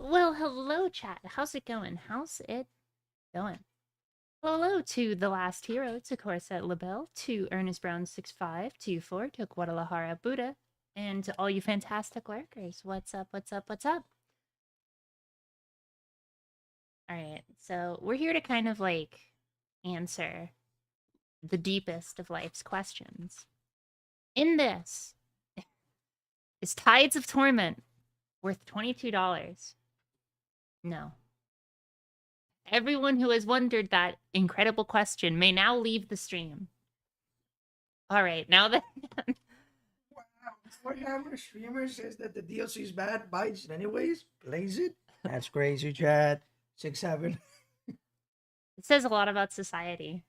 Well, hello, chat. How's it going? How's it going? Hello to The Last Hero, to Corset LaBelle, to Ernest Brown 6524, to Guadalajara Buddha, and to all you fantastic lurkers. What's up, what's up, what's up? Alright, so we're here to kind of like answer the deepest of life's questions. In this, is Tides of Torment worth $22? No. Everyone who has wondered that incredible question may now leave the stream. All right, now that Wow, Warhammer streamer says that the DLC is bad, buys it anyways, plays it. That's crazy, chat. 6-7. it says a lot about society.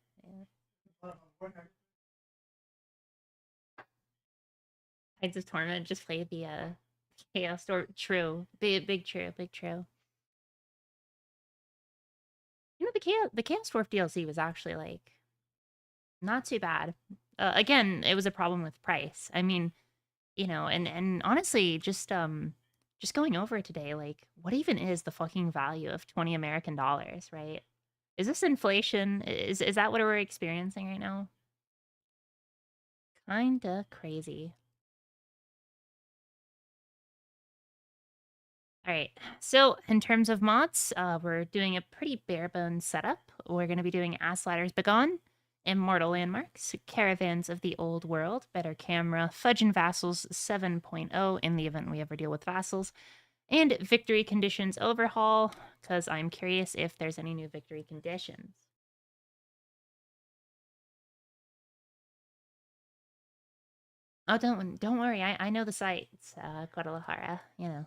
Tides of Torment just play the Chaos Door. True, big true, big true. You know, the Chaos Dwarf DLC was actually like not too bad. Again, it was a problem with price. I mean, you know, and honestly, just going over it today, like, what even is the fucking value of 20 American dollars, right? Is this inflation? Is that what we're experiencing right now? Kinda crazy. All right, so in terms of mods, we're doing a pretty bare bones setup. We're going to be doing Ass Ladders Begone, Immortal Landmarks, Caravans of the Old World, Better Camera, Fudge and Vassals 7.0 in the event we ever deal with Vassals, and Victory Conditions Overhaul, because I'm curious if there's any new Victory Conditions. Oh, don't worry, I know the sites, Guadalajara, you know.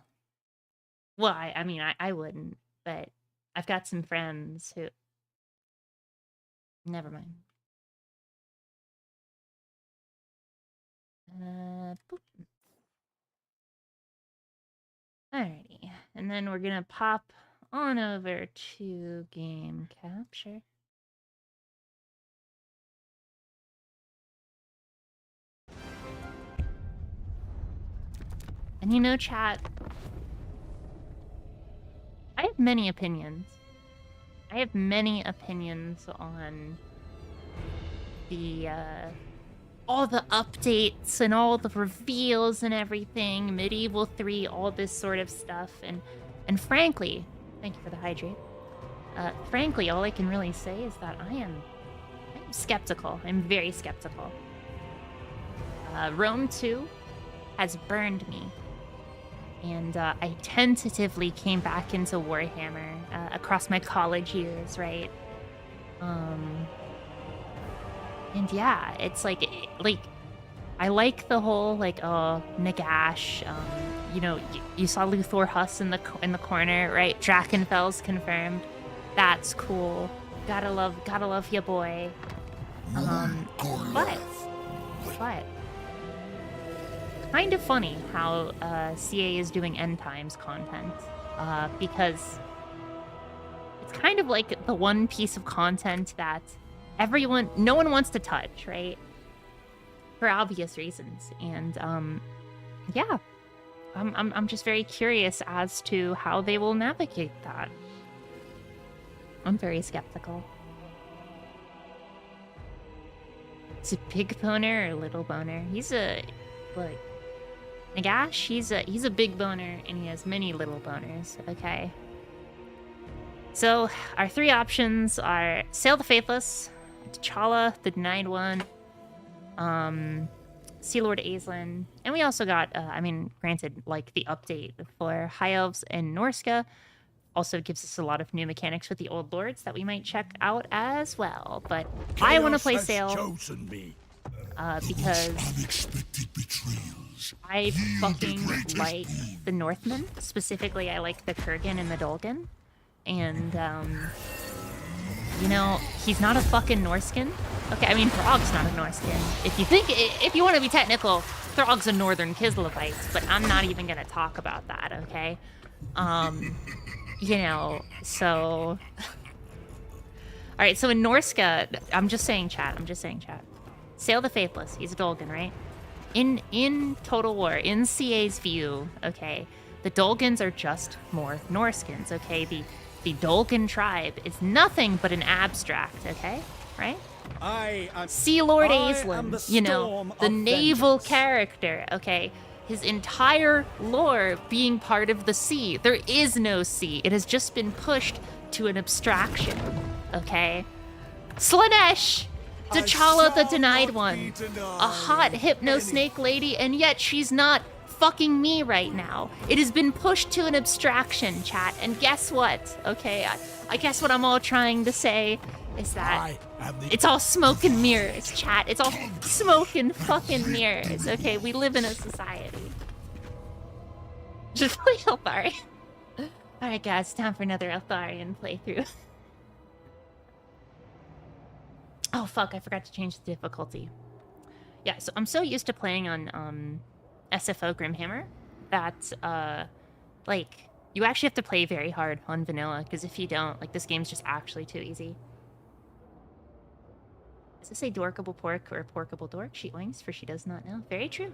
Well, I mean, I wouldn't, but I've got some friends who... Never mind. Boop. Alrighty, and then we're gonna pop on over to game capture. And you know, chat, I have many opinions. I have many opinions on the, all the updates and all the reveals and everything, Medieval 3, all this sort of stuff, and frankly, thank you for the hydrate. Frankly, all I can really say is that I'm skeptical. I'm very skeptical. Rome 2 has burned me. And I tentatively came back into Warhammer across my college years, right? And yeah, it's like I like the whole like Nagash. You know, you saw Luthor Huss in the corner, right? Drakenfell's confirmed. That's cool. Gotta love ya boy. But kind of funny how CA is doing end times content, because it's kind of like the one piece of content that no one wants to touch, right? For obvious reasons, and yeah, I'm just very curious as to how they will navigate that. I'm very skeptical. It's a big boner or little boner? He's a like. Nagash, he's a big boner, and he has many little boners, okay? So, our three options are Sail the Faithless, T'Challa, the Denied One, Sea Lord Aisling, and we also got, I mean, granted, like, the update for High Elves and Norska also gives us a lot of new mechanics with the Old Lords that we might check out as well, but I want to play Sail, because I fucking like the Northmen. Specifically, I like the Kurgan and the Dolgan. And, you know, he's not a fucking Norskin. Okay, I mean, Throg's not a Norskin. If you want to be technical, Throg's a Northern Kislevites, but I'm not even gonna talk about that, okay? You know, so... Alright, so in Norska, I'm just saying chat. Sail the Faithless, he's a Dolgan, right? In Total War, in CA's view, okay, The Dolgans are just more Norskins, okay? The Dolgan tribe is nothing but an abstract, okay? Right? Sea Lord Aisling, you know, the naval character, okay? His entire lore being part of the sea. There is no sea. It has just been pushed to an abstraction, okay? Slanesh! T'Challa the Denied One. A hot hypno snake lady, and yet she's not fucking me right now. It has been pushed to an abstraction, chat. And guess what? Okay, I guess what I'm all trying to say is that it's all smoke and mirrors, chat. It's all smoke and fucking mirrors. Okay, we live in a society. Just play Elthari. Alright guys, time for another Eltharian playthrough. Oh fuck, I forgot to change the difficulty. Yeah, so I'm so used to playing on SFO Grimhammer that like you actually have to play very hard on vanilla, because if you don't, like, this game's just actually too easy. Does this say dorkable pork or porkable dork? She oinks, for she does not know. Very true.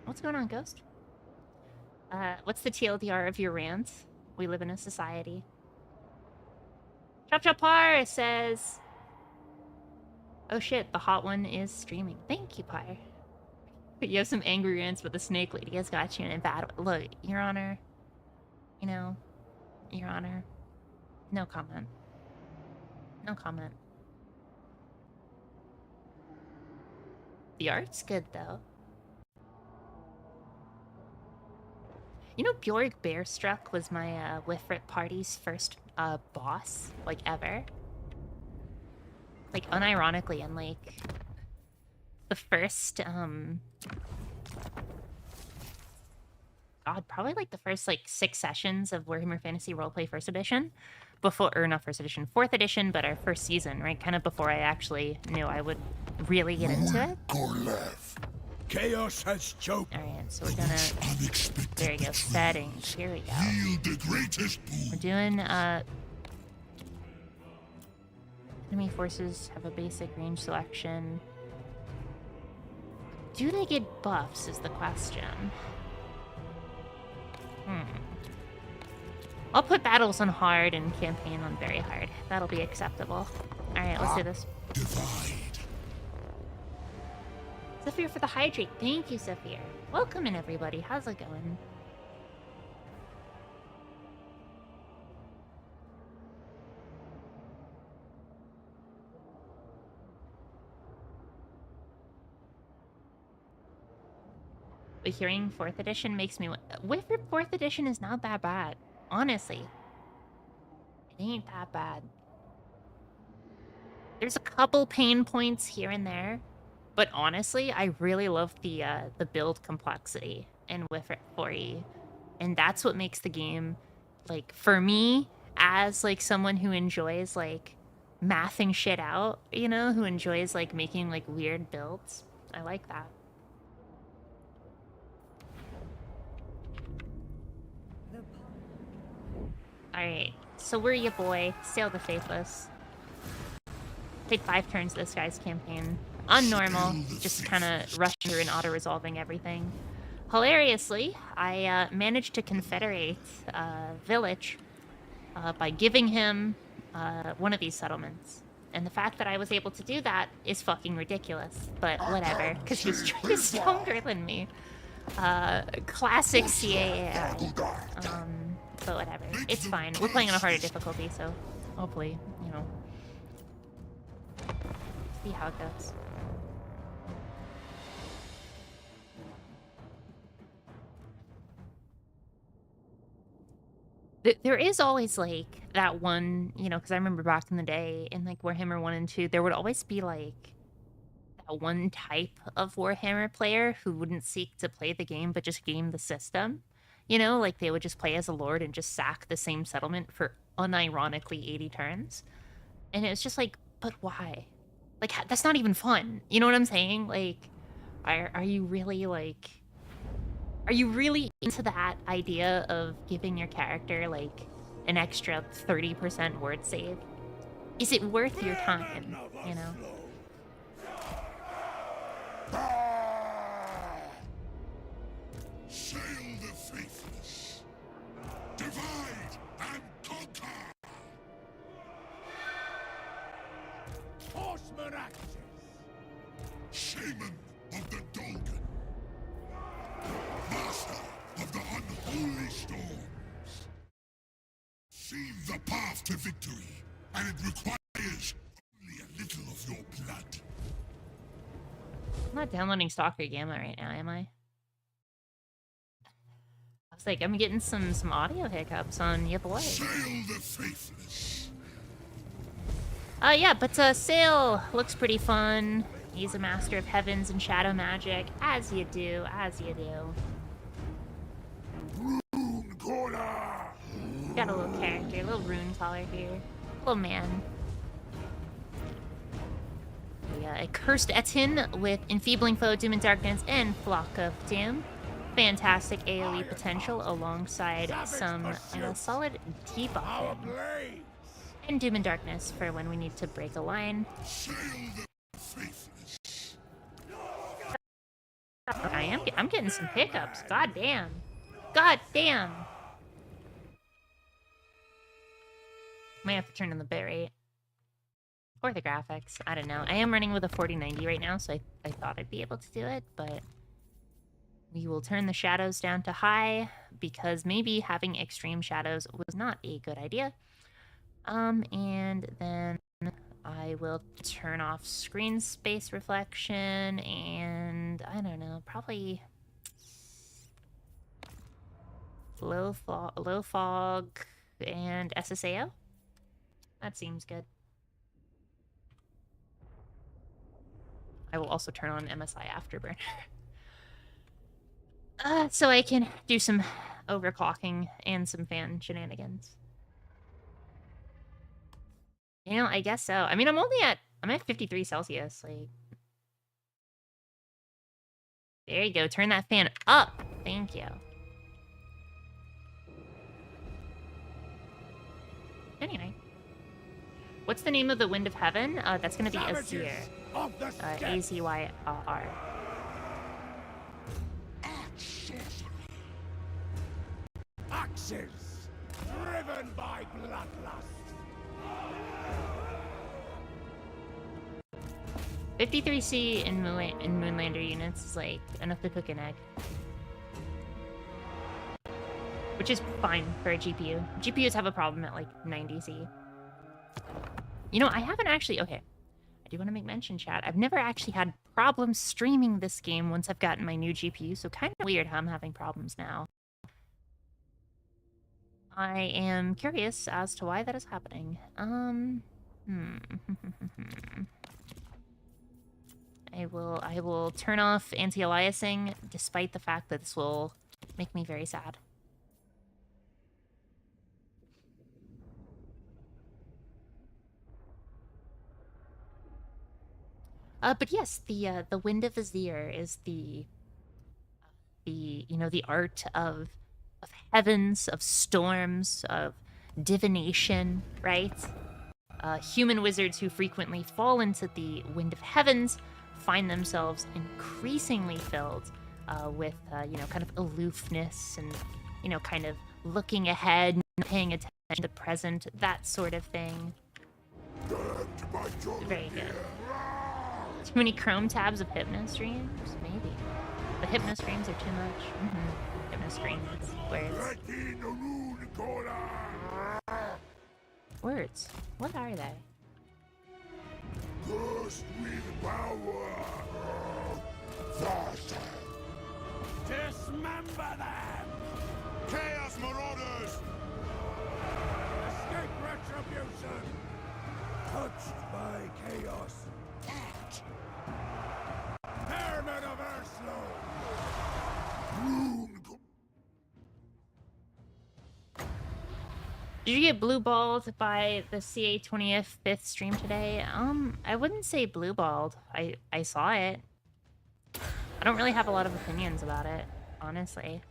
What's going on, Ghost? What's the TLDR of your rant? We live in a society. Chop Chop Par says... Oh shit, the hot one is streaming. Thank you, Pyre. You have some angry rants, but the snake lady has got you in a bad way. Look, Your Honor. You know, Your Honor. No comment. No comment. The art's good, though. You know, Bjorg Bearstruck was my Wifrit party's first boss, like, ever. Like, unironically, and like the first God, probably like the first like 6 sessions of Warhammer Fantasy Roleplay First Edition, before, or not First Edition, 4th Edition, but our first season, right? Kind of before I actually knew I would really get into it. Chaos has choked. Alright, so we're gonna, there we go, settings, here we go. We're doing enemy forces have a basic range selection. Do they get buffs is the question. I'll put battles on hard and campaign on very hard. That'll be acceptable. Alright, let's do this. Zephyr for the hydrate. Thank you, Zephyr. Welcome in, everybody. How's it going? But hearing 4th edition makes me... Wifrit 4th edition is not that bad. Honestly. It ain't that bad. There's a couple pain points here and there. But honestly, I really love the build complexity in Wifrit 4e. And that's what makes the game, like, for me, as, like, someone who enjoys, like, mathing shit out, you know? Who enjoys, like, making, like, weird builds. I like that. Alright, so we're your boy, Sail the Faithless. Take 5 turns this guy's campaign. Unnormal, just kind of rushing through and auto-resolving everything. Hilariously, I managed to confederate Village by giving him one of these settlements. And the fact that I was able to do that is fucking ridiculous. But whatever, because he's stronger than me. Classic CAAI. But whatever. It's fine. We're playing on a harder difficulty, so hopefully, you know, see how it goes. There is always, like, that one, you know, because I remember back in the day in, like, Warhammer 1 and 2, there would always be, like, that one type of Warhammer player who wouldn't seek to play the game, but just game the system. You know, like, they would just play as a lord and just sack the same settlement for unironically 80 turns. And it was just like, but why? Like, that's not even fun. You know what I'm saying? Like, are you really, like... Are you really into that idea of giving your character, like, an extra 30% word save? Is it worth your time, you know? Sail the faithless. Divide and conquer! Horseman axes! Shaman of the Dolgan! Master of the unholy storms! See the path to victory, and it requires only a little of your blood. I'm not downloading Stalker Gamma right now, am I? I was like, I'm getting some audio hiccups on your boy. Sail the faithless. Yeah, but Sail looks pretty fun. He's a master of heavens and shadow magic, as you do, as you do. Rune caller. Got a little character, a little rune caller here. Little man. A cursed Etin with enfeebling foe, doom and darkness, and flock of doom. Fantastic AoE potential alongside some solid debuff. And doom and darkness for when we need to break a line. I'm getting some hiccups. God damn. God damn. Might have to turn on the bitrate. Or the graphics. I don't know. I am running with a 4090 right now, so I thought I'd be able to do it, but we will turn the shadows down to high because maybe having extreme shadows was not a good idea. And then I will turn off screen space reflection and I don't know, probably low fog and SSAO. That seems good. I will also turn on MSI Afterburner. So I can do some overclocking and some fan shenanigans. You know, I guess so. I mean, I'm at 53 Celsius. Like, there you go. Turn that fan up. Thank you. Anyway. What's the name of the Wind of Heaven? That's gonna be Azir. A-Z-Y-R. Axes, driven by bloodlust. 53C in Moonlander units is like enough to cook an egg. Which is fine for a GPU. GPUs have a problem at like 90C. You know, I haven't actually... Okay. I do want to make mention, chat. I've never actually had problems streaming this game once I've gotten my new GPU, so kind of weird how I'm having problems now. I am curious as to why that is happening. I will turn off anti-aliasing, despite the fact that this will make me very sad. But yes, the Wind of Azir is the art of heavens, of storms, of divination, right? Human wizards who frequently fall into the Wind of Heavens find themselves increasingly filled with kind of aloofness and kind of looking ahead, paying attention to the present, that sort of thing. Very good. Too many Chrome tabs of Hypno streams? Maybe. The Hypno streams are too much. Hypno streams. Words. What are they? Cursed with power. Dismember them! Chaos Marauders! Escape retribution! Touched by chaos. Pyramid of Urslow! Did you get blue-balled by the CA 25th stream today? I wouldn't say blue-balled. I saw it. I don't really have a lot of opinions about it, honestly.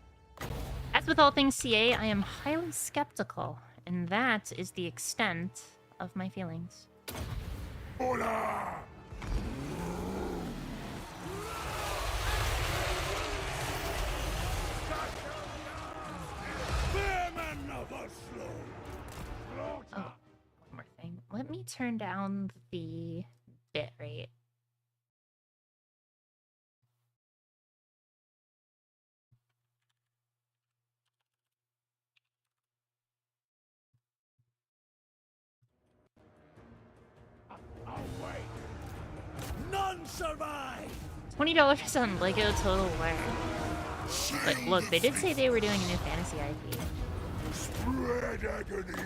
As with all things CA, I am highly skeptical, and that is the extent of my feelings. Hola! Vermin of me turn down the bit rate. None survive! $20 on Lego Total War. But look, they did say they were doing a new fantasy IP. Spread agony.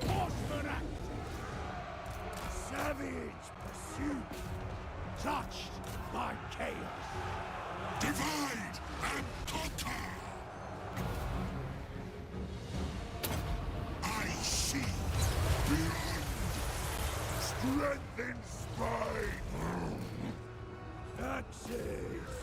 Horseman act! Savage pursuit! Touched by chaos! Divide and conquer. I see beyond. Strength in spine. Axes!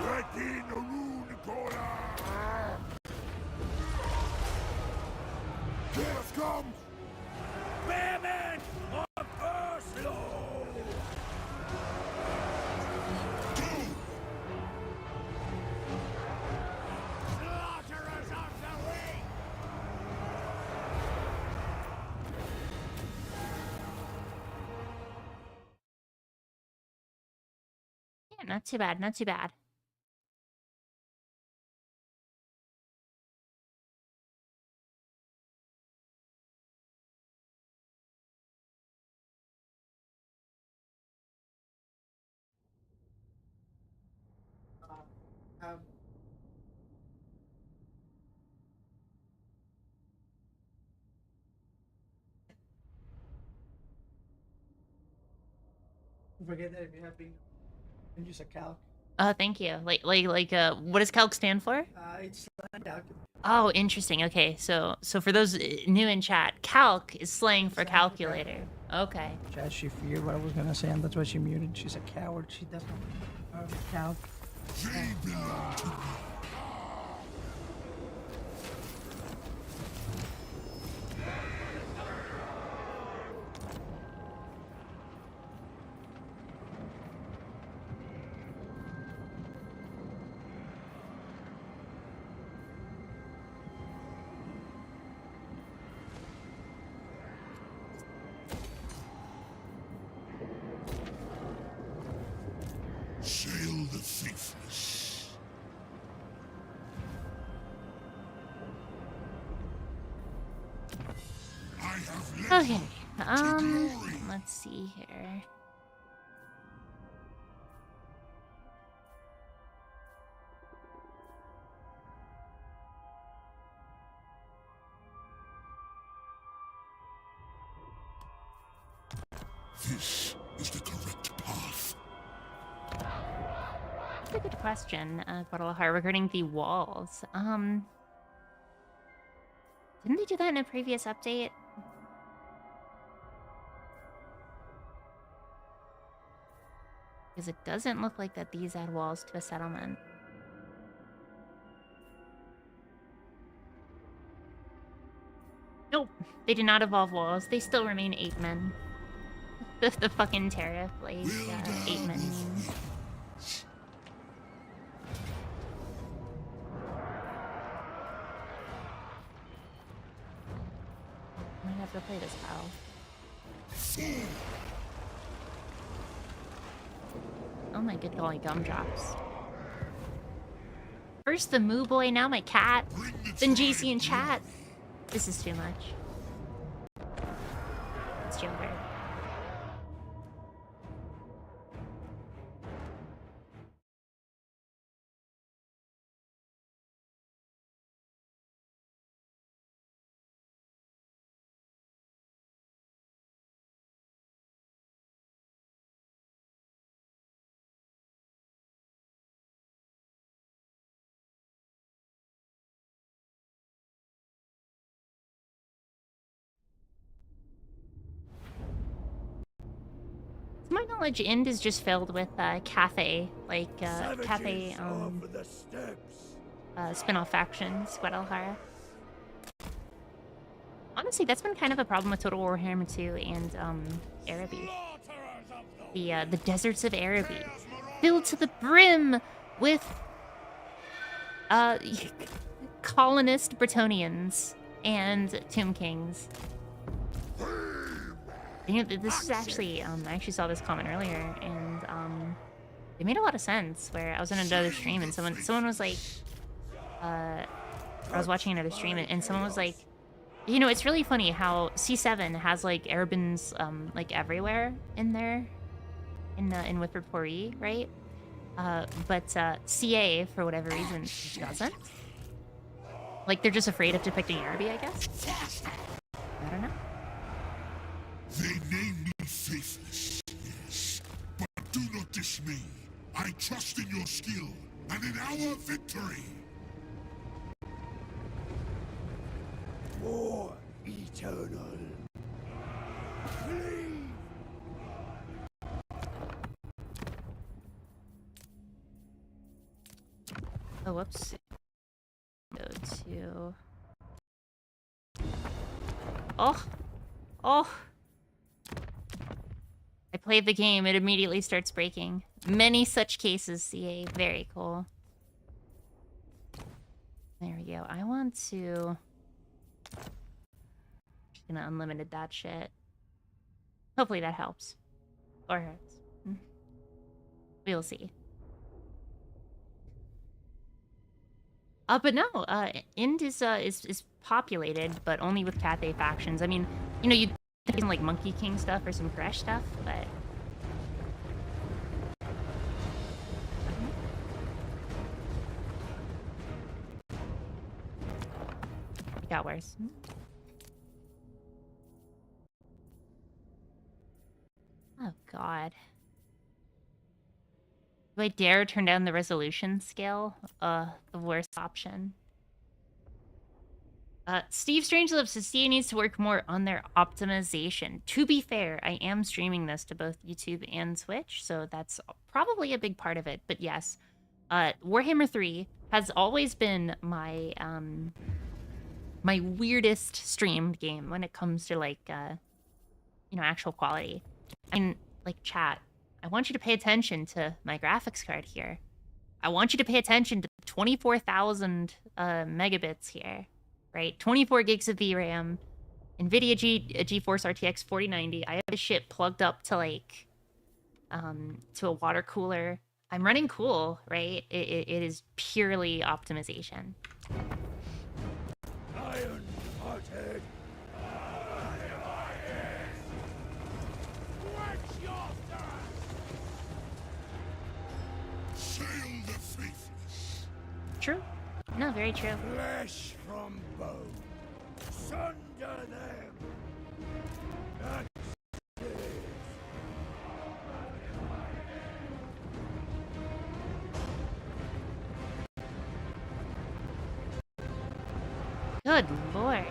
Retin rune cola. Death comes. Bearmen of Urslo! Slaughterers of the ring! Yeah, not too bad, not too bad. Um, forget that if you have been use a calc. Thank you. What does calc stand for? It's slang calculator. Oh, interesting. Okay, so for those new in chat, calc is slang for Slang for calculator. Okay. Chad, she feared what I was gonna say, and that's why she muted. She's a coward. She doesn't calc. They belong to me. Sail the faithless. I have led Okay. you to glory. Let's see here. This is the correct path. That's a good question, Guadalajara, regarding the walls. Didn't they do that in a previous update? Because it doesn't look like that these add walls to a settlement. Nope, they did not evolve walls. They still remain 8 men. The fucking tariff, like, 8 men means. I might have to play this pal. Oh my good golly gumdrops. First the moo boy, now my cat. Then JC in chat. This is too much. It's Joker. To my knowledge, Ind is just filled with Cathay, like Cathay Over the steps. spin-off factions, Guadalajara. Honestly, that's been kind of a problem with Total Warhammer 2 and Araby. Slaughterers of the The deserts of Araby. filled to the brim with colonist Bretonians and Tomb Kings. You know, this is actually, I actually saw this comment earlier, and it made a lot of sense. Where I was in another stream, and someone was like, I was watching another stream, and someone was like, you know, it's really funny how C7 has like airbends like everywhere in there, in Whitford Pori, right? But CA for whatever reason doesn't. Like they're just afraid of depicting Araby, I guess. I don't know. They name me faithless, yes, but do not dismay. I trust in your skill and in our victory. More eternal. Flee! Oh, whoops. Go to... Oh! Oh! I played the game, it immediately starts breaking. Many such cases, CA. Very cool. There we go. I want to... Just gonna unlimited that shit. Hopefully that helps. Or hurts. We'll see. But no, Ind is populated, but only with Cathay factions. I mean, you know, you some like Monkey King stuff or some fresh stuff, but it got worse. Oh God. Do I dare turn down the resolution scale? The worst option. Steve Strangelove says CA needs to work more on their optimization. To be fair, I am streaming this to both YouTube and Twitch, so that's probably a big part of it. But yes, Warhammer 3 has always been my my weirdest streamed game when it comes to like you know, actual quality. I mean, like chat, I want you to pay attention to my graphics card here. I want you to pay attention to 24,000 megabits here. Right, 24 gigs of VRAM, NVIDIA GeForce RTX 4090. I have this shit plugged up to like, to a water cooler. I'm running cool, right? It is purely optimization. Iron-hearted. Sail the faithless. True. No, very true. Flesh from bone. Sunder them. That's it. Good lord.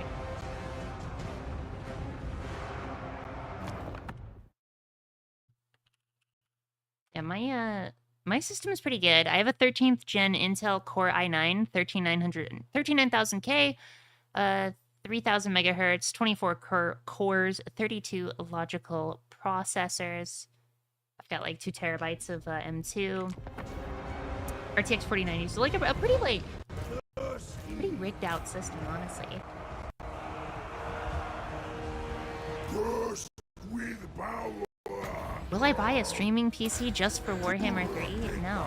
Yeah, my system is pretty good. I have a 13th gen Intel Core i9, 13900K, 3000 megahertz, 24 cores, 32 logical processors. I've got like 2 terabytes of M2, RTX 4090. So like a pretty like pretty rigged out system, honestly. Burst with power. Will I buy a streaming PC just for Warhammer 3? No.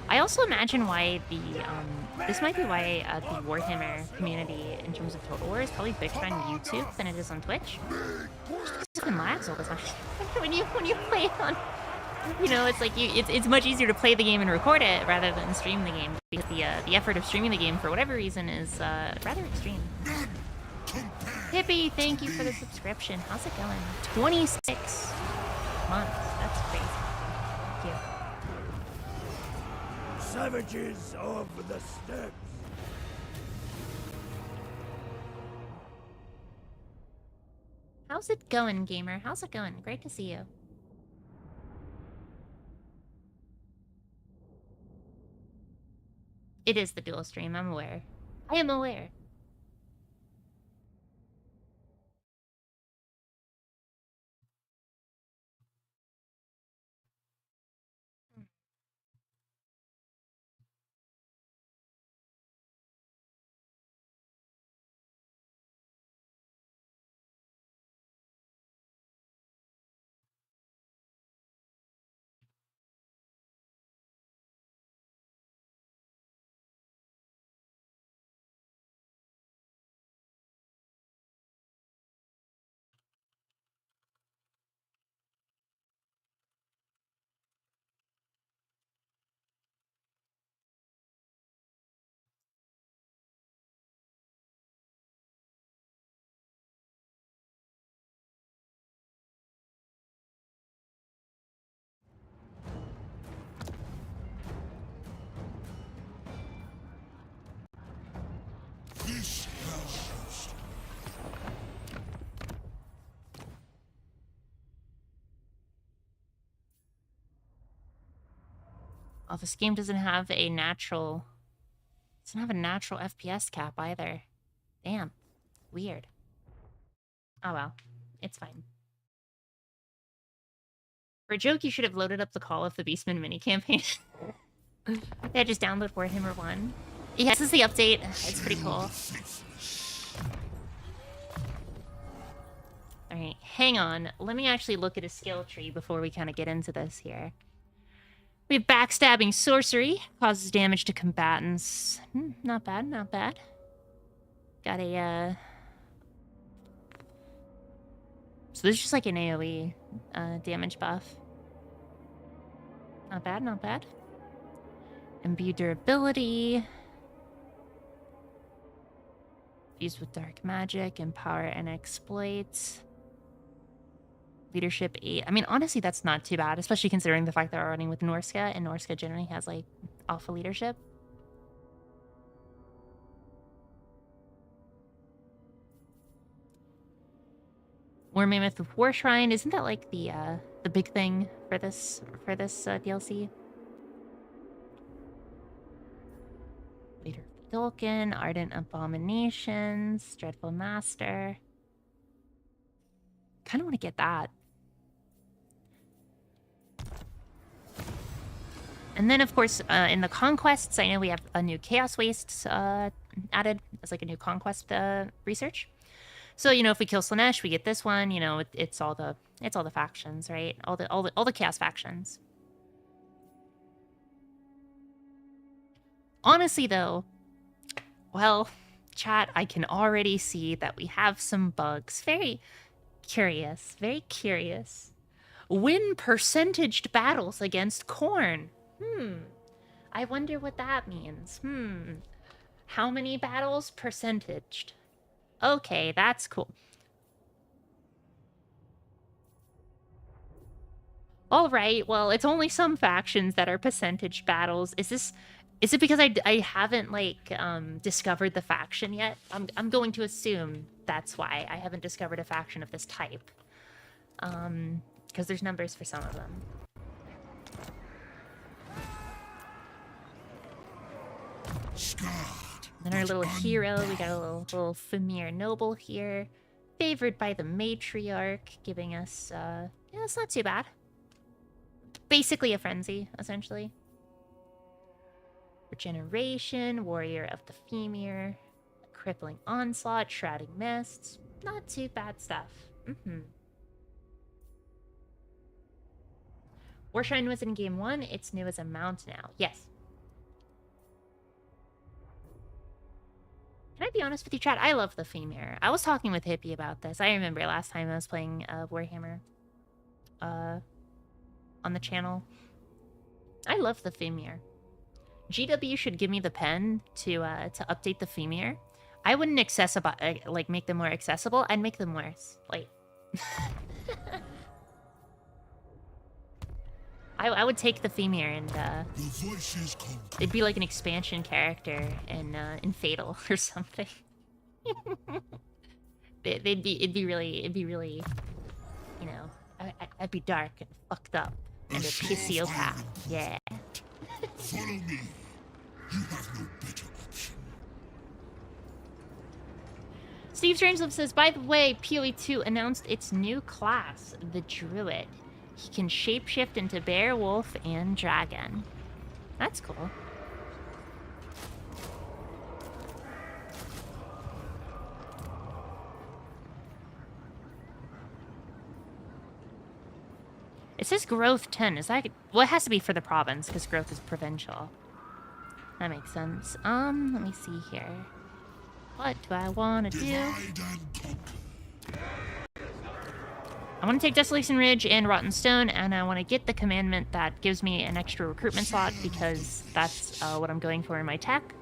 I also imagine why the, this might be why the Warhammer community, in terms of Total War, is probably bigger on YouTube than it is on Twitch. It fucking lags all the time. when you play on, you know, it's like it's much easier to play the game and record it rather than stream the game, because the effort of streaming the game for whatever reason is rather extreme. Hippie, thank you for the subscription. How's it going? 26 months. That's crazy. Thank you. Savages of the steppes. How's it going, gamer? How's it going? Great to see you. It is the dual stream, I'm aware. I am aware. Oh, this game doesn't have a natural... Doesn't have a natural FPS cap either. Damn. Weird. Oh well. It's fine. For a joke, you should have loaded up the Call of the Beastman mini-campaign. Yeah, just download Warhammer 1. Yeah, this is the update. It's pretty cool. Alright, hang on. Let me actually look at a skill tree before we kind of get into this here. We have Backstabbing Sorcery. Causes damage to combatants. Not bad, not bad. Got a, So this is just like an AoE damage buff. Not bad, not bad. Imbue Durability. Fused with Dark Magic, Empower and Exploit. Leadership 8. I mean, honestly, that's not too bad, especially considering the fact that we're running with Norska, and Norska generally has, like, alpha leadership. War Mammoth with War Shrine. Isn't that, like, the big thing for this DLC? Leader of Dolkin, Ardent Abominations, Dreadful Master. Kind of want to get that. And then, of course, in the conquests, I know we have a new Chaos Waste added as like a new conquest research. So, you know, if we kill Slanesh, we get this one. You know, it's all the factions, right? All the Chaos factions. Honestly, though, well, chat, I can already see that we have some bugs. Very curious. Very curious. Win percentaged battles against Khorne. I wonder what that means. How many battles percentaged? Okay, that's cool. Alright, well, it's only some factions that are percentaged battles. Is it because I haven't, like, discovered the faction yet? I'm going to assume that's why I haven't discovered a faction of this type. Because there's numbers for some of them. Then our little hero, we got a little Famir Noble here. Favored by the Matriarch, giving us, yeah, it's not too bad. Basically a frenzy, essentially. Regeneration, Warrior of the Femir, Crippling Onslaught, Shrouding Mists. Not too bad stuff. Warshrine was in Game 1, it's new as a mount now. Yes. Can I be honest with you, chat? I love the Femir. I was talking with Hippie about this. I remember last time I was playing Warhammer on the channel. I love the Femir. GW should give me the pen to update the Femir. I wouldn't like make them more accessible. I'd make them worse. Like, I would take the Femir and it'd be like an expansion character in Fatal or something. it'd be really, you know, I'd be dark and fucked up and a psychopath. Yeah. Follow me. You have no better option. Steve Strangelove says, by the way, PoE 2 announced its new class, the Druid. He can shapeshift into bear, wolf, and dragon. That's cool. It says growth 10. Is that... Well, it has to be for the province, because growth is provincial. That makes sense. Let me see here. What do I want to do? I want to take Desolation Ridge and Rotten Stone, and I want to get the commandment that gives me an extra recruitment slot, because that's what I'm going for in my tech.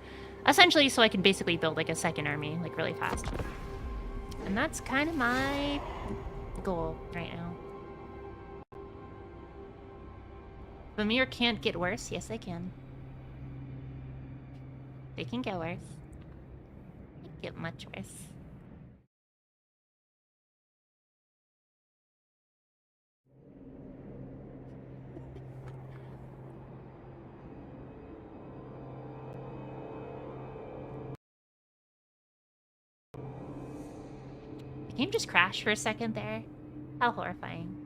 Essentially, so I can basically build, like, a second army, like, really fast. And that's kind of my goal right now. Vamir can't get worse. Yes, they can. They can get worse. They can get much worse. Game just crashed for a second there. How horrifying.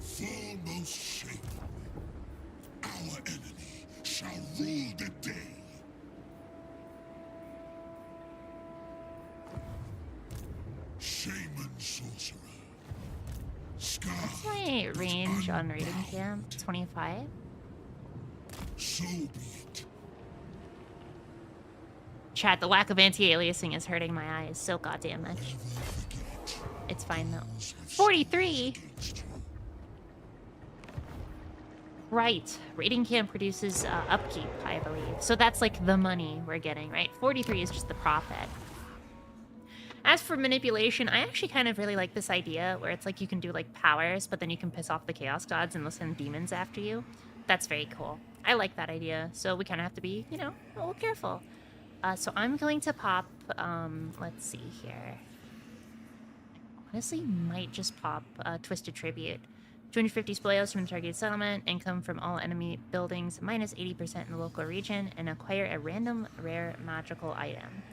Foremost shape, our enemy shall rule the day. Shaman sorcerer. Scar. What's my range on rating camp? 25? So be it. Chat, the lack of anti-aliasing is hurting my eyes so goddamn much. It's fine though. 43? Right. Rating camp produces upkeep, I believe. So that's like the money we're getting, right? 43 is just the profit. As for manipulation, I actually kind of really like this idea where it's like you can do like powers, but then you can piss off the chaos gods and they'll send demons after you. That's very cool. I like that idea. So we kind of have to be, you know, a little careful. So I'm going to pop, let's see here. Honestly, might just pop Twisted Tribute. 250 spoils from the targeted settlement, income from all enemy buildings, minus 80% in the local region, and acquire a random rare magical item.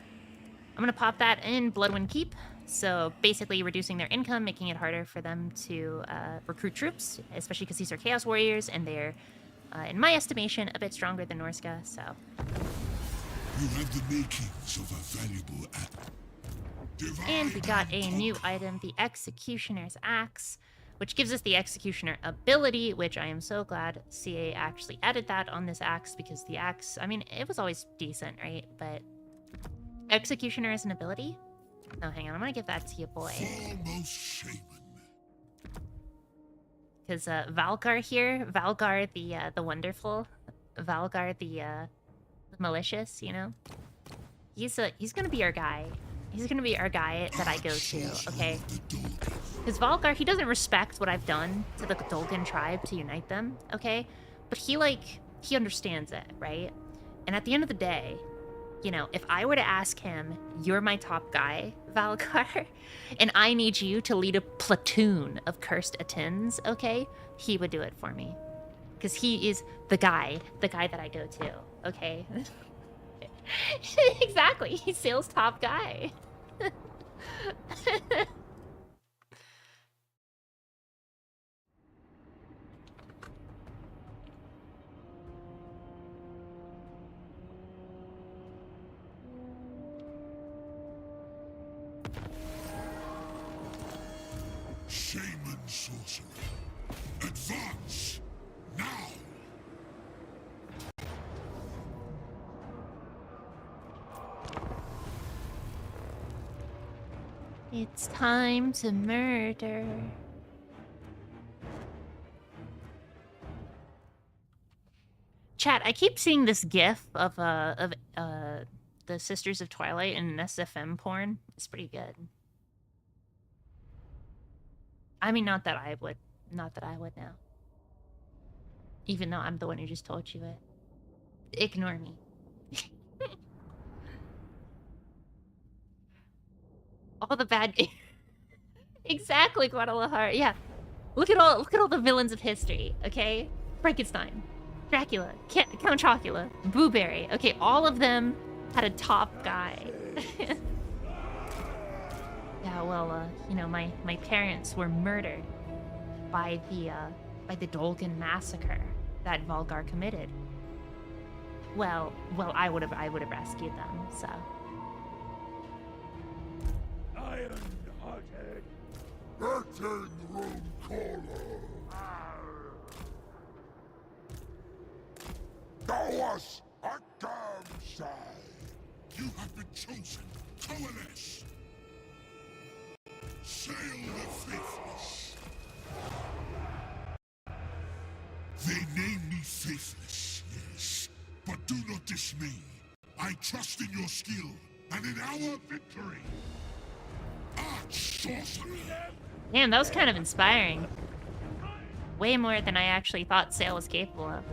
I'm gonna pop that in Bloodwind Keep, so basically reducing their income, making it harder for them to recruit troops, especially because these are Chaos Warriors, and they're, in my estimation, a bit stronger than Norska, so... You have the makings of a valuable act. And we got a new item, the Executioner's Axe, which gives us the Executioner ability, which I am so glad CA actually added that on this axe, because the axe, I mean, it was always decent, right? But Executioner is an ability? No, hang on, I'm gonna give that to you, boy. Foremost shaman. Because Valgar here, Valgar the wonderful, Valgar the malicious, you know? He's gonna be our guy. He's gonna be our guy that I go to, okay? Because Valgar, he doesn't respect what I've done to the Dolgan tribe to unite them, okay? But he understands it, right? And at the end of the day, you know, if I were to ask him, you're my top guy, Valgar, and I need you to lead a platoon of cursed Attins, okay? He would do it for me. Because he is the guy that I go to, okay? Exactly, he's Sale's top guy. Shaman sorcerer. Advance! Now! It's time to murder. Chat, I keep seeing this gif of the Sisters of Twilight in SFM porn. It's pretty good. I mean, not that I would now. Even though I'm the one who just told you it. Ignore me. All the bad exactly, Guadalajara. Yeah. Look at all the villains of history, okay? Frankenstein, Dracula, Count Chocula, Booberry. Okay, all of them had a top guy. Yeah, well, you know, my parents were murdered by the Dolgan massacre that Valgar committed. Well, I would have rescued them, so. Iron-hearted. Hurting room caller. Dawas Akamsai. You have been chosen. Coalesce. Sail the faithless. They name me faithless, yes. But do not dismay. I trust in your skill and in our victory. Arch sorcerer. Damn, that was kind of inspiring. Way more than I actually thought Sail was capable of.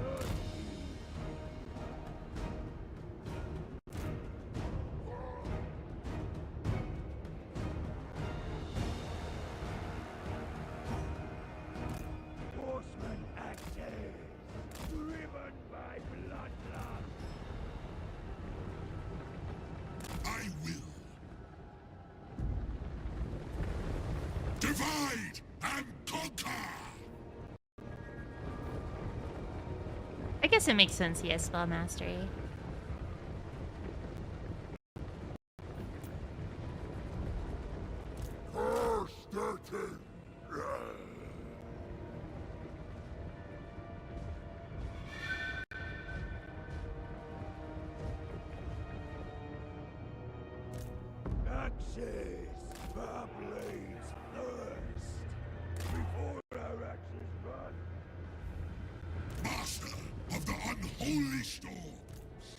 Horseman active, driven by bloodlust. I will. Divide and conquer! I guess it makes sense he has spell mastery. Curse the king! Axis, Bablade's thirst. Before our axes run. Master of the unholy storms!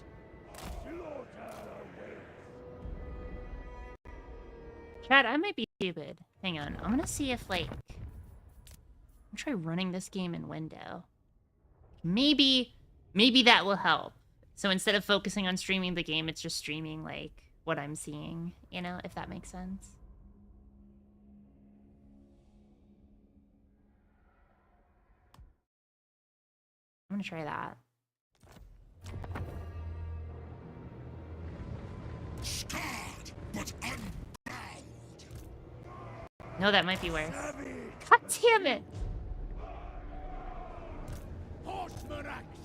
Slaughter awaits. Chad, I might be stupid. Hang on. I'm gonna see if, like... I'll try running this game in window. Maybe that will help. So instead of focusing on streaming the game, it's just streaming, like, what I'm seeing. You know, if that makes sense. I'm gonna try that. Scarred, but unbowed! No, that might be worse. Savage, God damn it! horseman axis.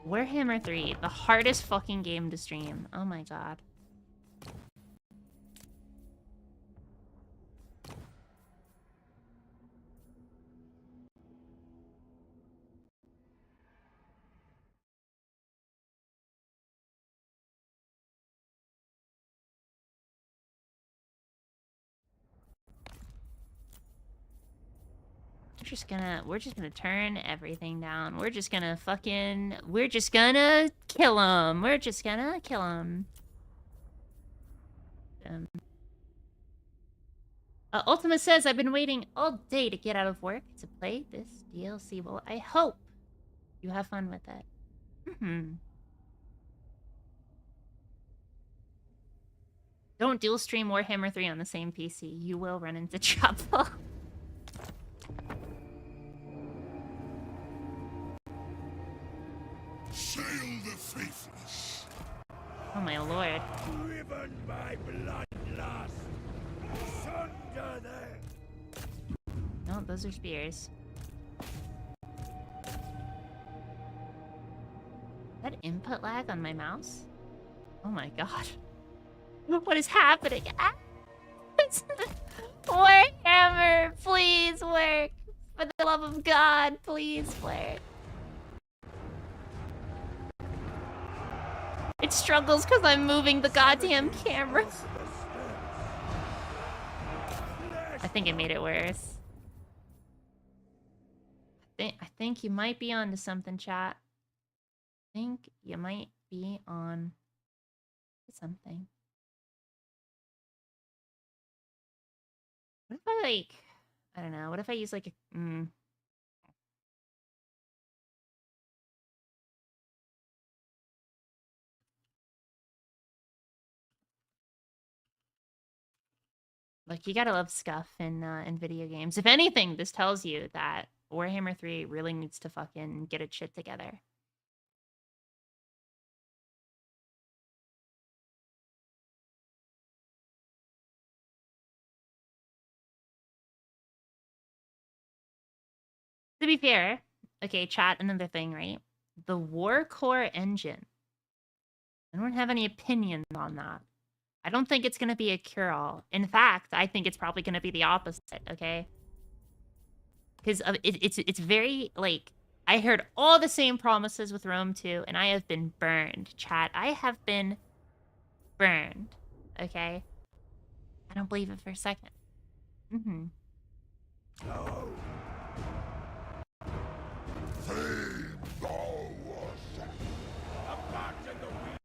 Warhammer 3, the hardest fucking game to stream. Oh my god. We're just gonna turn everything down. We're just gonna kill him. We're just gonna kill him. Ultima says, I've been waiting all day to get out of work to play this DLC. Well, I hope you have fun with it. Don't dual stream Warhammer 3 on the same PC. You will run into trouble. Sail the faithless! Oh my lord. Driven by bloodlust. Sunder them. No, those are spears. Is that input lag on my mouse? Oh my god. What is happening? Ah! Warhammer, please work. For the love of God, please work. It struggles because I'm moving the goddamn camera. I think it made it worse. I think you might be onto something, chat. I think you might be on to something. What if I, like... I don't know. What if I use, like, a... Like, you gotta love scuff in video games. If anything, this tells you that Warhammer 3 really needs to fucking get its shit together. To be fair, okay, chat, another thing, right? The War Core engine. I don't have any opinions on that. I don't think it's going to be a cure-all. In fact, I think it's probably going to be the opposite, okay? Because it's very, like... I heard all the same promises with Rome 2, and I have been burned, chat. I have been burned, okay? I don't believe it for a second. No. Fame thou wast! Abandon the weak.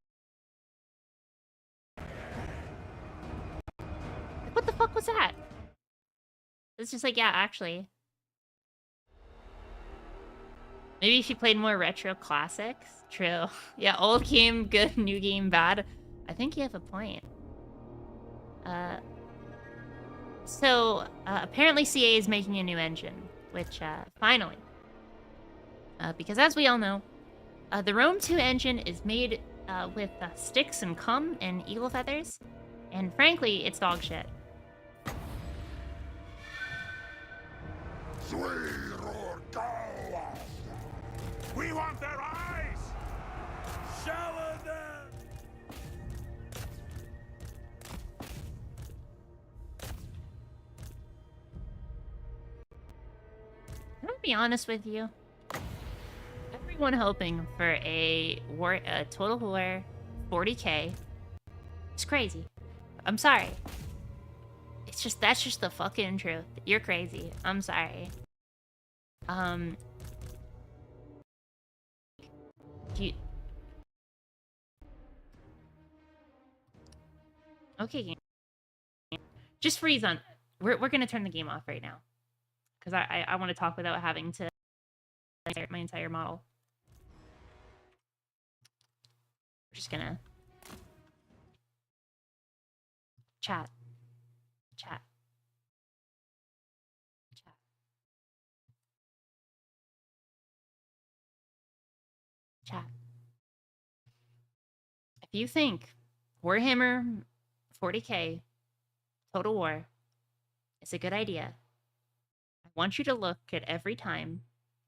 What the fuck was that? It's just like, yeah, actually. Maybe if you played more retro classics. True. Yeah, old game good, new game bad. I think you have a point. So, apparently CA is making a new engine, which, finally. Because as we all know, the Rome 2 engine is made with sticks and cum and eagle feathers, and frankly, it's dog shit. We want their eyes! Shower them! Can I be honest with you? Everyone hoping for a Total War 40k. It's crazy. I'm sorry. It's just, that's just the fucking truth. You're crazy. I'm sorry. You... Okay, game. Just freeze on... We're gonna turn the game off right now. Because I want to talk without having to... my entire model. We're just gonna... Chat. Chat. Chat. Chat. If you think Warhammer 40k Total War is a good idea, I want you to look at every time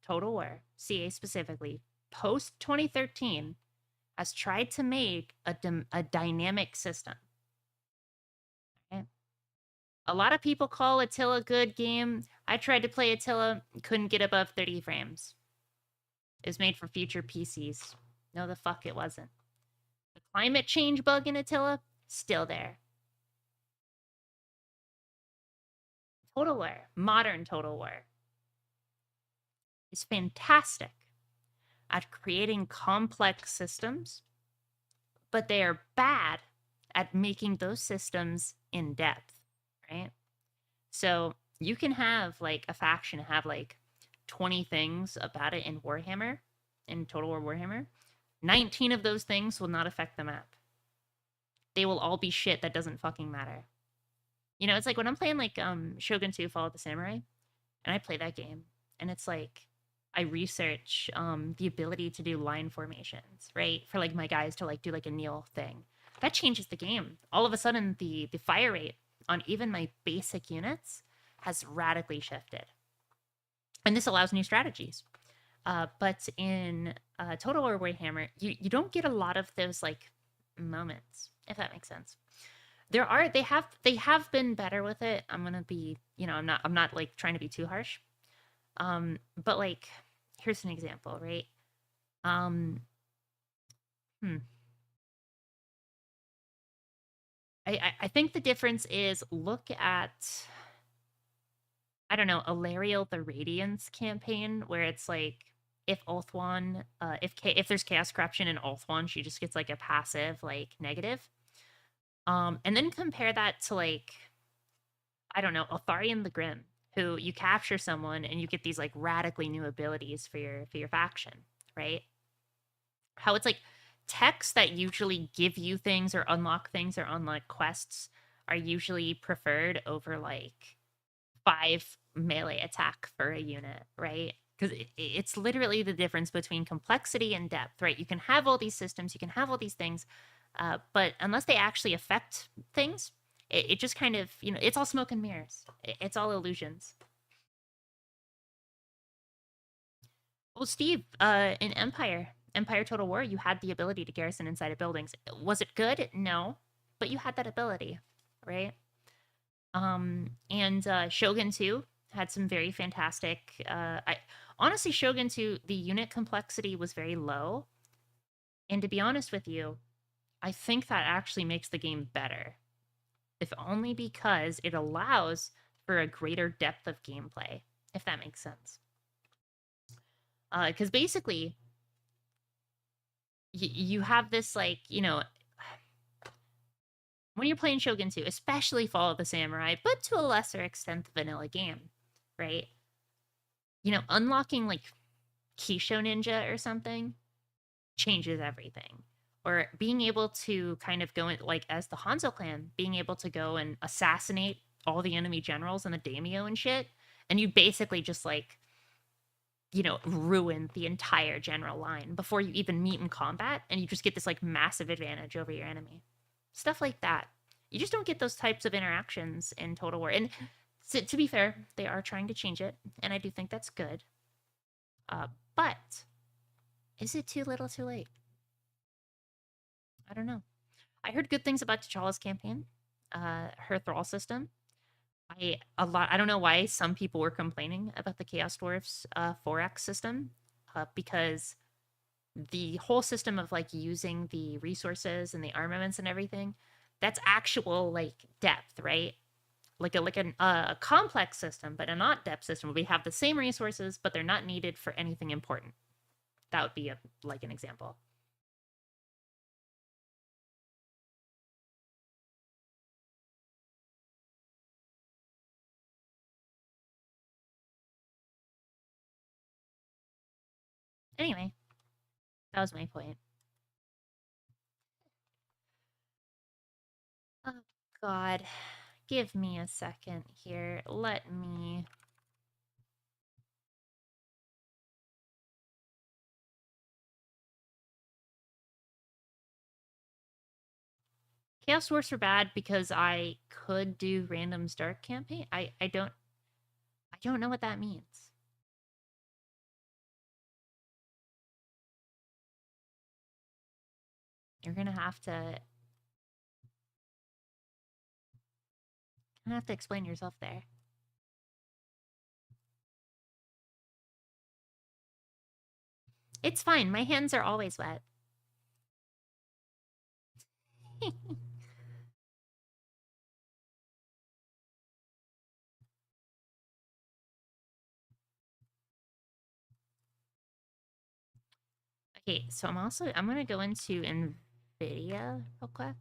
Total War, CA specifically, post 2013, has tried to make a dynamic system. Okay? A lot of people call Attila a good game. I tried to play Attila, couldn't get above 30 frames. It was made for future PCs. No, the fuck it wasn't. The climate change bug in Attila, still there. Total War, modern Total War, is fantastic at creating complex systems, but they are bad at making those systems in depth, right? So you can have like a faction have like 20 things about it in Warhammer, in Total War Warhammer. 19 of those things will not affect the map. They will all be shit that doesn't fucking matter. You know, it's like when I'm playing like Shogun 2 Fall of the Samurai, and I play that game, and it's like I research the ability to do line formations, right? For like my guys to like do like a kneel thing. That changes the game. All of a sudden the fire rate on even my basic units has radically shifted. And this allows new strategies. But in Total War Warhammer, you don't get a lot of those like moments, if that makes sense. They have been better with it. I'm gonna be, you know, I'm not like trying to be too harsh. But like, here's an example, right? I think the difference is look at, I don't know, Alariel the Radiance campaign, where it's like if Ulthuan, if there's Chaos Corruption in Ulthuan, she just gets like a passive like negative. And then compare that to like, I don't know, Otharian the Grim, who you capture someone and you get these like radically new abilities for your faction, right? How it's like texts that usually give you things or unlock things or unlock quests are usually preferred over like 5 melee attack for a unit, right? Because it's literally the difference between complexity and depth, right? You can have all these systems, you can have all these things, but unless they actually affect things, it just kind of, you know, it's all smoke and mirrors. It's all illusions. Well, Steve, in Empire Total War, you had the ability to garrison inside of buildings. Was it good? No, but you had that ability, right? And Shogun 2 had some very fantastic, honestly, Shogun 2, the unit complexity was very low. And to be honest with you, I think that actually makes the game better. If only because it allows for a greater depth of gameplay, if that makes sense. Because basically, you have this, like, you know, when you're playing Shogun 2, especially Fall of the Samurai, but to a lesser extent the vanilla game, right? You know, unlocking like Kisho Ninja or something changes everything. Or being able to kind of go in, like as the Hanzo clan, being able to go and assassinate all the enemy generals and the daimyo and shit, and you basically just like, you know, ruin the entire general line before you even meet in combat, and you just get this like massive advantage over your enemy. Stuff like that. You just don't get those types of interactions in Total War. And to be fair, they are trying to change it, and I do think that's good. But is it too little too late? I don't know. I heard good things about T'Challa's campaign, her thrall system. I don't know why some people were complaining about the Chaos Dwarfs 4X system, because the whole system of like using the resources and the armaments and everything, that's actual like depth, right? Like a complex system, but a not depth system where we have the same resources, but they're not needed for anything important. That would be like an example. Anyway, that was my point. Oh, God. Give me a second here. Let me... Chaos Dwarfs are bad because I could do Random's Dark campaign. I don't know what that means. You're gonna have to explain yourself there. It's fine. My hands are always wet. Okay, so I'm gonna go into NVIDIA real quick.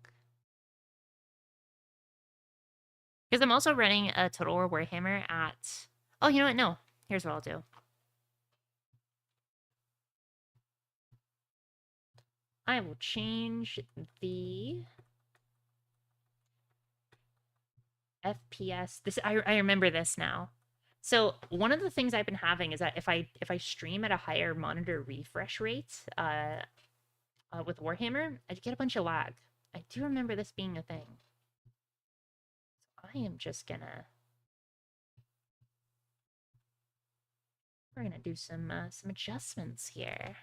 Because I'm also running a Total War Warhammer at... Oh, you know what? No. Here's what I'll do. I will change the FPS. I remember this now. So one of the things I've been having is that if I stream at a higher monitor refresh rate with Warhammer, I get a bunch of lag. I do remember this being a thing. I am just gonna... We're gonna do some adjustments here.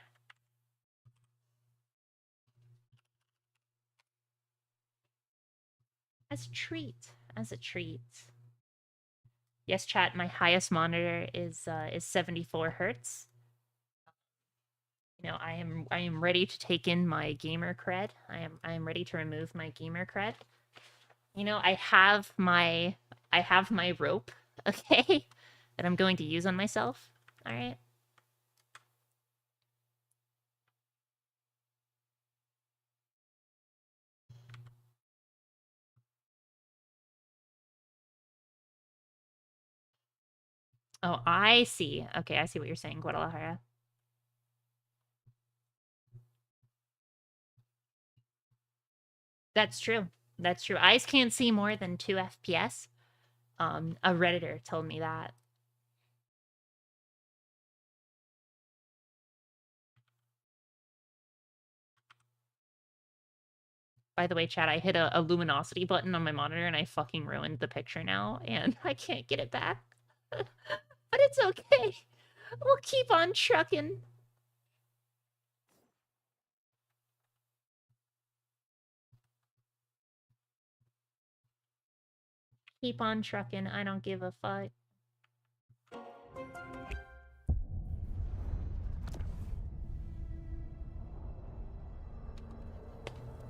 As a treat. As a treat. Yes, chat, my highest monitor is 74 hertz. You know, I am ready to take in my gamer cred. I am ready to remove my gamer cred. You know, I have my rope, okay, that I'm going to use on myself. All right. Oh, I see. Okay, I see what you're saying, Guadalajara. That's true. That's true. Eyes can't see more than 2 FPS. A Redditor told me that. By the way, chat, I hit a luminosity button on my monitor and I fucking ruined the picture now, and I can't get it back. But it's okay. We'll keep on trucking. Keep on trucking. I don't give a fuck.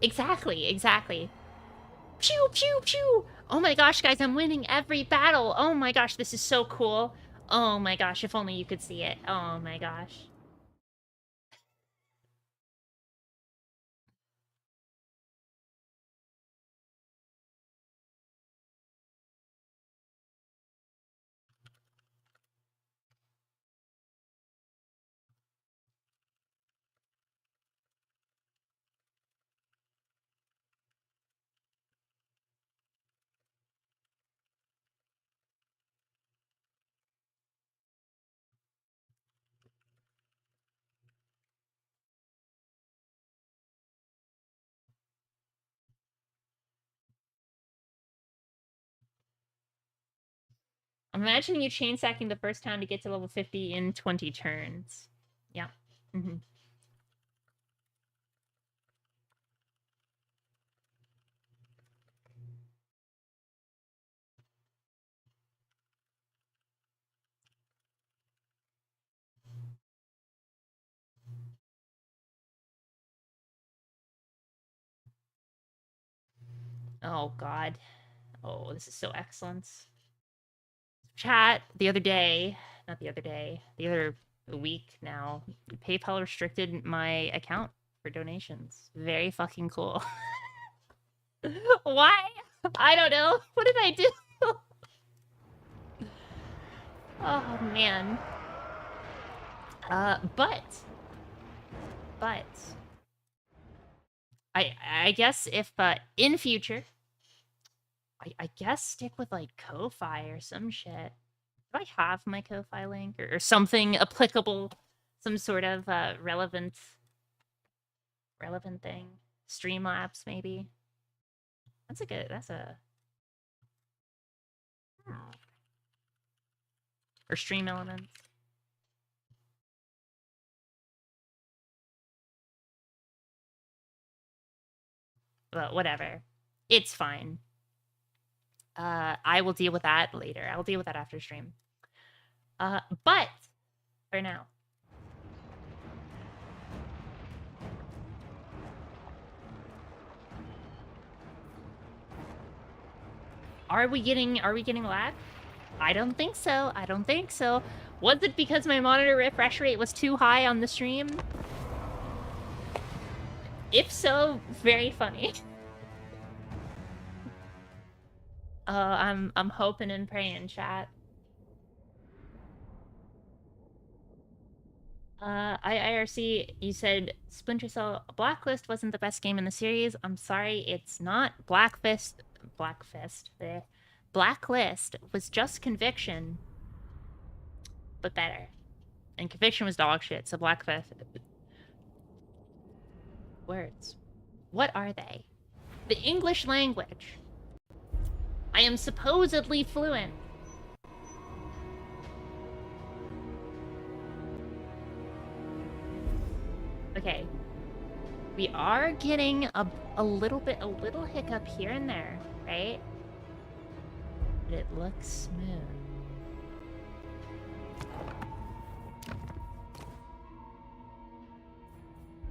Exactly, exactly. Pew, pew, pew! Oh my gosh, guys, I'm winning every battle! Oh my gosh, this is so cool. Oh my gosh, if only you could see it. Oh my gosh. I'm imagining you chain stacking the first time to get to level 50 in 20 turns. Yeah. Mm-hmm. Oh, God. Oh, this is so excellent. Chat, the other day, not the other day, the other week now, PayPal restricted my account for donations. Very fucking cool. Why? I don't know. What did I do? Oh, man. But I guess if in future, I guess stick with like Ko-Fi or some shit. Do I have my Ko-Fi link or something applicable, some sort of relevant thing? Streamlabs maybe. That's a or Stream Elements. Well, whatever. It's fine. I will deal with that later. I'll deal with that after stream. But for now. Are we getting lag? I don't think so. I don't think so. Was it because my monitor refresh rate was too high on the stream? If so, very funny. I'm hoping and praying, chat. IRC, you said Splinter Cell Blacklist wasn't the best game in the series. I'm sorry, it's not. Blacklist was just Conviction, but better. And Conviction was dog shit, so Blacklist... Words. What are they? The English language. I am supposedly fluent. Okay. We are getting a little hiccup here and there, right? But it looks smooth.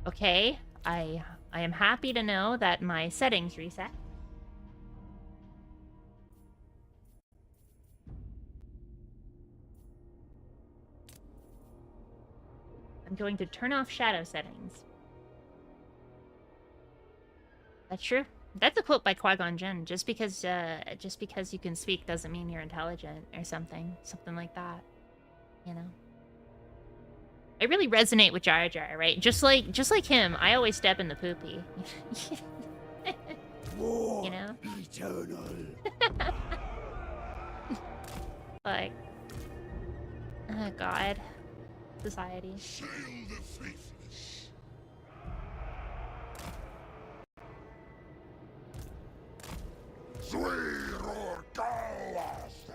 Okay, I am happy to know that my settings reset. I'm going to turn off shadow settings. That's true. That's a quote by Qui-Gon Jinn. Just because you can speak doesn't mean you're intelligent or something. Something like that. You know? I really resonate with Jar Jar, right? Just like him, I always step in the poopy. You know? Eternal. Like, oh God. Society. Sail the faithless. Zwir Galasta.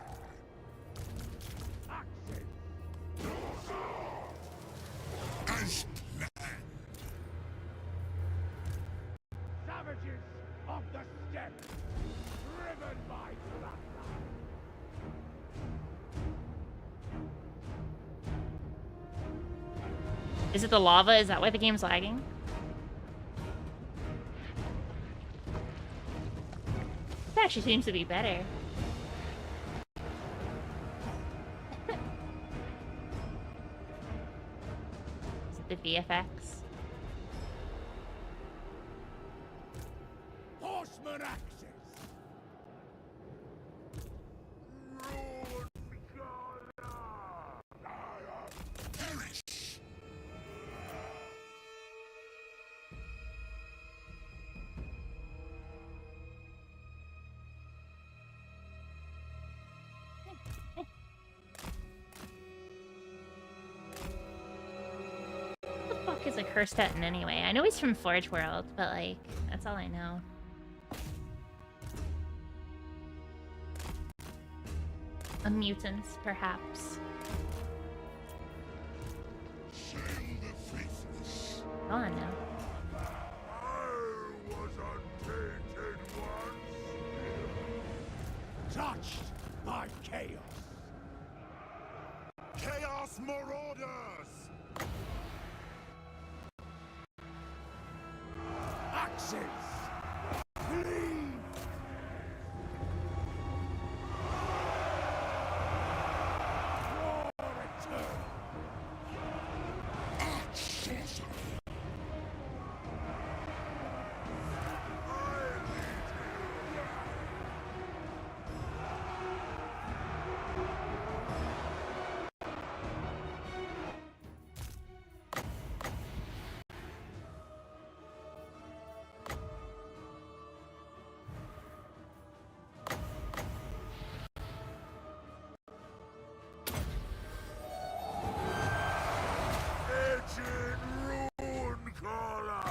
As planned. Savages of the steppe, driven by bloodline. Is it the lava? Is that why the game's lagging? It actually seems to be better. Is it the VFX? Horseman axes. Perish. What the fuck is a Kerstetten anyway? I know he's from Forge World, but like, that's all I know. A mutant, perhaps. Sail the faithless. Go on now. I was untainted once. Touched by chaos. Chaos Marauders! Axes. Cleave. War eternal. Sorcery! Ancient rune caller.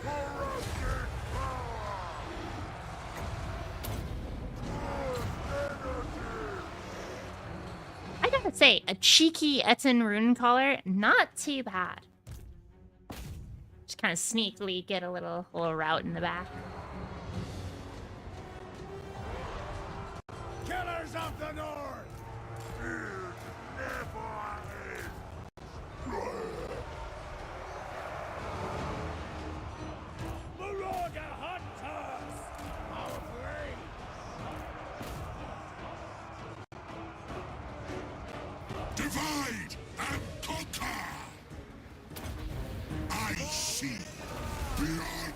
Corrupted power. I gotta say, a cheeky Etten rune collar, not too bad. Just kind of sneakily get a little route in the back. Killers of the North. Fear never ends. Marauder hunters. Our flames. Divide and conquer! I see beyond.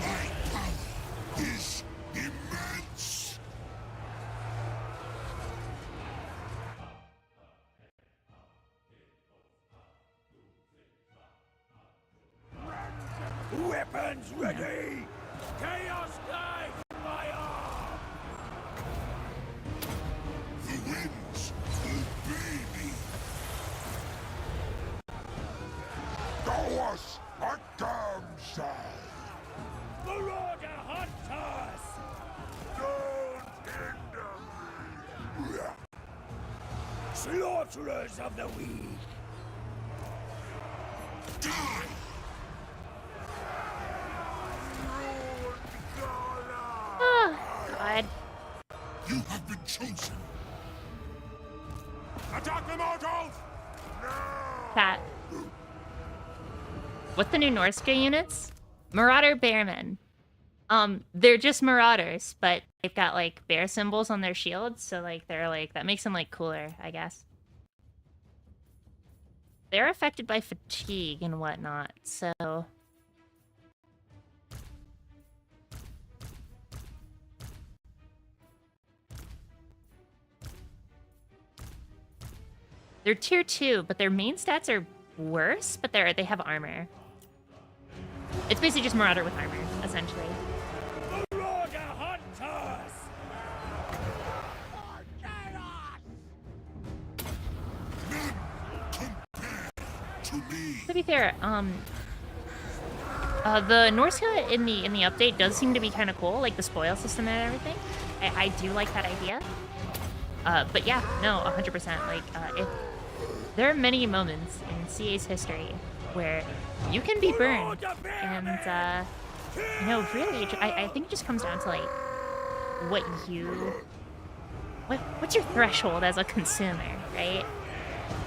My power is immense. Weapons ready. Chaos guide my arm. The winds obey me. Go us a damn sight. Marauder hunters. Don't hinder me. Slaughterers of the weak. Die! Rune caller. Oh, God. You have been chosen. Attack the mortals. No. Cat. What's the new Norska units? Marauder Bearmen. They're just marauders, but they've got like bear symbols on their shields, so like they're like that makes them like cooler, I guess. They're affected by fatigue and whatnot, so they're tier 2, but their main stats are worse, but they have armor. It's basically just Marauder with armor, essentially. Marauder hunters. For chaos. None compare to me. To be fair, the Norska in the update does seem to be kind of cool, like the spoil system and everything. I do like that idea. But yeah, no, 100%. Like, if there are many moments in CA's history where you can be burned, and you know, really, I think it just comes down to like what's your threshold as a consumer, right?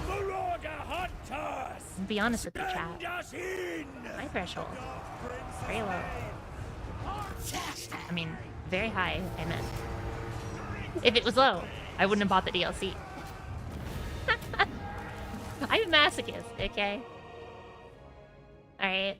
Marauder hunters. And be honest with your Send chat. us in. My threshold, very low. I mean, very high, I meant. If it was low, I wouldn't have bought the DLC. I'm a masochist, okay? Alright.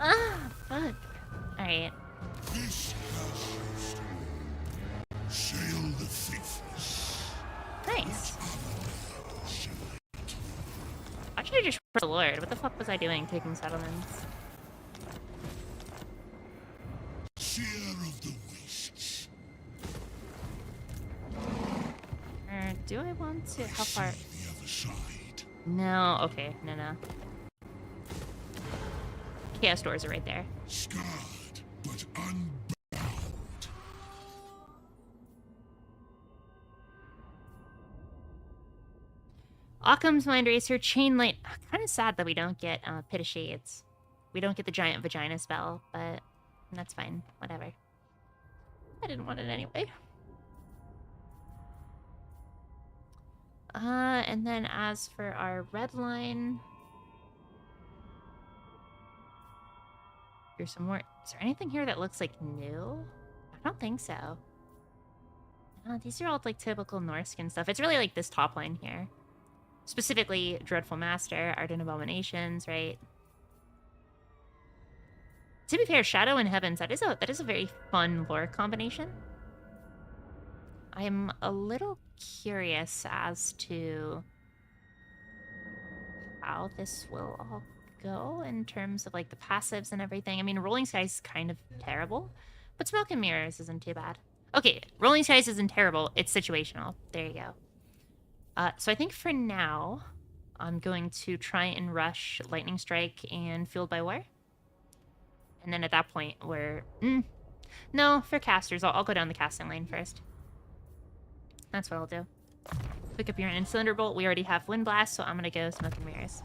Ah, fuck. Alright. This has sail the faithless. Nice. Actually, just for the Lord. What the fuck was I doing taking settlements? Seer of the wastes. Do I want to? How far? The other side. No. Okay. No. Chaos doors are right there. Scarred, but unbound. Occam's Mind Racer, Chain Light. Kind of sad that we don't get Pit of Shades. We don't get the Giant Vagina spell, but that's fine. Whatever. I didn't want it anyway. And then as for our red line... Here's some more... Is there anything here that looks like new? I don't think so. No, these are all like typical Norskin stuff. It's really like this top line here. Specifically, Dreadful Master, Ardent Abominations, right? To be fair, Shadow and Heavens, that is a very fun lore combination. I'm a little curious as to how this will all go in terms of like the passives and everything. I mean, Rolling Skies is kind of terrible, but Smoke and Mirrors isn't too bad. Okay, Rolling Skies isn't terrible, it's situational. There you go. So I think for now, I'm going to try and rush Lightning Strike and Fueled by War. And then at that point, we're... no, for casters, I'll go down the casting lane first. That's what I'll do. Pick up your and Cylinder Bolt. We already have Wind Blast, so I'm gonna go Smoke and Mirrors.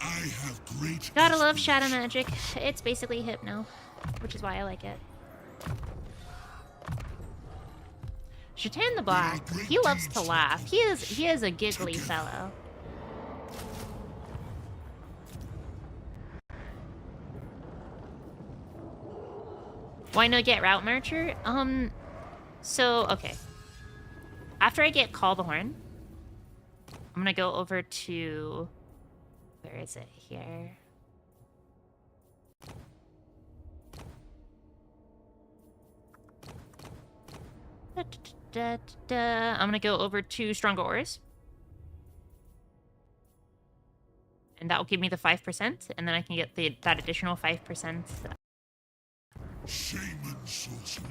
I have great. Gotta love Shadow Magic. It's basically Hypno, which is why I like it. Shatan the Black, he loves to laugh. He is a giggly fellow. Why not get Route Marcher? So, okay. After I get Call the Horn, I'm gonna go over to... Where is it? Here. I'm gonna go over to Stronger Ores. And that will give me the 5%, and then I can get that additional 5% Shaman sorcery.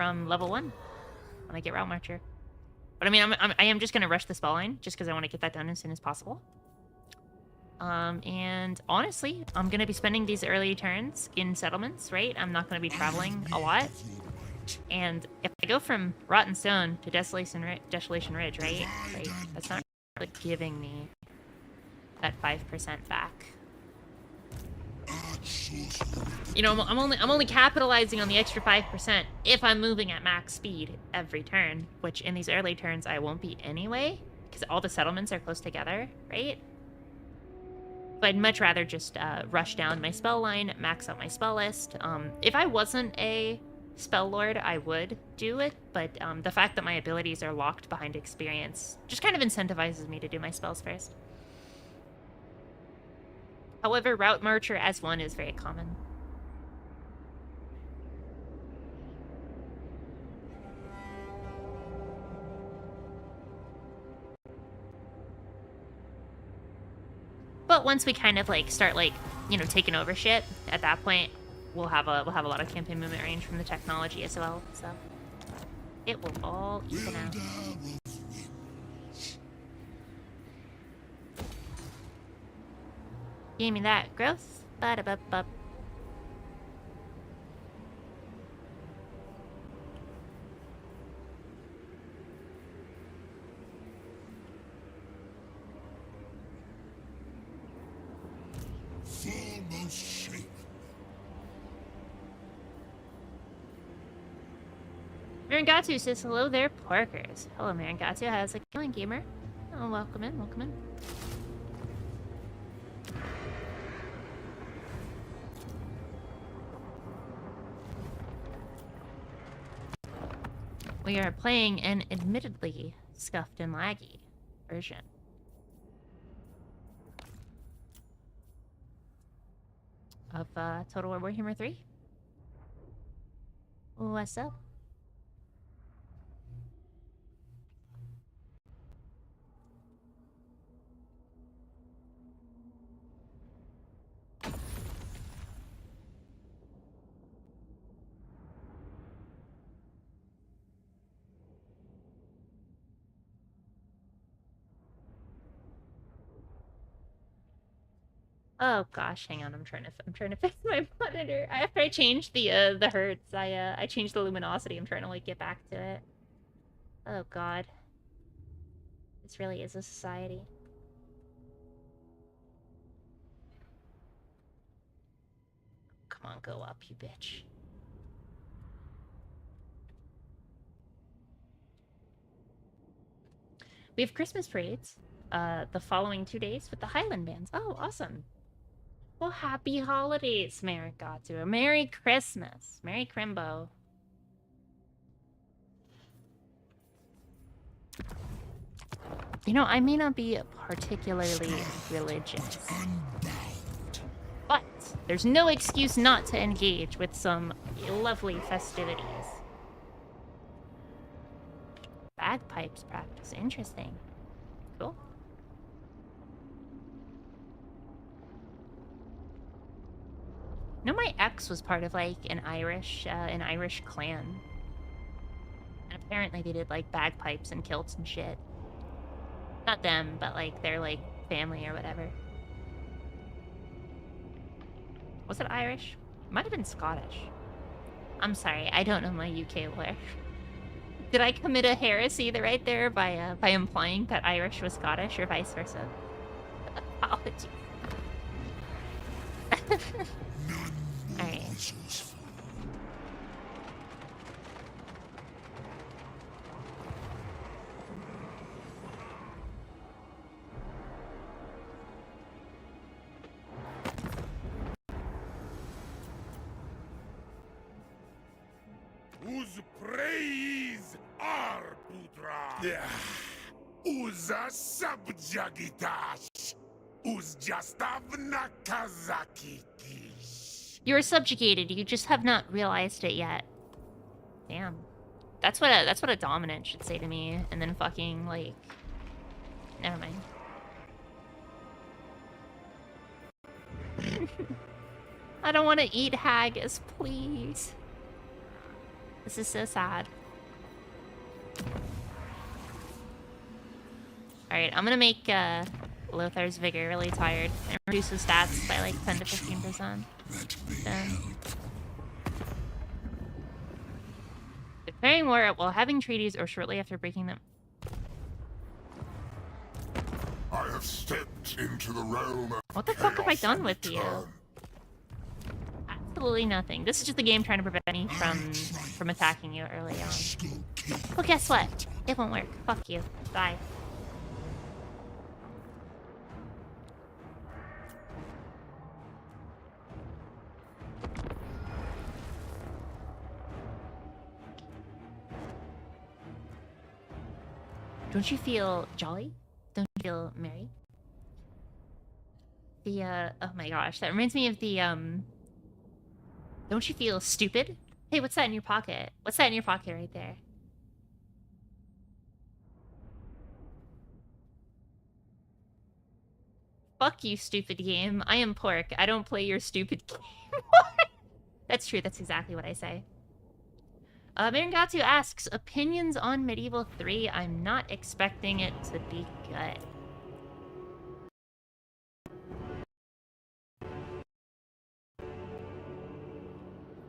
from level 1 when I get Route Marcher. But I mean, I am just gonna rush the spell line, just because I want to get that done as soon as possible. And honestly, I'm gonna be spending these early turns in settlements, right? I'm not gonna be traveling a lot. And if I go from Rotten Stone to Desolation Ridge, right? Like, that's not really giving me that 5% back. You know, I'm only capitalizing on the extra 5% if I'm moving at max speed every turn, which in these early turns I won't be anyway, because all the settlements are close together, right? But I'd much rather just rush down my spell line, max out my spell list. If I wasn't a spell lord, I would do it, but the fact that my abilities are locked behind experience just kind of incentivizes me to do my spells first. However, Route Marcher as one is very common. But once we kind of like start like, you know, taking over shit, at that point we'll have a lot of campaign movement range from the technology as well, so it will all even out. Give me that growth. Ba-da-ba-ba. Foremost shape. Marangatu says, hello there, porkers. Hello, Marangatu. How's it going, gamer? Oh, welcome in, welcome in. We are playing an admittedly scuffed and laggy version. of Total War Warhammer 3. What's up? Oh gosh, hang on. I'm trying to fix my monitor. After I changed the hertz, I changed the luminosity. I'm trying to like get back to it. Oh god. This really is a society. Come on, go up, you bitch. We have Christmas parades the following 2 days with the Highland bands. Oh, awesome. Well, happy holidays, Marigatu. Merry Christmas. Merry Crimbo. You know, I may not be particularly religious, but there's no excuse not to engage with some lovely festivities. Bagpipes practice. Interesting. Cool. You know, my ex was part of like an Irish clan, and apparently they did like bagpipes and kilts and shit. Not them, but like their like family or whatever. Was it Irish? Might have been Scottish. I'm sorry, I don't know my UK lore. Did I commit a heresy right there by implying that Irish was Scottish or vice versa? Apologies. Alright. Whose praise are Putra? Uza subjugitas. Uz jastavna kazakikish. You are subjugated, you just have not realized it yet. Damn. That's what a dominant should say to me, and then fucking like never mind. I don't want to eat haggis, please. This is so sad. Alright, I'm gonna make Lothar's Vigor really tired and reduce his stats by like 10 to 15%. Declaring war while having treaties or shortly after breaking them. I have stepped into the realm of What the fuck have I chaos done and with you? return. Absolutely nothing. This is just the game trying to prevent me from attacking you early on. Well, guess what? It won't work. Fuck you. Bye. Don't you feel jolly? Don't you feel merry? Oh my gosh, that reminds me of the, don't you feel stupid? Hey, what's that in your pocket? What's that in your pocket right there? Fuck you, stupid game. I am pork. I don't play your stupid game. That's true, that's exactly what I say. Marangatu asks, opinions on Medieval 3? I'm not expecting it to be good.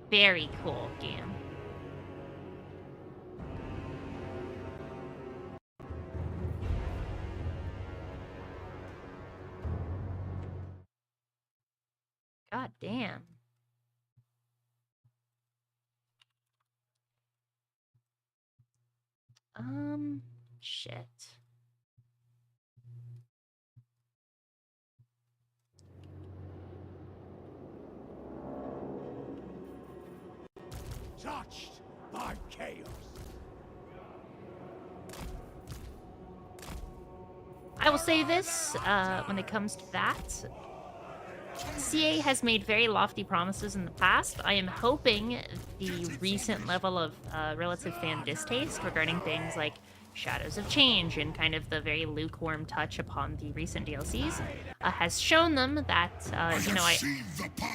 Very cool game. God damn. Shit. Touched by chaos. I will say this, when it comes to that, CA has made very lofty promises in the past. I am hoping the recent level of relative fan distaste regarding things like Shadows of Change and kind of the very lukewarm touch upon the recent DLCs has shown them that, you know,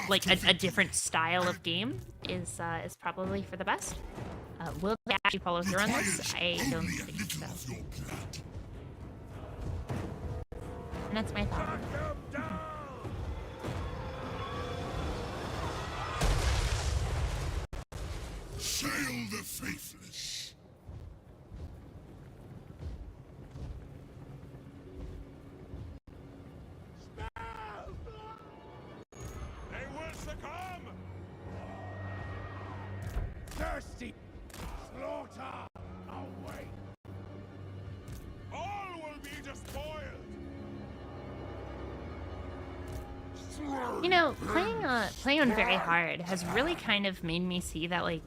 like a different style of game is probably for the best. Will they actually follow through on this? I don't think so. And that's my thought. Sail the faithless. They will succumb! Thirsty slaughter away! All will be despoiled! You know, playing on very hard has really kind of made me see that, like,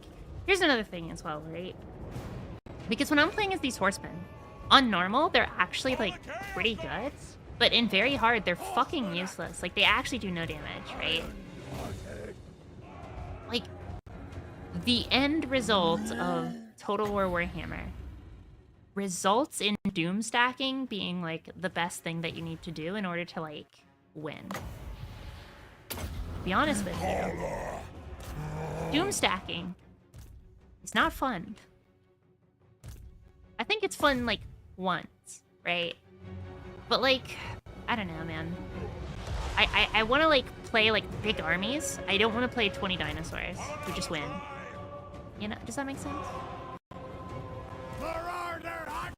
here's another thing as well, right? Because when I'm playing as these horsemen, on normal, they're actually, like, pretty good. But in very hard, they're fucking useless. Like, they actually do no damage, right? Like, the end result of Total War Warhammer results in doom stacking being, like, the best thing that you need to do in order to, like, win. To be honest with you, doom stacking is not fun. I think it's fun, like, once, right? But, like, I don't know, man. I want to, like, play, like, big armies. I don't want to play 20 dinosaurs who just win. You know, does that make sense? Marauder hunters!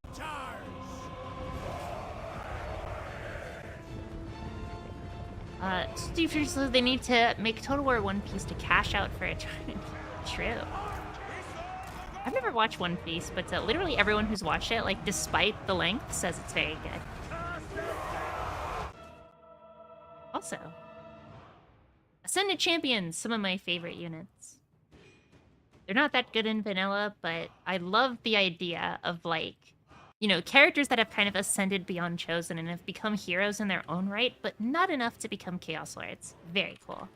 Steve, so they need to make Total War One Piece to cash out for eternity. True. I've never watched One Piece, but literally everyone who's watched it, like, despite the length, says it's very good. Also, Ascended Champions, some of my favorite units. They're not that good in vanilla, but I love the idea of, like, you know, characters that have kind of ascended beyond Chosen and have become heroes in their own right, but not enough to become Chaos Lords. Very cool.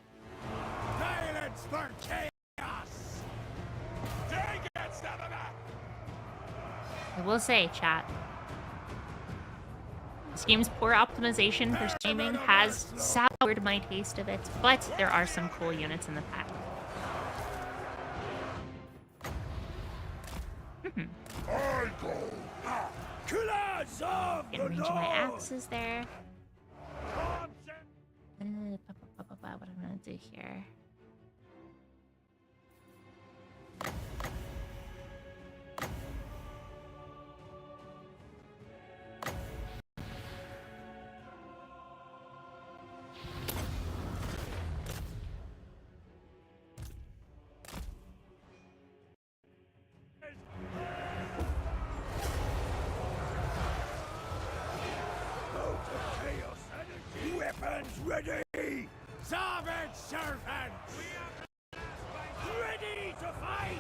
Silence for chaos! Take it, Stamina! I will say, chat, this game's poor optimization for streaming has soured my taste of it, but there are some cool units in the pack. I go! Killers of Get range of my axes there. What I'm gonna do here. Weapons ready! Servant servants! Ready to fight!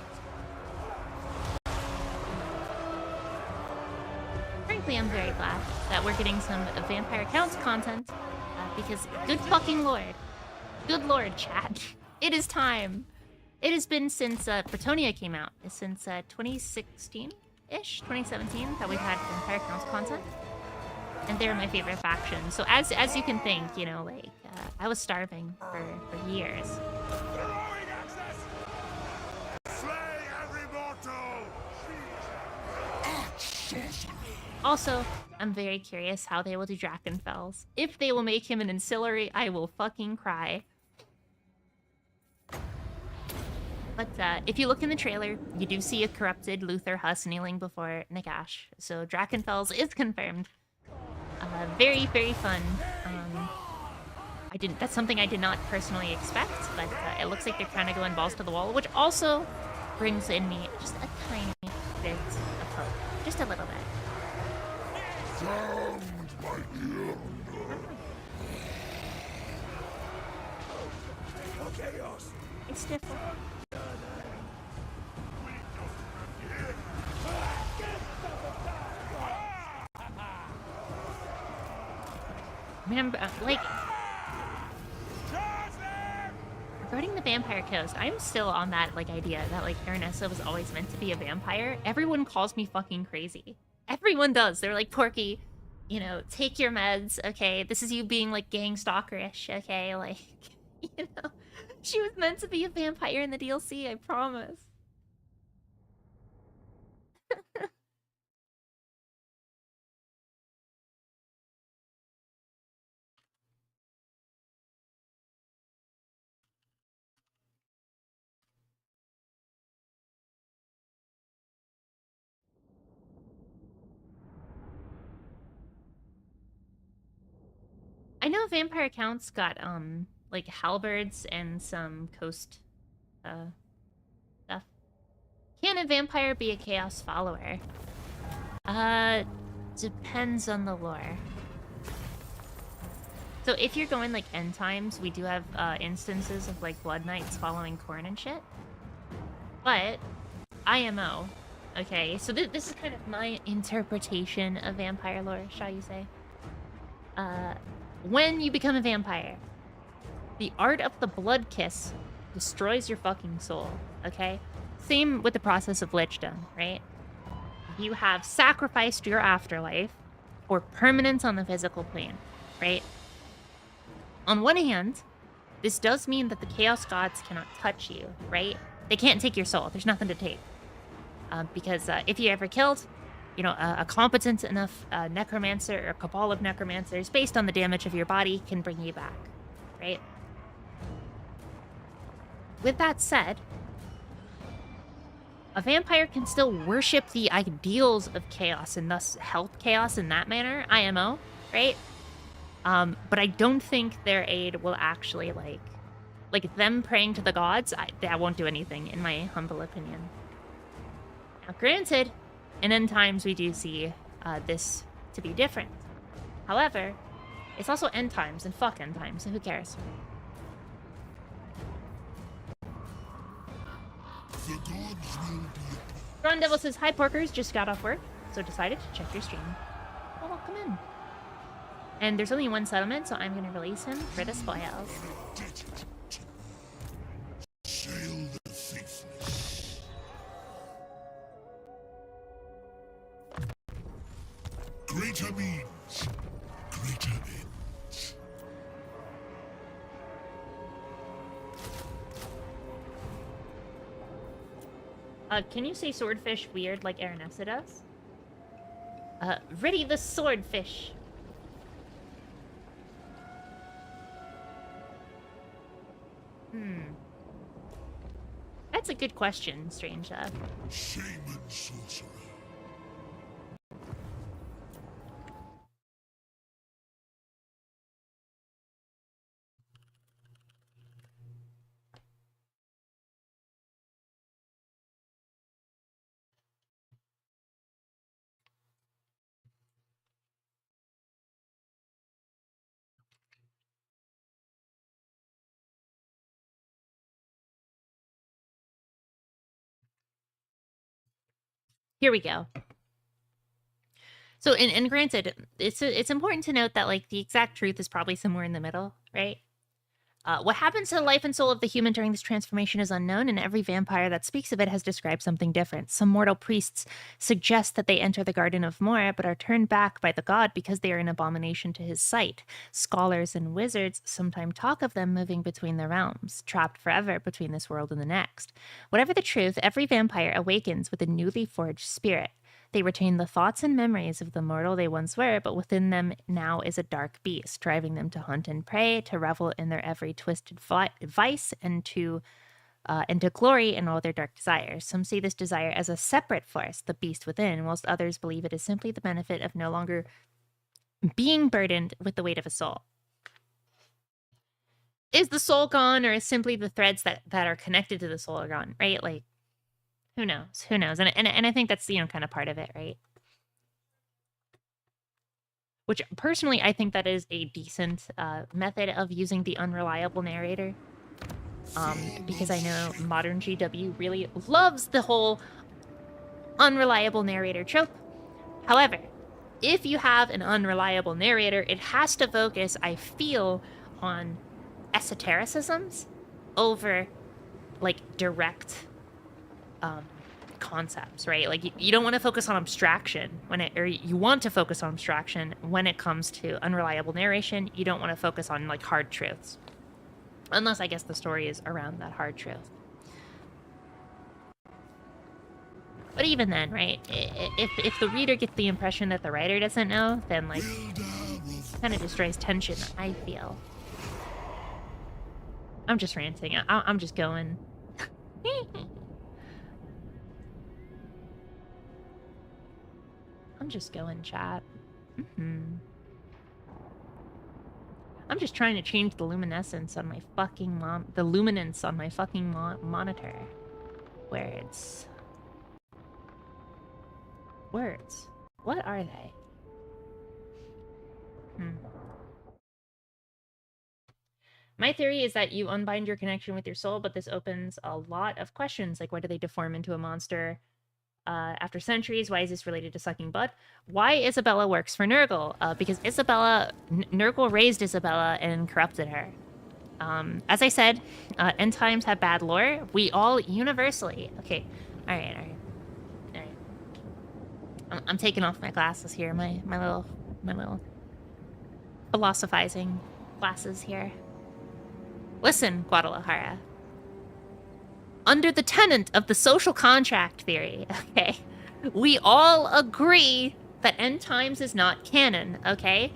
Frankly, I'm very glad that we're getting some Vampire Counts content, because good fucking lord. Good lord, chat. It is time. It has been since Bretonia came out, since 2016-ish, 2017, that we've had Vampire Counts content. And they're my favorite faction. So as you can think, you know, like, I was starving for years. Throwing access! Slay every mortal! Also, I'm very curious how they will do Drakenfels. If they will make him an ancillary, I will fucking cry. But if you look in the trailer, you do see a corrupted Luther Huss kneeling before Nagash. So Drakenfels is confirmed. Very, very fun. That's something I did not personally expect, but it looks like they're kind of going balls to the wall, which also brings in me just a tiny bit of hope. Just a little bit. Sound my ear. Chaos! It's different. I mean, I'm like, regarding the Vampire Coast, I'm still on that, like, idea that, like, Aranessa was always meant to be a vampire. Everyone calls me fucking crazy. Everyone does. They're like, Porky, you know, take your meds, okay? This is you being, like, gang stalkerish, okay? Like, you know, she was meant to be a vampire in the DLC, I promise. I know vampire accounts got, like, halberds and some coast, stuff. Can a vampire be a chaos follower? Depends on the lore. So if you're going, like, end times, we do have, instances of, like, Blood Knights following Khorne and shit. But, IMO, okay, so this is kind of my interpretation of vampire lore, shall you say. When you become a vampire, the art of the blood kiss destroys your fucking soul, okay? Same with the process of lichdom, right? You have sacrificed your afterlife for permanence on the physical plane, right? On one hand, this does mean that the Chaos Gods cannot touch you, right? They can't take your soul. There's nothing to take. Because if you ever killed, you know, a competent enough necromancer or cabal of necromancers, based on the damage of your body, can bring you back, right? With that said, a vampire can still worship the ideals of chaos and thus help chaos in that manner, IMO, right? But I don't think their aid will actually, like them praying to the gods, that won't do anything, in my humble opinion. Now, granted, in end times we do see this to be different. However, it's also end times, and fuck end times, so who cares? The gods will be Ron Devil says, hi porkers, just got off work, so decided to check your stream. Well, welcome in. And there's only one settlement, so I'm going to release him for the spoils. sail the faithless. Greater means, greater ends. Can you say swordfish weird like Aranessa does? Ready the swordfish. That's a good question, Strange Love. Shaman sorcerer. Here we go. So, and granted, it's important to note that, like, the exact truth is probably somewhere in the middle, right? What happens to the life and soul of the human during this transformation is unknown, and every vampire that speaks of it has described something different. Some mortal priests suggest that they enter the Garden of Mora, but are turned back by the god because they are an abomination to his sight. Scholars and wizards sometimes talk of them moving between the realms, trapped forever between this world and the next. Whatever the truth, every vampire awakens with a newly forged spirit. They retain the thoughts and memories of the mortal they once were, but within them now is a dark beast, driving them to hunt and prey, to revel in their every twisted vice, and to glory in all their dark desires. Some see this desire as a separate force, the beast within, whilst others believe it is simply the benefit of no longer being burdened with the weight of a soul. Is the soul gone, or is simply the threads that are connected to the soul are gone, right? Like, who knows? Who knows? And I think that's, you know, kind of part of it, right? Which, personally, I think that is a decent method of using the unreliable narrator. Because I know modern GW really loves the whole unreliable narrator trope. However, if you have an unreliable narrator, it has to focus, I feel, on esotericisms over like direct concepts, right? Like you don't want to focus on abstraction or you want to focus on abstraction when it comes to unreliable narration. You don't want to focus on like hard truths, unless I guess the story is around that hard truth. But even then, right? If the reader gets the impression that the writer doesn't know, then like kind of destroys tension, I feel. I'm just ranting. I'm just going. I'm just going, chat. I'm just trying to change the luminescence on my fucking the luminance on my fucking monitor. Words. Words. What are they? My theory is that you unbind your connection with your soul, but this opens a lot of questions, like why do they deform into a monster after centuries? Why is this related to sucking butt? Why Isabella works for Nurgle? Because Nurgle raised Isabella and corrupted her. As I said, end times have bad lore. We all universally... Okay, alright. I'm taking off my glasses here, my little philosophizing glasses here. Listen, Guadalajara. Under the tenet of the social contract theory, okay, we all agree that end times is not canon, okay?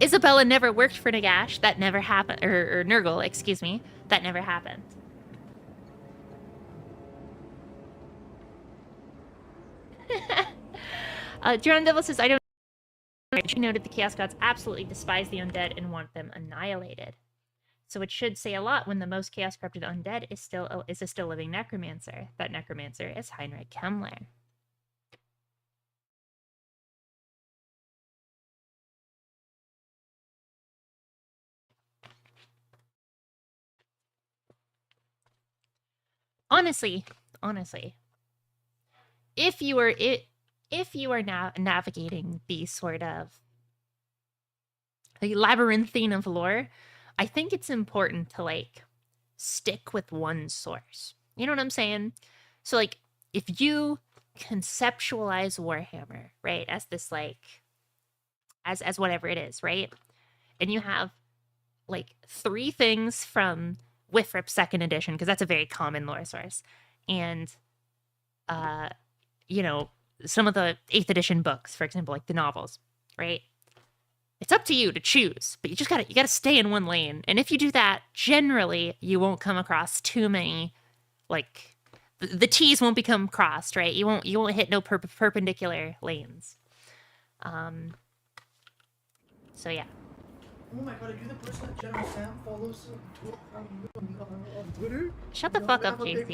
Isabella never worked for Nagash. That never happened. Or Nurgle, excuse me. That never happened. Jerome Devil says, I don't know. She noted the Chaos Gods absolutely despise the undead and want them annihilated. So it should say a lot when the most chaos-corrupted undead is a still living necromancer. That necromancer is Heinrich Kemmler. Honestly, if you are now navigating the sort of the labyrinthine of lore, I think it's important to like stick with one source. You know what I'm saying? So like if you conceptualize Warhammer, right, as this like as whatever it is, right? And you have like 3 things from Wifrip 2nd edition, because that's a very common lore source. And you know, some of the 8th edition books, for example, like the novels, right? It's up to you to choose, but you gotta stay in one lane. And if you do that, generally you won't come across too many, like the T's won't become crossed, right? You won't hit no perpendicular lanes. So yeah. Oh my god, are you the person that General Sam follows on Twitter? Shut the fuck up, JC.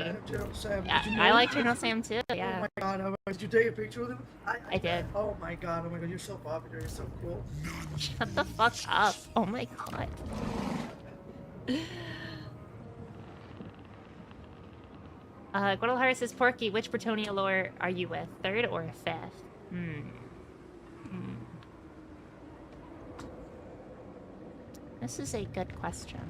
Yeah, I like General Sam too, yeah. Oh my god, did you take a picture with him? I did. Oh my god, you're so popular, you're so cool. Shut the fuck up. Oh my god. Guadalajara says, Porky, which Bretonia lore are you with? 3rd or 5th? This is a good question.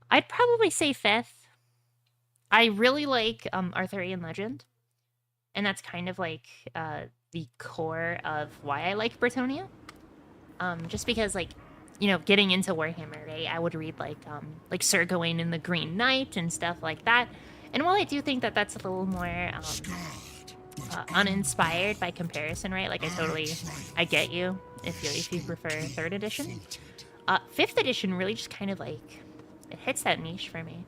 I'd probably say 5th. I really like Arthurian legend, and that's kind of like the core of why I like Bretonia. Just because, like, you know, getting into Warhammer, right? I would read like Sir Gawain and the Green Knight and stuff like that. And while I do think that that's a little more uninspired by comparison, right? Like I get you if you prefer 3rd edition. 5th edition really just kind of like it hits that niche for me.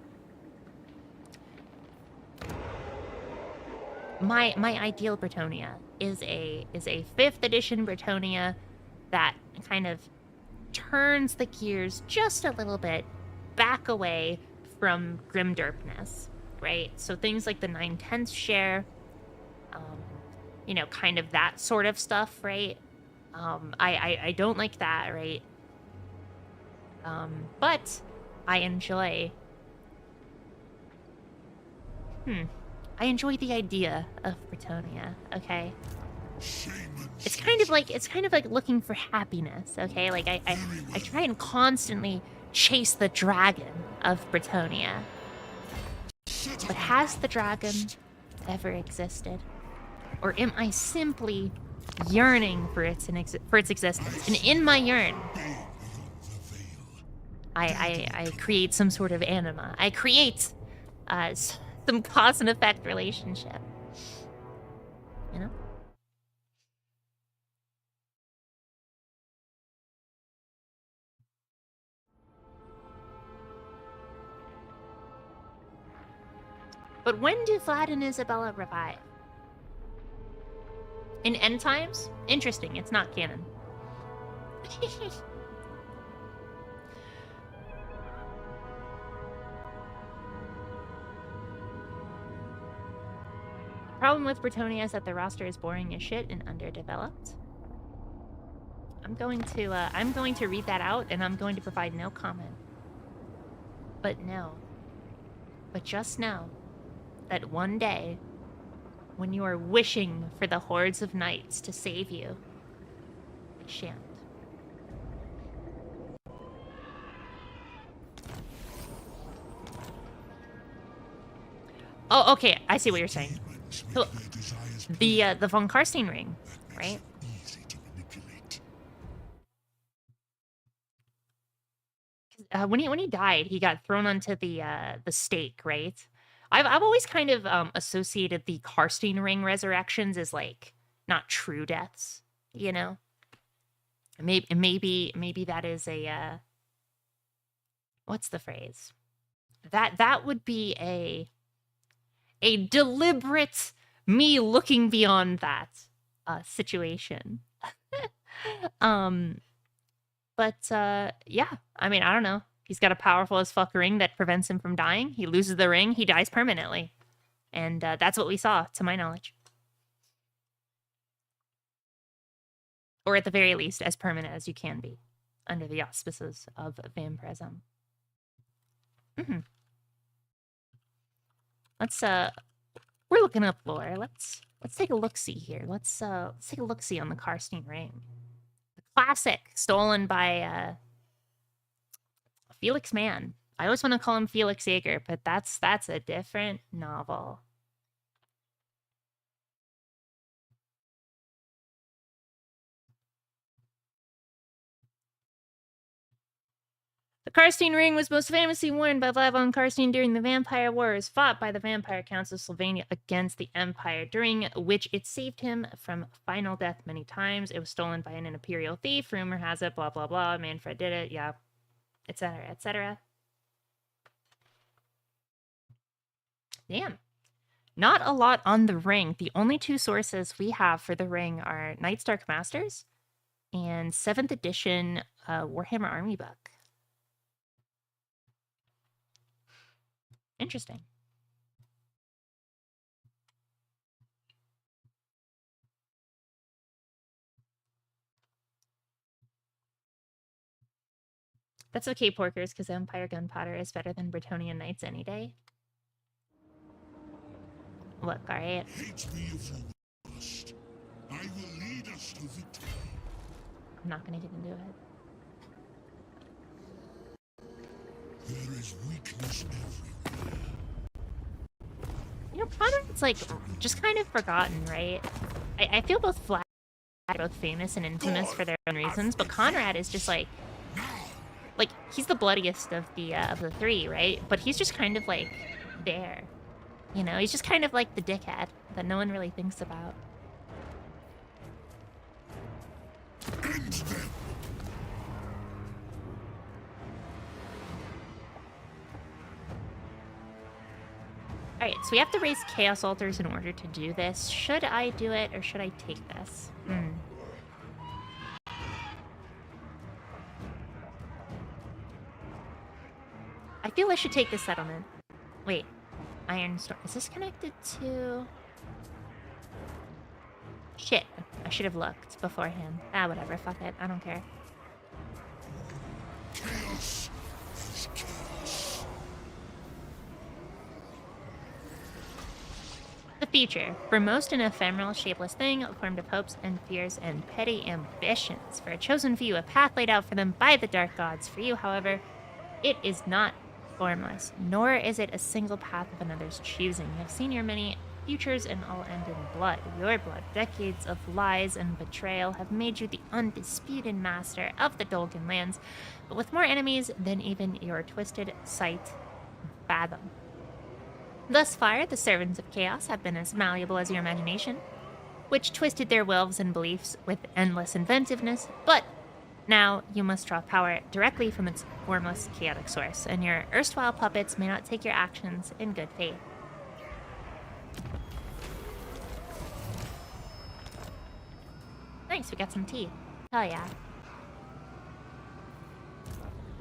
My ideal Bretonia is a 5th edition Bretonia that kind of turns the gears just a little bit back away from grimdarkness, right? So things like the 9/10 share, you know, kind of that sort of stuff, right? I don't like that, right? But I enjoy... I enjoy the idea of Britonia, okay? It's kind of like looking for happiness, okay? Like I try and constantly chase the dragon of Britonia. But has the dragon ever existed? Or am I simply yearning for its existence? And in my yearn, I create some sort of anima. I create some cause and effect relationship. You know? But when do Vlad and Isabella revive? In end times? Interesting, it's not canon. The problem with Britonia is that the roster is boring as shit and underdeveloped. I'm going to read that out and I'm going to provide no comment. But just know that one day, when you are wishing for the hordes of knights to save you, they shan't. Oh, okay, I see what you're saying. So, the von Karstein ring, right? When he died, he got thrown onto the stake, right? I've always kind of associated the Karstein ring resurrections as like not true deaths, you know. Maybe that is a what's the phrase? That would be a deliberate me looking beyond that situation. But yeah, I mean, I don't know. He's got a powerful as fuck ring that prevents him from dying. He loses the ring, he dies permanently. And that's what we saw, to my knowledge. Or at the very least, as permanent as you can be, under the auspices of vampirism. Let's we're looking up lore. Let's take a look-see here. Let's take a look-see on the Karstein ring. The classic, stolen by Felix Mann. I always want to call him Felix Jaeger, but that's a different novel. The Karstein ring was most famously worn by Vlad von Karstein during the Vampire Wars, fought by the Vampire Counts of Sylvania against the Empire, during which it saved him from final death many times. It was stolen by an imperial thief. Rumor has it, blah, blah, blah. Manfred did it, yeah, etc., etc. Damn. Not a lot on the ring. The only two sources we have for the ring are Night's Dark Masters and 7th edition Warhammer Army book. Interesting. That's okay, Porkers, because Empire gunpowder is better than Bretonian Knights any day. Look, alright. I'm not gonna get into it. There is weakness everywhere. You know, Conrad's like just kind of forgotten, right? I feel both Vlad are both famous and infamous for their own reasons, but Conrad is just like he's the bloodiest of the three, right? But he's just kind of like there. You know, he's just kind of like the dickhead that no one really thinks about. Alright, so we have to raise Chaos Altars in order to do this. Should I do it, or should I take this? I feel I should take this settlement. Wait. Iron Storm. Is this connected to... Shit. I should have looked beforehand. Ah, whatever. Fuck it. I don't care. Chaos is chaos. The future. For most, an ephemeral, shapeless thing, formed of hopes and fears and petty ambitions. For a chosen few, a path laid out for them by the dark gods. For you, however, it is not formless, nor is it a single path of another's choosing. You have seen your many futures and all end in blood. Your blood, decades of lies and betrayal, have made you the undisputed master of the Dolgan lands, but with more enemies than even your twisted sight can fathom. Thus far, the servants of chaos have been as malleable as your imagination, which twisted their wills and beliefs with endless inventiveness, but now you must draw power directly from its formless, chaotic source, and your erstwhile puppets may not take your actions in good faith. Thanks, we got some tea. Hell yeah.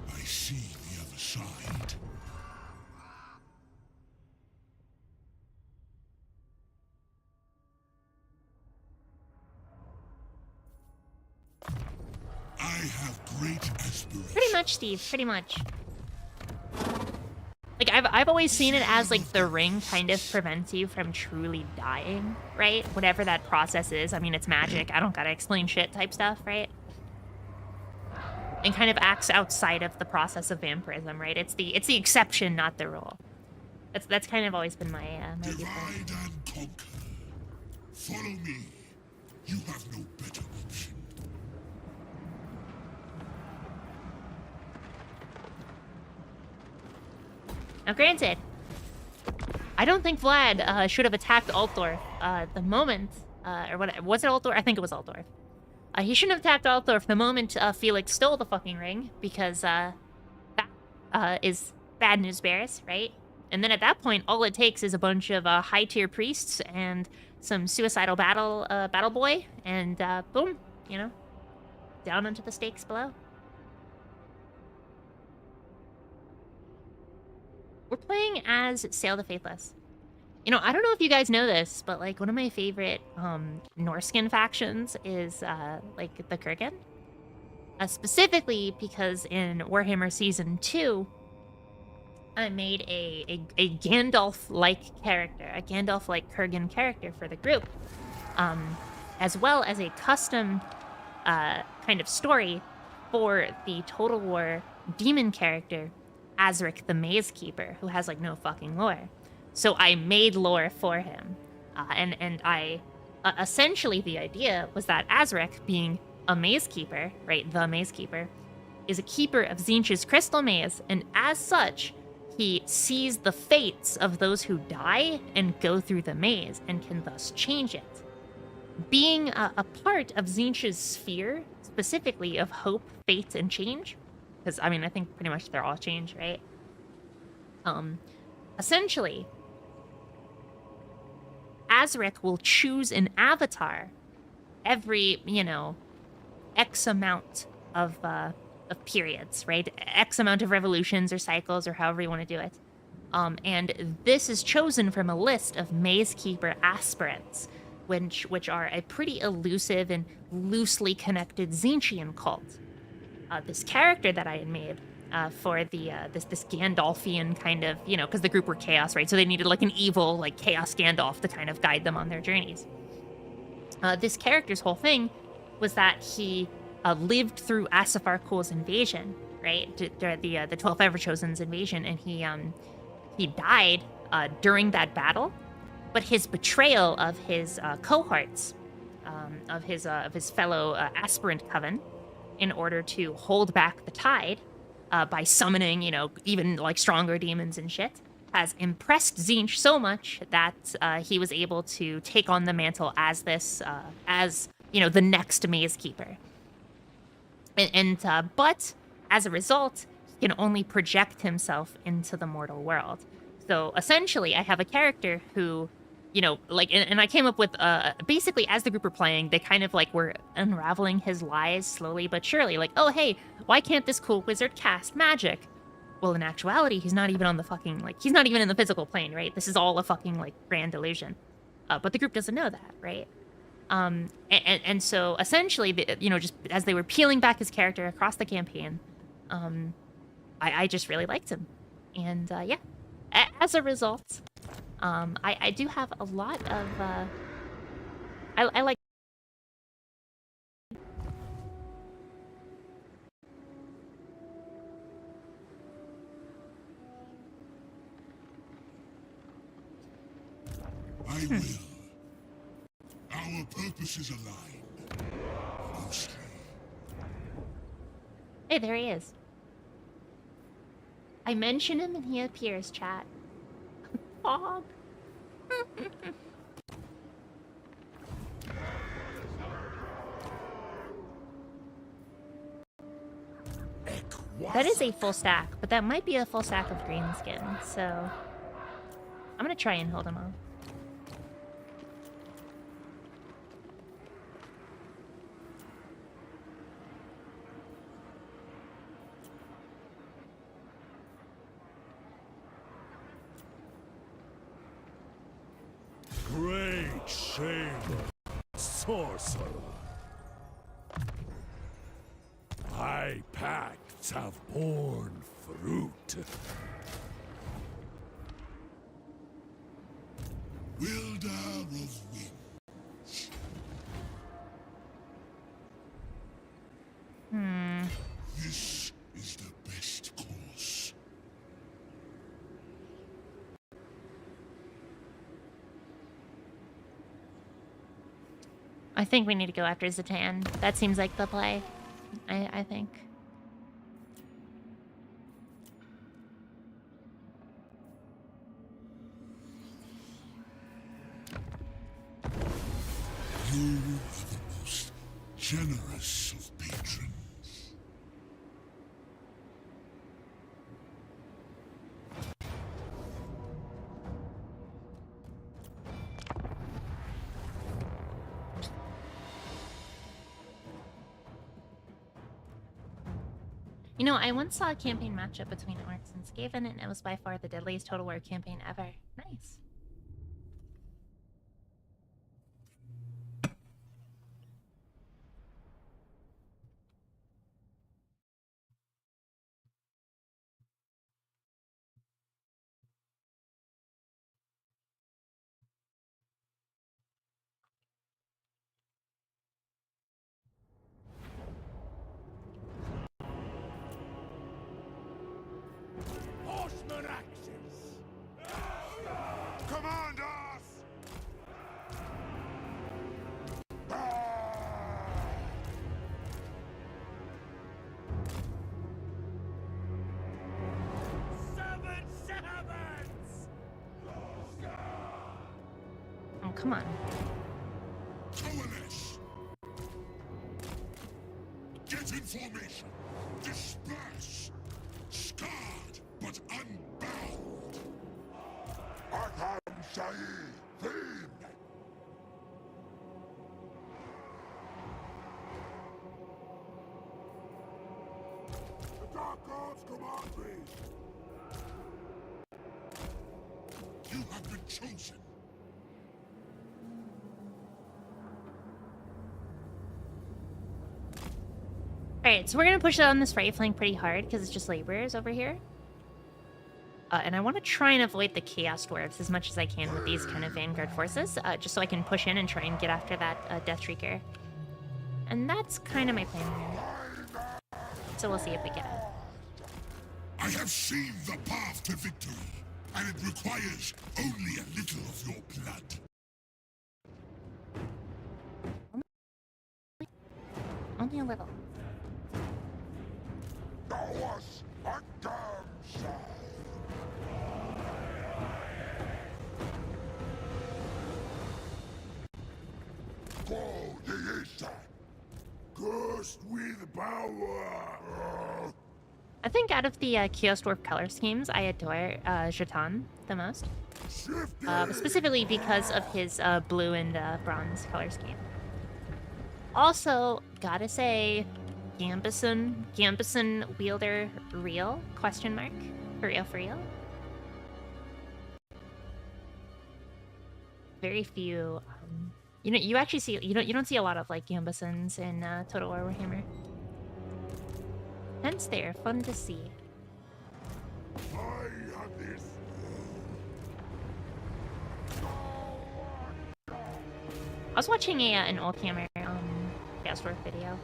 I see the other side. I have great aspirations. Pretty much, Steve. Pretty much. Like, I've always seen it as, like, the ring kind of prevents you from truly dying, right? Whatever that process is. I mean, it's magic. I don't gotta explain shit type stuff, right? And kind of acts outside of the process of vampirism, right? It's the exception, not the rule. That's kind of always been my my viewpoint. Divide and conquer. Follow me. You have no better option. Now, granted, I don't think Vlad should have attacked Altdorf the moment, or what was it, Altdorf? I think it was Altdorf. He shouldn't have attacked Altdorf the moment Felix stole the fucking ring, because that is bad news bears, right? And then at that point, all it takes is a bunch of high-tier priests and some suicidal battle boy, and boom, you know, down onto the stakes below. We're playing as Sail the Faithless. You know, I don't know if you guys know this, but, like, one of my favorite Norskin factions is, like, the Kurgan. Specifically because in Warhammer Season 2, I made a Gandalf-like character, a Gandalf-like Kurgan character for the group, as well as a custom kind of story for the Total War demon character, Azric the Maze Keeper, who has, like, no fucking lore. So I made lore for him. And I... essentially, the idea was that Azric, being a Maze Keeper, right, the Maze Keeper, is a keeper of Tzeentch's crystal maze, and as such, he sees the fates of those who die and go through the maze, and can thus change it. Being a part of Tzeentch's sphere, specifically of hope, fate, and change, because, I mean, I think pretty much they're all change, right? Essentially, Azric will choose an avatar every, you know, X amount of periods, right? X amount of revolutions or cycles or however you want to do it. And this is chosen from a list of Maze Keeper aspirants, which are a pretty elusive and loosely connected Tzeentchian cult. This character that I had made for the this Gandalfian kind of, you know, because the group were chaos, right? So they needed like an evil, like chaos Gandalf to kind of guide them on their journeys. This character's whole thing was that he lived through Asafar Kul's invasion, right? The 12th Everchosen's invasion, and he died during that battle. But his betrayal of his cohorts, of his fellow aspirant coven, in order to hold back the tide by summoning, you know, even like stronger demons and shit, has impressed Tzeentch so much that he was able to take on the mantle as this, as, you know, the next Maze Keeper. But as a result, he can only project himself into the mortal world. So essentially, I have a character who, you know, like, and I came up with, basically, as the group were playing, they kind of, like, were unraveling his lies slowly but surely. Like, oh, hey, why can't this cool wizard cast magic? Well, in actuality, he's not even on the fucking, like, he's not even in the physical plane, right? This is all a fucking, like, grand illusion. But the group doesn't know that, right? And so essentially, you know, just as they were peeling back his character across the campaign, I just really liked him. And yeah, as a result, I do have a lot of, I like. I will. Our purposes align. Mostly. Hey, there he is. I mention him and he appears, chat. Bob. That is a full stack, but that might be a full stack of green skin, so I'm gonna try and hold him off. Great shame, sorcerer. My pacts have borne fruit. Wielder of winds. This is the best course. I think we need to go after Zatan. That seems like the play. I think. You are the most generous of patrons. You know, I once saw a campaign matchup between Orcs and Skaven, and it was by far the deadliest Total War campaign ever. Nice. Horseman axes! Command us! Seven sevens! Oh, come on. Coalesce! Get in formation! Disperse! Scarred, but unbound! Arkham Shahi, Fiend! The Dark Gods command me! You have been chosen! Alright, so we're gonna push on this right flank pretty hard because it's just laborers over here. And I want to try and avoid the Chaos Dwarves as much as I can with these kind of Vanguard forces, just so I can push in and try and get after that Death Shrieker. And that's kind of my plan here. So we'll see if we get it. I have seen the path to victory, and it requires only a little of your blood. Only a little. Ours are damn side. Go, Deisa. Cursed with power! I think out of the Chaos Dwarf color schemes, I adore Jatan the most. Specifically because of his blue and bronze color scheme. Also, gotta say, Gambison wielder real? Question mark? For real, for real? Very few, You know, you actually see you don't see a lot of like Gambasons in Total War Warhammer. Hence, they're fun to see. I have this. I was watching an old camera Chaos Dwarf video.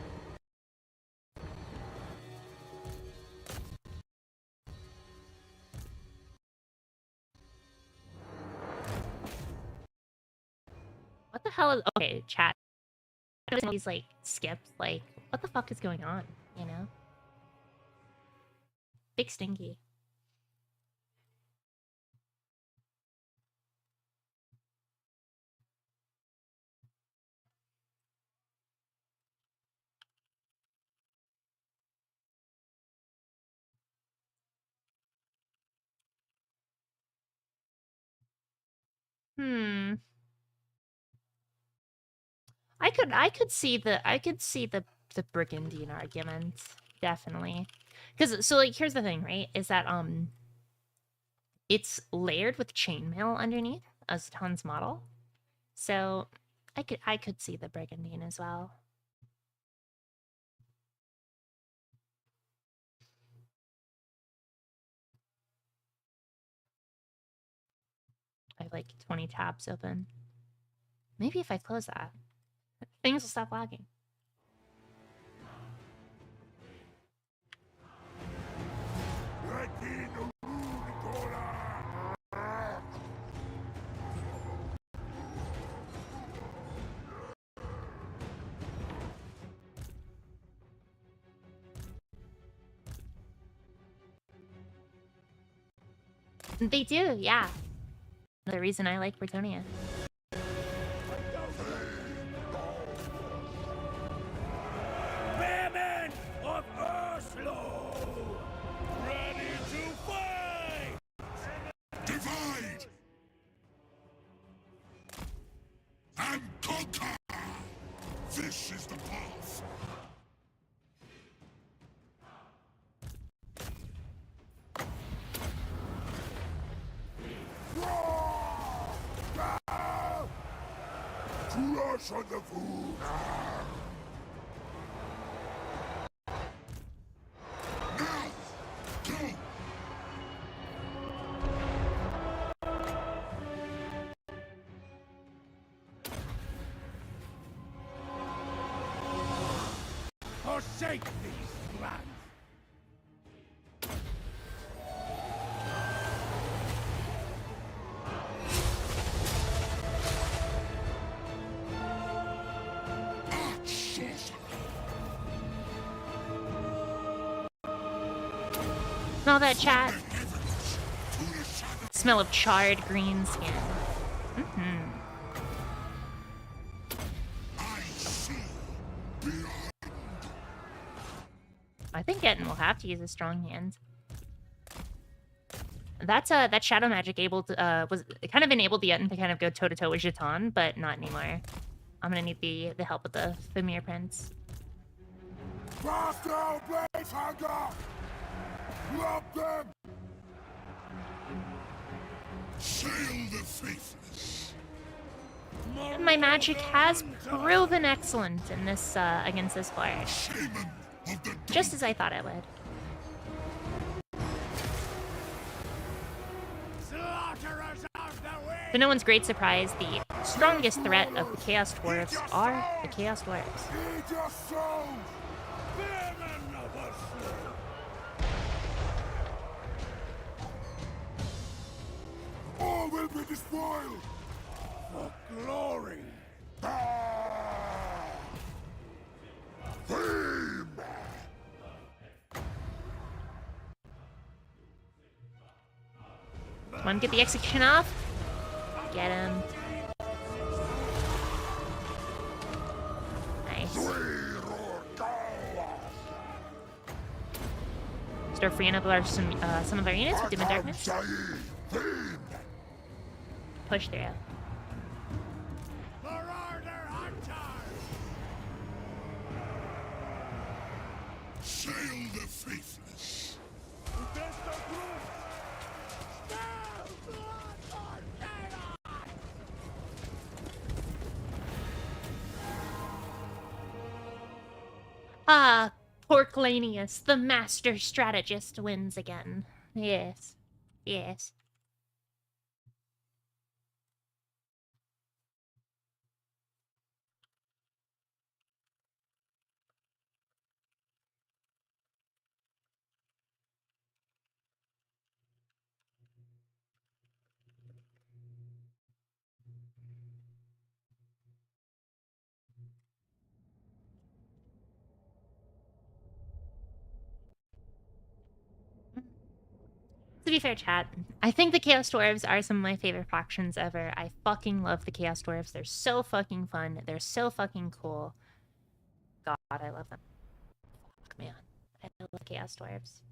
What the hell is okay, chat? These like skips, like what the fuck is going on? You know? Big stinky. Hmm. I could see the Brigandine argument, definitely. Because so like here's the thing, right? Is that it's layered with chainmail underneath as Ton's model. So I could see the Brigandine as well. I have like 20 tabs open. Maybe if I close that, things will stop lagging. They do, yeah. The reason I like Britonia. Women of Oslo! Ready to fight! Divide and conquer. This is the path. Crush on the food! Now, go. Forsake these lands! Arch sorcerer. Smell that, chat? The heavens to the shadow. Smell of charred green skin. I see beyond. I think Etten will have to use a strong hand. That's that shadow magic able to was it kind of enabled the Etten to kind of go toe to toe with Jeton, but not anymore. I'm gonna need the help with the Famir Prince. Blast down Blaze Hunger! Love them! Sail the faithless. My magic has proven excellent in this against this player, Shaman of the just as I thought it would. Slaughterers of the way! To no one's great surprise, the strongest threat of the Chaos Dwarves are the Chaos Dwarves. Feed your souls! Women of Oslo! all will be despoiled. For glory! Fame. Come on, get the execution off. Get him. Nice. Start freeing up some of our units with Doom and Darkness. Push through. Marauder Hunters! Sail the faithless. Ah, Porklanius, the master strategist, wins again. Yes. Yes. To be fair, chat, I think the Chaos Dwarves are some of my favorite factions ever. I fucking love the Chaos Dwarves. They're so fucking fun. They're so fucking cool. God, I love them. Fuck, man. I love Chaos Dwarves.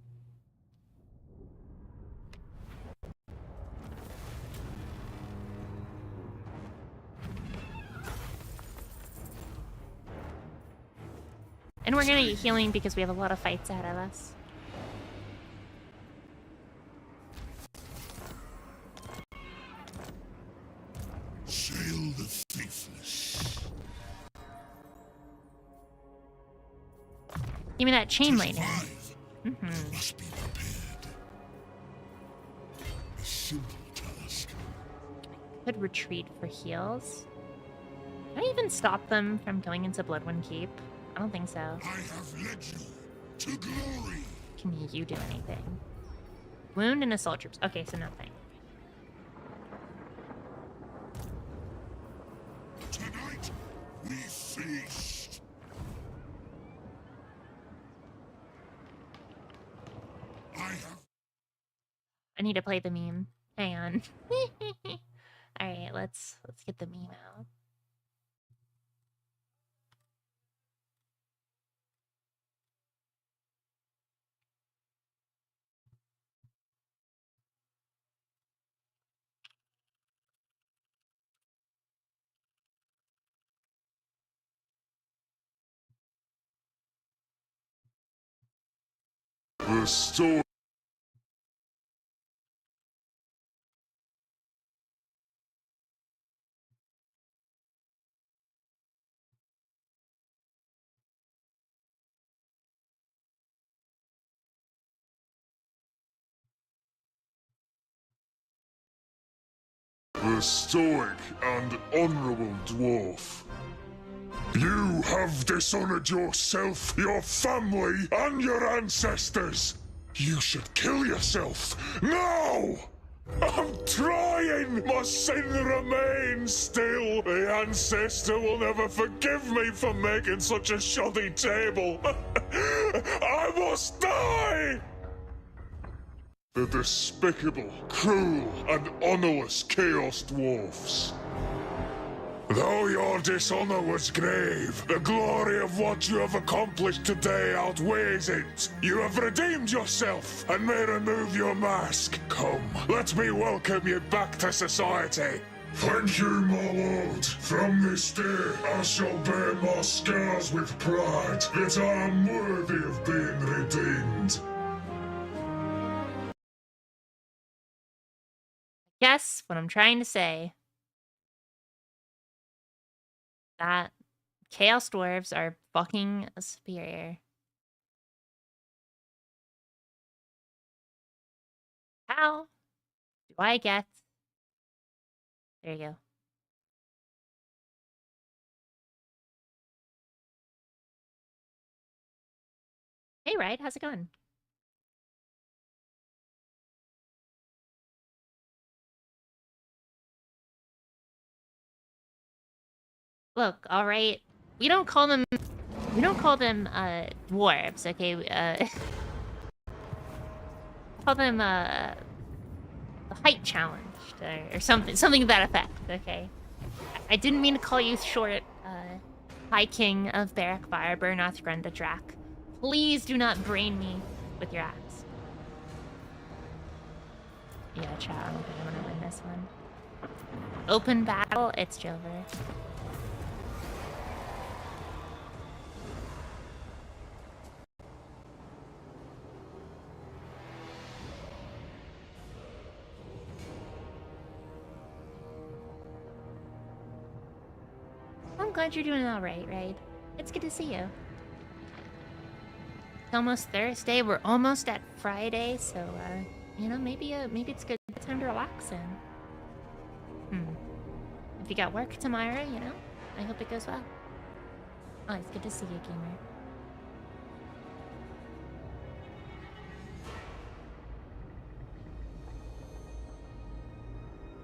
And we're gonna get healing because we have a lot of fights ahead of us. Sail the faithless. Give me that chain lightning. Must be prepared. A simple task. Could retreat for heals. Can I even stop them from going into Bloodwind Keep? I don't think so. I have led you to glory. Can you do anything? Wound and assault troops. Okay, so nothing. Tonight we feast. I need to play the meme. Hang on. Alright, let's get the meme out. The story. The stoic and honorable dwarf. You have dishonored yourself, your family, and your ancestors. You should kill yourself now! I'm trying! My sin remains still! The ancestor will never forgive me for making such a shoddy table! I must die! The despicable, cruel, and honorless Chaos Dwarfs. Though your dishonor was grave, the glory of what you have accomplished today outweighs it. You have redeemed yourself and may remove your mask. Come, let me welcome you back to society. Thank you, my lord. From this day, I shall bear my scars with pride, that I am worthy of being redeemed. Guess what I'm trying to say. That Chaos Dwarves are fucking superior. How do I get... There you go. Hey, Ride, how's it going? Look, all right. We don't call them dwarves, okay? Call them height challenged or something to that effect, okay? I didn't mean to call you short, High King of Barak Fire, Bernoth Grenda Drak. Please do not brain me with your axe. Yeah, chat, I don't think I'm gonna win this one. Open battle, it's Jover. I'm glad you're doing all right, right? It's good to see you. It's almost Thursday. We're almost at Friday, so you know, maybe it's good time to relax in. If you got work tomorrow, you know, I hope it goes well. Oh, it's good to see you, gamer.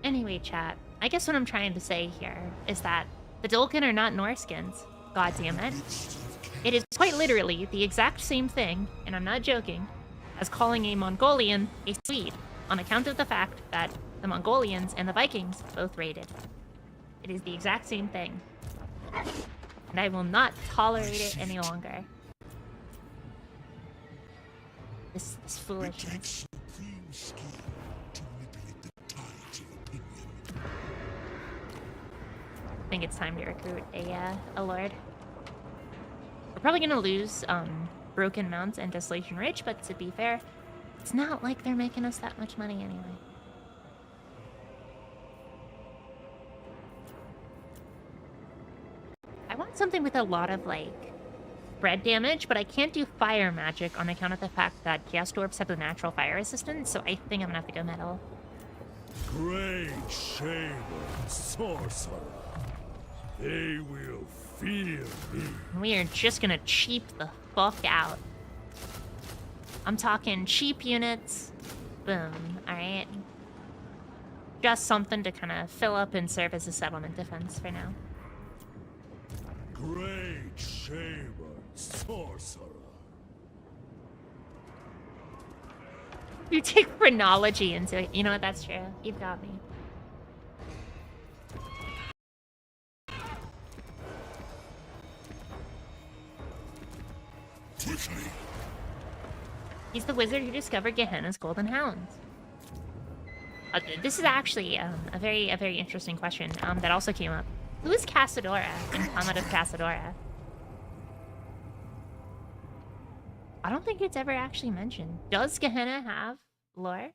Anyway, chat, I guess what I'm trying to say here is that the Dolken are not Norskins. God damn it. It is quite literally the exact same thing, and I'm not joking, as calling a Mongolian a Swede, on account of the fact that the Mongolians and the Vikings both raided. It is the exact same thing. And I will not tolerate it any longer. This foolishness. I think it's time to recruit a lord. We're probably gonna lose Broken Mount and Desolation Ridge, but to be fair, it's not like they're making us that much money anyway. I want something with a lot of, like, spread damage, but I can't do fire magic on account of the fact that Chaos Dwarfs have the natural fire resistance, so I think I'm gonna have to go metal. Great Shaman Sorcerer. They will fear me. We are just gonna cheap the fuck out. I'm talking cheap units. Boom. Alright. Just something to kind of fill up and serve as a settlement defense for now. Great Shaman Sorcerer. You take phrenology into it. You know what? That's true. You've got me. He's the wizard who discovered Gehenna's golden hounds. This is actually a very interesting question that also came up. Who is Cassadora in Comet of Cassadora? I don't think it's ever actually mentioned. Does Gehenna have lore?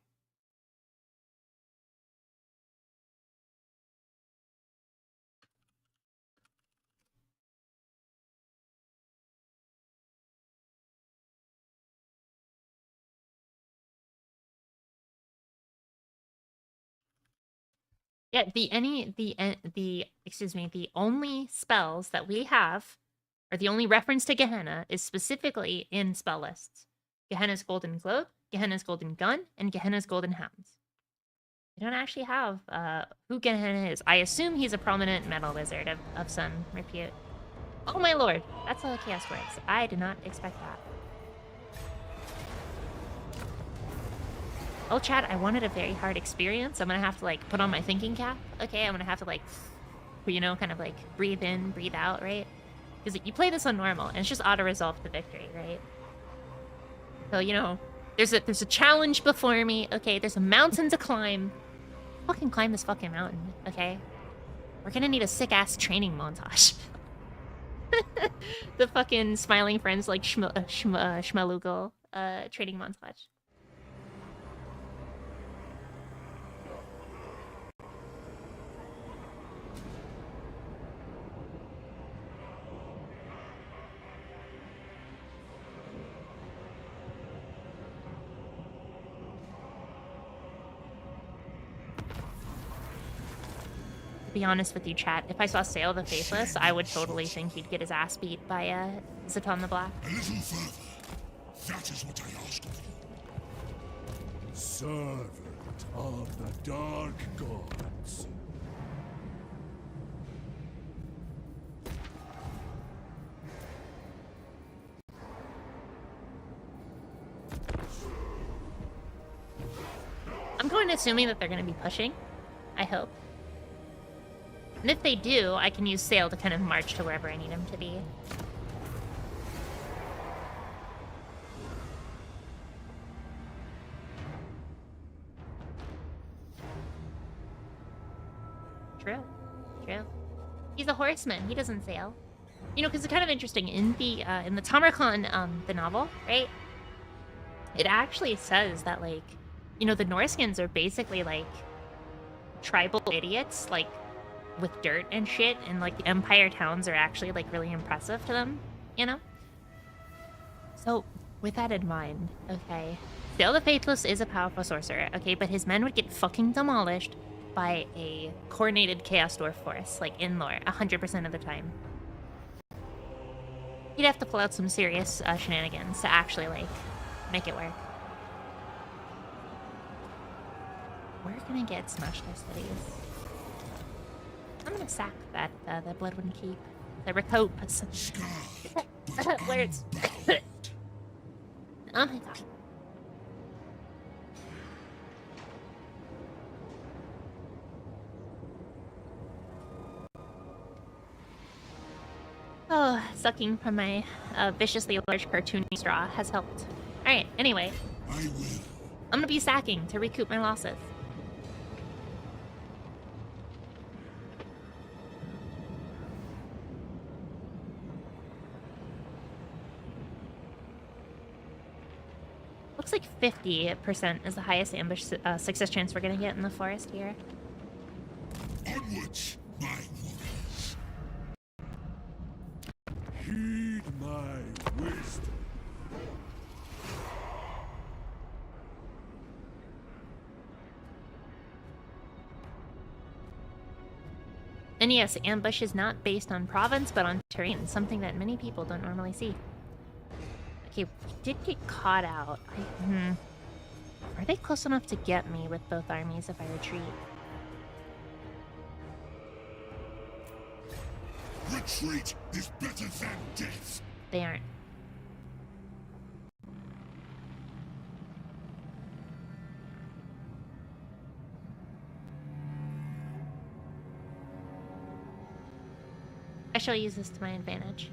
Yeah, the only spells that we have, or the only reference to Gehenna, is specifically in spell lists. Gehenna's Golden Globe, Gehenna's Golden Gun, and Gehenna's Golden Hounds. We don't actually have who Gehenna is. I assume he's a prominent metal wizard of some repute. Oh my lord, that's how chaos works. I did not expect that. Oh, chat, I wanted a very hard experience. I'm gonna have to, like, put on my thinking cap. Okay, I'm gonna have to, like, you know, kind of, like, breathe in, breathe out, right? Because you play this on normal, and it's just auto-resolve to victory, right? So, you know, there's a challenge before me, okay? There's a mountain to climb. Fucking climb this fucking mountain, okay? We're gonna need a sick-ass training montage. The fucking Smiling Friends, like, Schmalugal training montage. Be honest with you, chat. If I saw Sail the Faithless, I would totally think he'd get his ass beat by Zaton the Black. A little further. That is what I asked of you. Servant of the Dark Gods. I'm going to assuming that they're going to be pushing. I hope. And if they do, I can use Sail to kind of march to wherever I need him to be. True. True. He's a horseman. He doesn't sail. You know, because it's kind of interesting. In the Tamarkan, the novel, right? It actually says that, like, you know, the Norskins are basically, like, tribal idiots, like, with dirt and shit, and, like, the Empire towns are actually, like, really impressive to them, you know? So, With that in mind, okay. Still the Faithless is a powerful sorcerer, okay, but his men would get fucking demolished by a coordinated Chaos Dwarf force, like in lore, 100% of the time. He'd have to pull out some serious shenanigans to actually, like, make it work. Where can I get Smash Test Cities? I'm gonna sack that, the Bloodwind Keep. The Recopus. Words. Oh my god. Oh, sucking from my viciously large cartoony straw has helped. Alright, anyway. I will. I'm gonna be sacking to recoup my losses. Looks like 50% is the highest ambush success chance we're gonna get in the forest here. Onwards, my warriors. Heed my wisdom. And yes, ambush is not based on province, but on terrain, something that many people don't normally see. Okay, we did get caught out. Are they close enough to get me with both armies if I retreat? Retreat is better than death. They aren't. I shall use this to my advantage.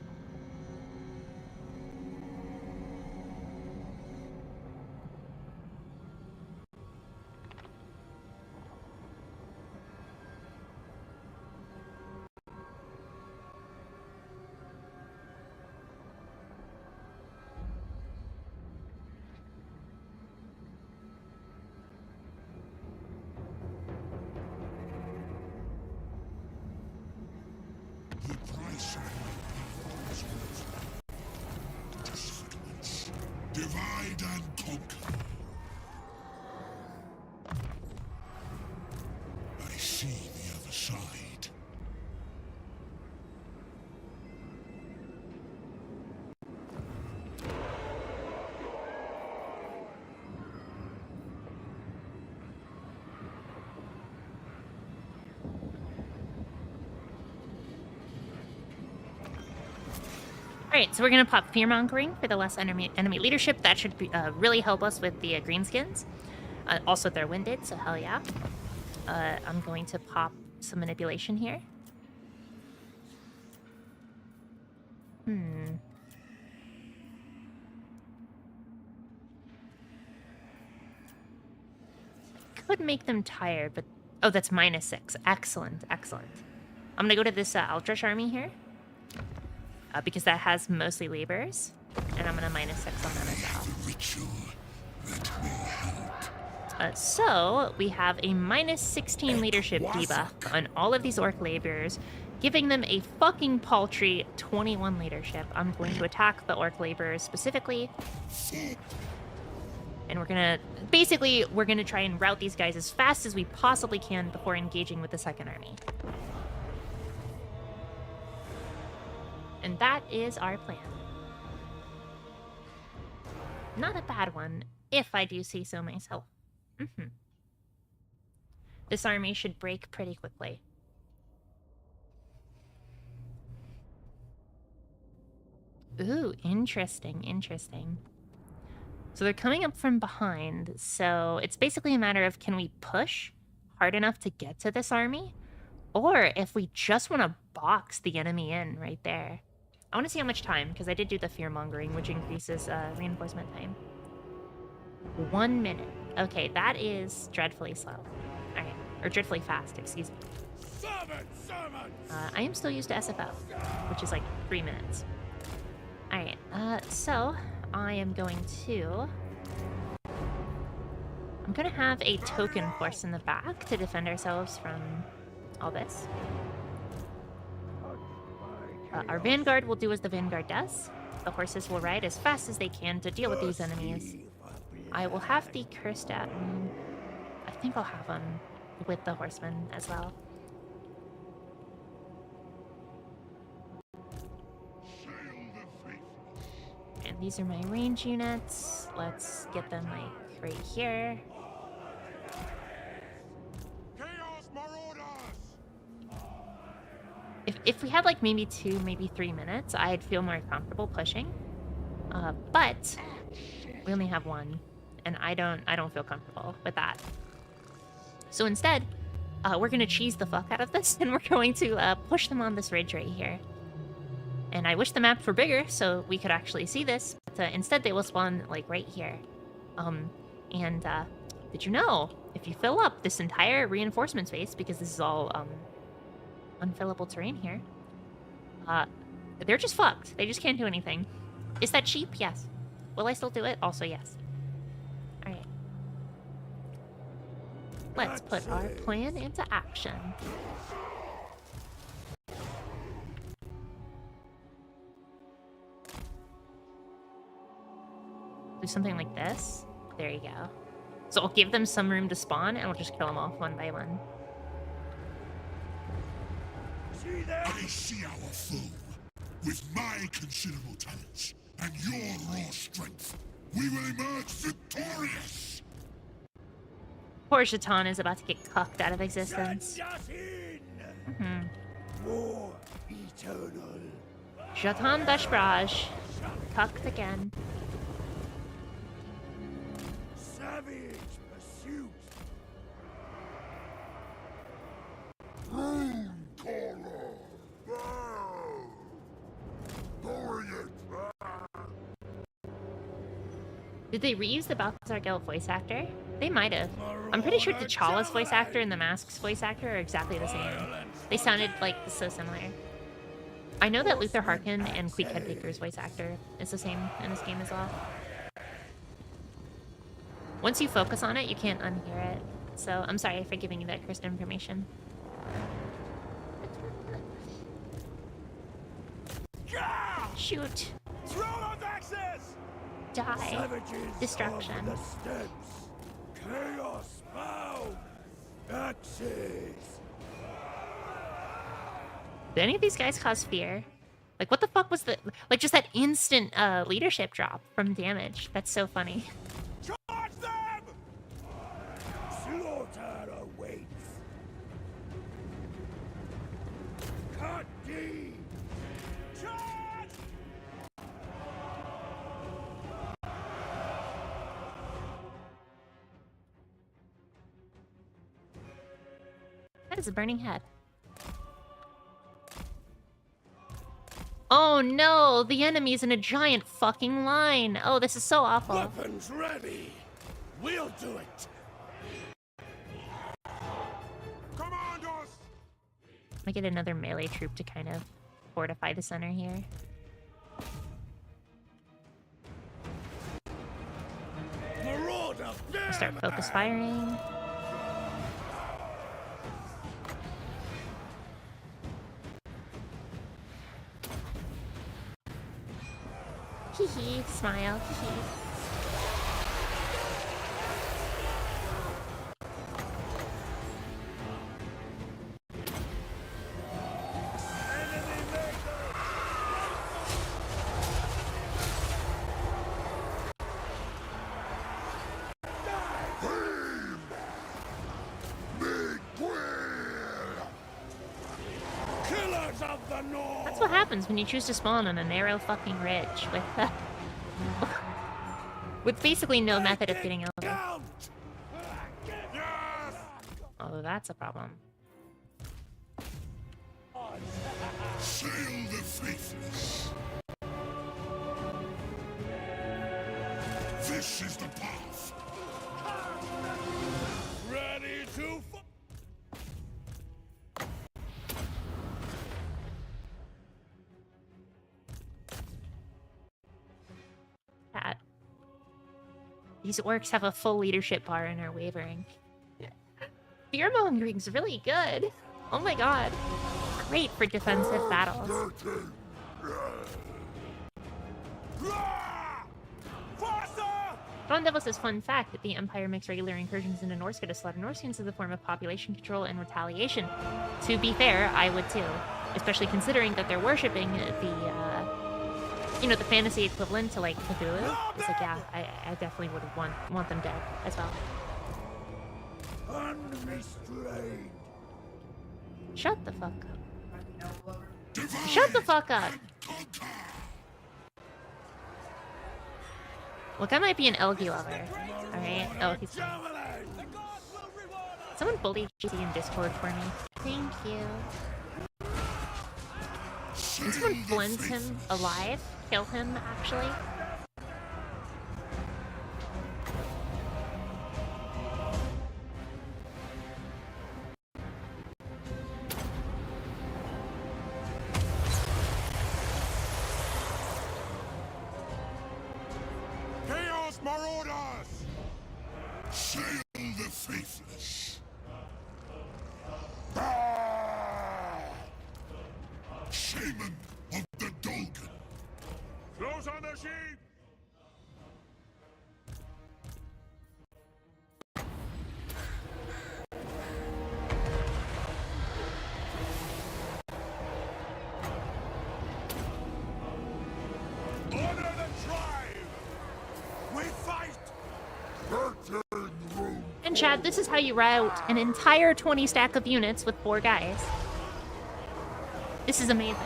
The price of my power is worth settlements. Divide and conquer. I see the other side. Alright, so we're gonna pop Fearmongering for the less enemy leadership. That should be, really help us with the Greenskins. Also, they're winded, so hell yeah. I'm going to pop some Manipulation here. Could make them tired, but... Oh, that's -6. Excellent, excellent. I'm gonna go to this Eldritch army here. Because that has mostly laborers. And I'm gonna -6 on them as well. The ritual that may help. So, we have a -16 leadership debuff on all of these orc laborers, giving them a fucking paltry 21 leadership. I'm going to attack the orc laborers specifically. And we're gonna... Basically, we're gonna try and rout these guys as fast as we possibly can before engaging with the second army. And that is our plan. Not a bad one, if I do say so myself. This army should break pretty quickly. Ooh, interesting, interesting. So they're coming up from behind, so it's basically a matter of can we push hard enough to get to this army? Or if we just want to box the enemy in right there. I want to see how much time, because I did do the fear-mongering, which increases reinforcement time. 1 minute. Okay, that is dreadfully slow. Alright, or dreadfully fast, excuse me. I am still used to SFO, which is like 3 minutes. Alright, so I am going to... I'm going to have a token force in the back to defend ourselves from all this. Our Vanguard will do as the Vanguard does. The horses will ride as fast as they can to deal with these enemies. I will have the cursed at. I think I'll have them with the horsemen as well. And these are my range units. Let's get them like right here. If we had like maybe 2, maybe 3 minutes, I'd feel more comfortable pushing. But we only have 1, and I don't feel comfortable with that. So instead, we're gonna cheese the fuck out of this, and we're going to push them on this ridge right here. And I wish the map were bigger so we could actually see this, but instead they will spawn like right here. Did you know, if you fill up this entire reinforcement space, because this is all unfillable terrain here, they're just fucked. They just can't do anything. Is that cheap? Yes. Will I still do it? Also yes. Alright. Let's put our plan into action. Do something like this. There you go. So I'll give them some room to spawn, and we'll just kill them off one by one. I see our foe. With my considerable talents and your raw strength, we will emerge victorious. Poor Shaitan is about to get cucked out of existence. War eternal. Shaitan Dashbraj. Cucked again. Savage pursuit. Rune caller. Bury it. Did they reuse the Balthazar Guild voice actor? They might have. I'm pretty sure T'Challa's voice actor and the Mask's voice actor are exactly the same. They sounded like so similar. I know that Luther Harkin and Queek Headbaker's voice actor is the same in this game as well. Once you focus on it, you can't unhear it. So I'm sorry for giving you that cursed information. Shoot. Throw of access. Die. Savages Destruction. of the steppes. Chaos bound. Axes. Did any of these guys cause fear? Like, what the fuck was the... Like, just that instant leadership drop from damage. That's so funny. Charge them! Slaughter awaits. Cut deep. Charge! That is a burning head. Oh no, the enemy's in a giant fucking line. Oh, this is so awful. Weapons ready. We'll do it. Commandos! I get another melee troop to kind of fortify the center here. Marauder, Start focus firing. Hee smile, hee. Killers of the North. That's what happens when you choose to spawn on a narrow fucking ridge with basically no method of getting over. Count. Oh, that's a problem. Sail the faithless. This is the path. Ready to That. These orcs have a full leadership bar and are wavering. Fearmongering's really good. Oh my god. Great for defensive battles. Rah! Faster! Dawn Devil says, fun fact, that the Empire makes regular incursions into Norsca to slaughter Norskins as a form of population control and retaliation. To be fair, I would too. Especially considering that they're worshipping the, you know, the fantasy equivalent to, like, Cthulhu. It's like, yeah, I definitely would want them dead as well. Unrestrained. Shut the fuck up. Shut the fuck up! Look, I might be an Elgi lover. Alright? Oh, he's fine. Someone bullied GC in Discord for me. Thank you. Can someone blend him alive? Kill him, actually? Chaos Marauders! Sail the faithless. Shaman of the Dolgan. Close on the sheep! Order the tribe! We fight! Curtain room. And Chad, this is how you route an entire 20 stack of units with 4 guys. This is amazing.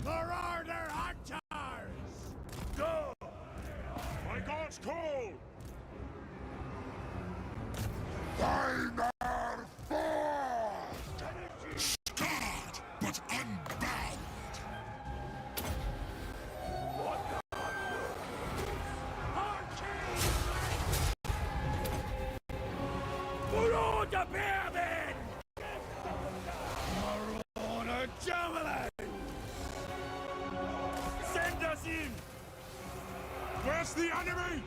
Marauder Hunters! Go! My God's call! Thine are forged. Scarred, but unbound. Marauder Bearmen! Marauder Javelin! Send us in! Where's the enemy?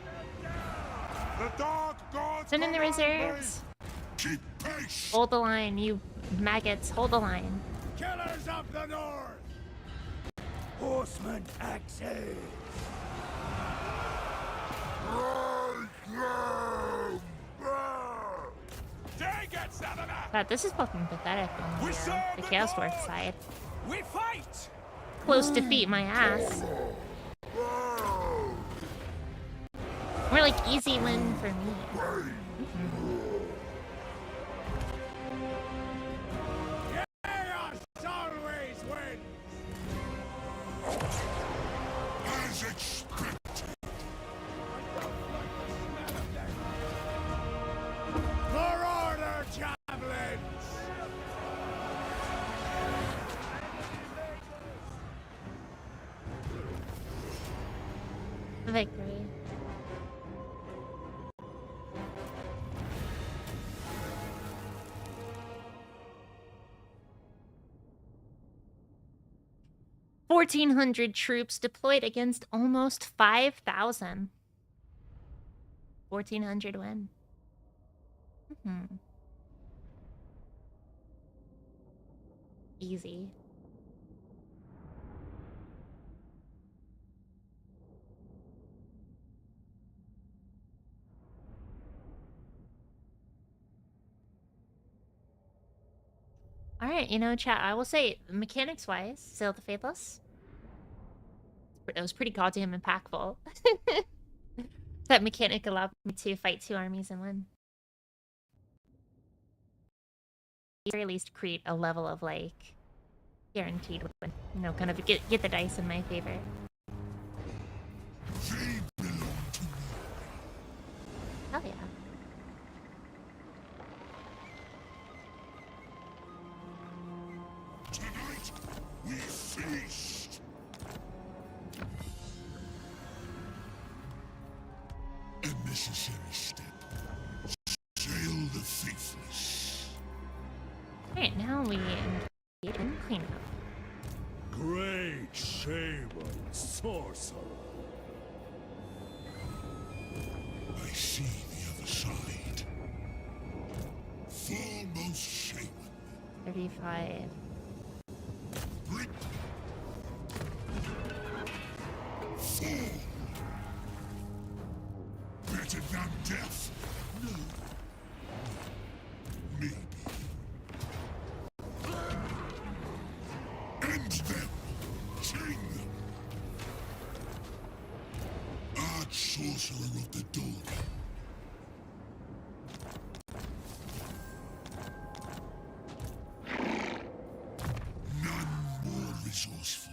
The dark gods. Send in the command me. reserves. Keep pace. Hold the line, you maggots. Hold the line. Killers of the north! Horseman axes! Right them. Take it, Southerner! God, this is fucking pathetic on the Chaos Dwarf side. We fight! Close defeat, my ass. More like easy win for me. Chaos always wins! As expected. Marauder javelins! Victory. $1,400 troops deployed against almost 5,000. 1,400 win. Easy. Alright, you know, chat, I will say, mechanics-wise, Sail the Faithless, that was pretty goddamn impactful. That mechanic allowed me to fight 2 armies in one. At the very least, create a level of, like, guaranteed win. You know, kind of get the dice in my favor. They belong to me. Hell yeah. Tonight, we feast. A necessary step. Sail the faithless. Alright, now we engage in cleanup. Great shaman sorcerer. I see the other side. Foremost shaman. 35. and death? No. Maybe. End them. Chain them. Arch sorcerer of the Dolgan. None more resourceful.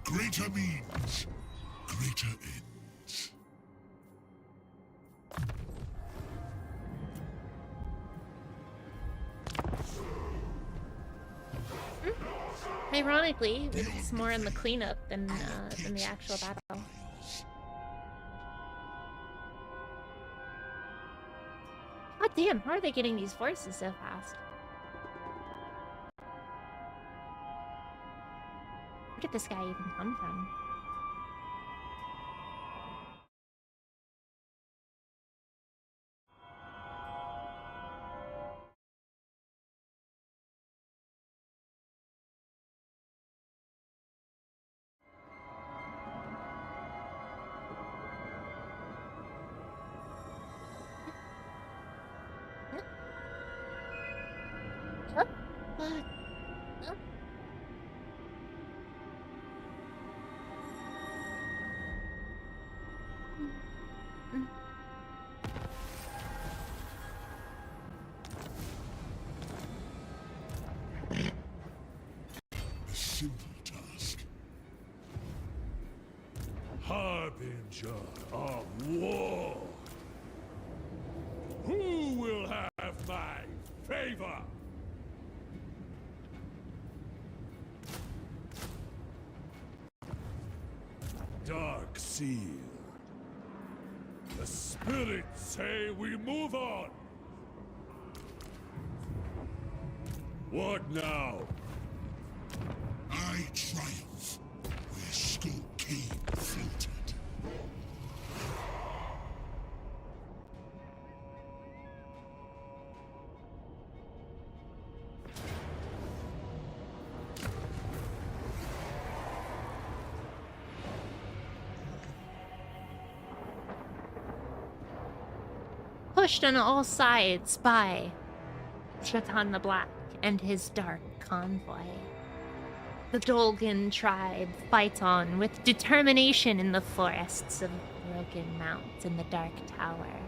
Greater means, greater ends. Ironically, it's more in the cleanup than the actual battle. God damn, how are they getting these forces so fast? Where did this guy even come from? Huh? Fuck. Huh? Mm. A simple task. Harbinger of war. Who will have my favor? Dark Seal. The spirits say we move on. What now? I triumph where Skull Kane faltered. Pushed on all sides by Shatan the Black and his dark convoy. The Dolgan tribe fight on with determination in the forests of Broken Mount and the Dark Tower.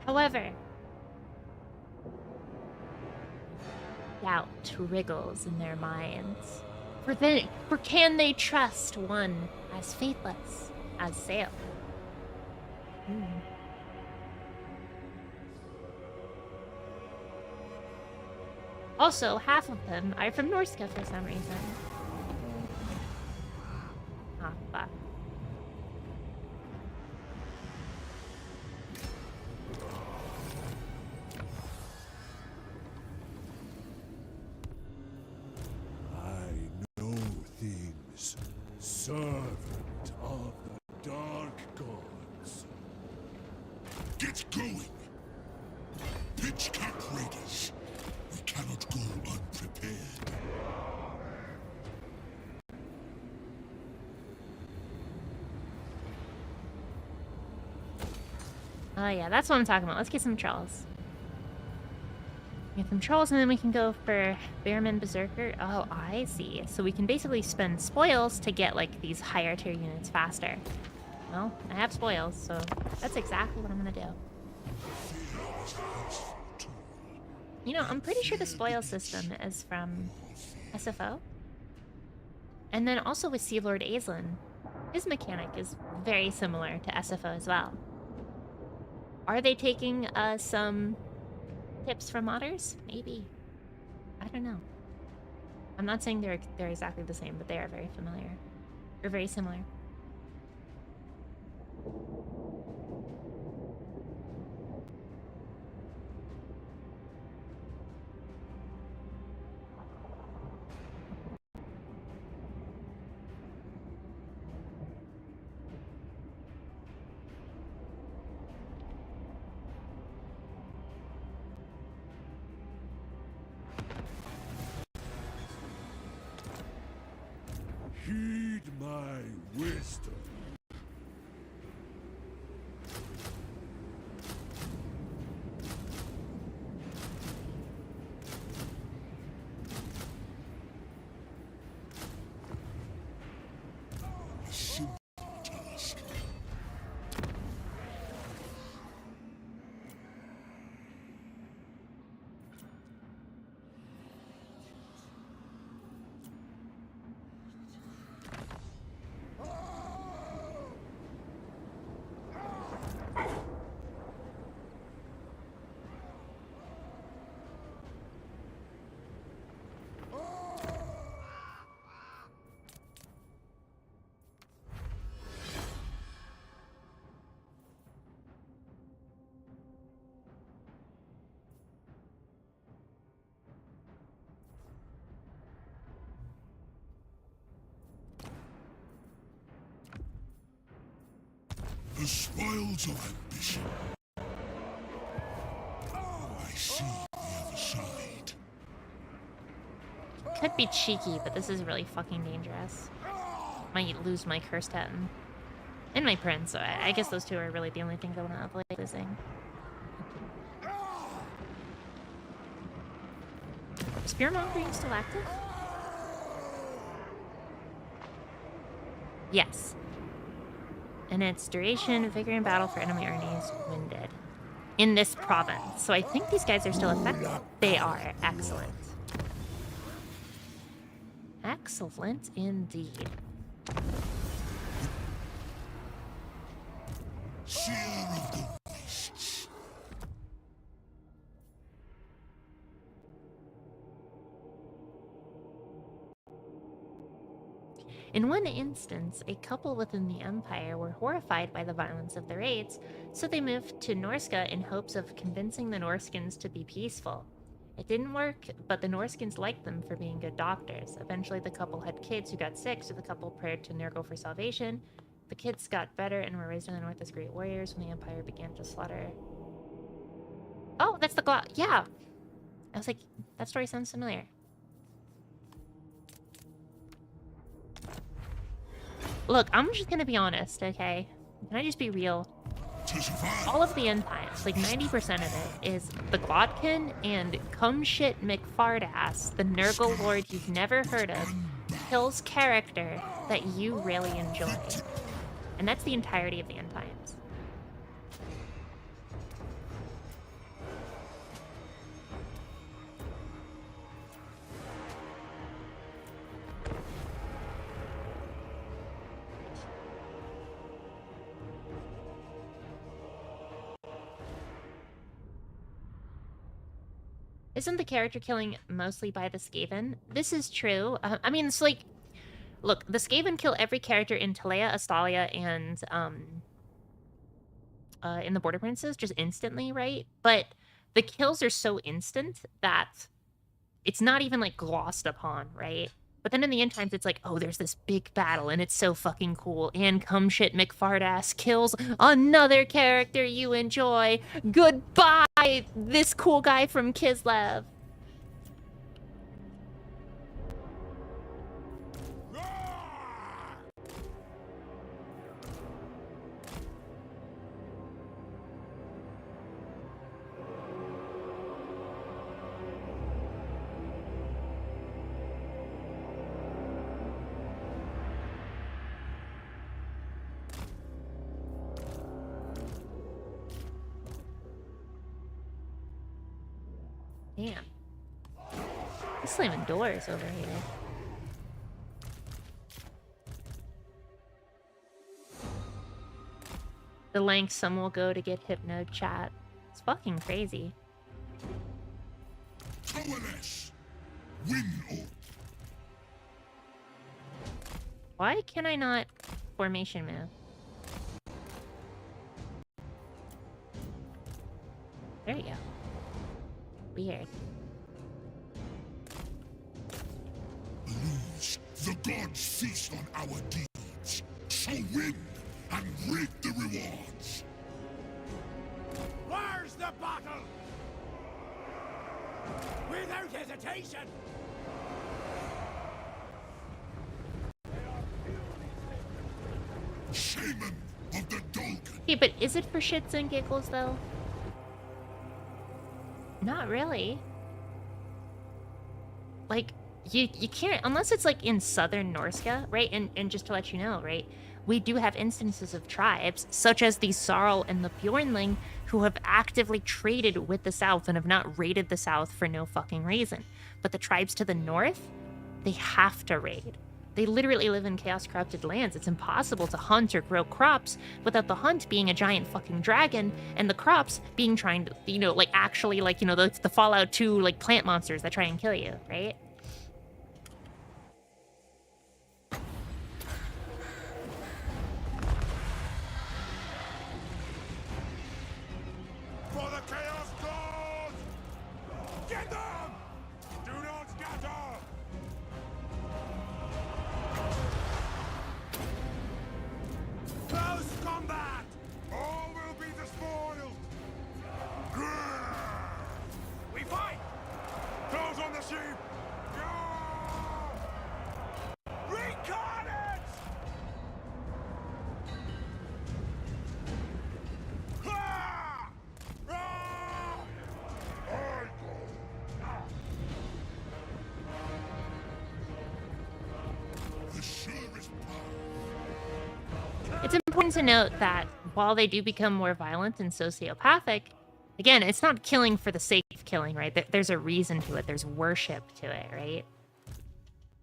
However, doubt wriggles in their minds. For can they trust one as faithless as Sail? Also, half of them are from Norska for some reason. Ah, fuck. I know things. Servant of the Dark Gods. Get going! Pitch Cap Raiders. We cannot go unprepared. Oh yeah, that's what I'm talking about. Let's get some trolls. Get some trolls and then we can go for Bearman Berserker. Oh, I see. So we can basically spend spoils to get like these higher tier units faster. Well, I have spoils, so that's exactly what I'm gonna do. You know, I'm pretty sure the spoil system is from SFO. And then also with Sea Lord Aisling, his mechanic is very similar to SFO as well. Are they taking some tips from modders? Maybe. I don't know. I'm not saying they're exactly the same, but they are very familiar. They're very similar. Heed my wisdom. A simple task. The spoils of ambition. I see the other side. Could be cheeky, but this is really fucking dangerous. Might lose my cursed hat and my prince, so I guess those two are really the only things I want to avoid losing. Is Spearmongering still active? Yes. And its duration, vigor in battle for enemy armies, winded. In this province. So I think these guys are still effective. They are. Excellent. Excellent indeed. Seer of the wastes. In one instance, a couple within the Empire were horrified by the violence of the raids, so they moved to Norska in hopes of convincing the Norskins to be peaceful. It didn't work, but the Norskins liked them for being good doctors. Eventually, the couple had kids who got sick, so the couple prayed to Nurgle for salvation. The kids got better and were raised in the North as great warriors when the Empire began to slaughter. Oh, that's the Glock. Yeah. I was like, that story sounds familiar. Look, I'm just gonna be honest, okay? Can I just be real? All of the Empires, like 90% of it, is the Glotkin and cum shit McFardass, the Nurgle Lord you've never heard of, kills character that you really enjoy. And that's the entirety of the Empires. Isn't the character killing mostly by the Skaven? This is true. I mean, it's like, look, the Skaven kill every character in Talea, Astalia, and in the Border Princes just instantly, right? But the kills are so instant that it's not even like glossed upon, right? But then in the end times, it's like, oh, there's this big battle, and it's so fucking cool. And cum shit McFardass kills another character you enjoy. Goodbye, this cool guy from Kislev. Damn. He's slamming doors over here. The length some will go to get Hypno chat. It's fucking crazy. Powerless. Win all. Why can I not formation move? There you go. Weird. Lose. The gods feast on our deeds. So win and reap the rewards. Where's the battle? Without hesitation! They are filled demon of the Dolgan. Okay, but is it for shits and giggles, though? Not really. Like, you can't, unless it's like in southern Norska, right? And just to let you know, right? We do have instances of tribes, such as the Sarl and the Bjornling, who have actively traded with the South and have not raided the South for no fucking reason. But the tribes to the north, they have to raid. They literally live in chaos-corrupted lands. It's impossible to hunt or grow crops without the hunt being a giant fucking dragon and the crops being trying to, you know, like actually, like, you know, the Fallout 2, like, plant monsters that try and kill you, right? For the Chaos God! Get them! Do not scatter! Close combat! All will be despoiled! We fight! Those on the sheep! Recarnage! Ah! Ah! The surest power. It's important to note that while they do become more violent and sociopathic, again, it's not killing for the sake of killing, right? There's a reason to it. There's worship to it, right?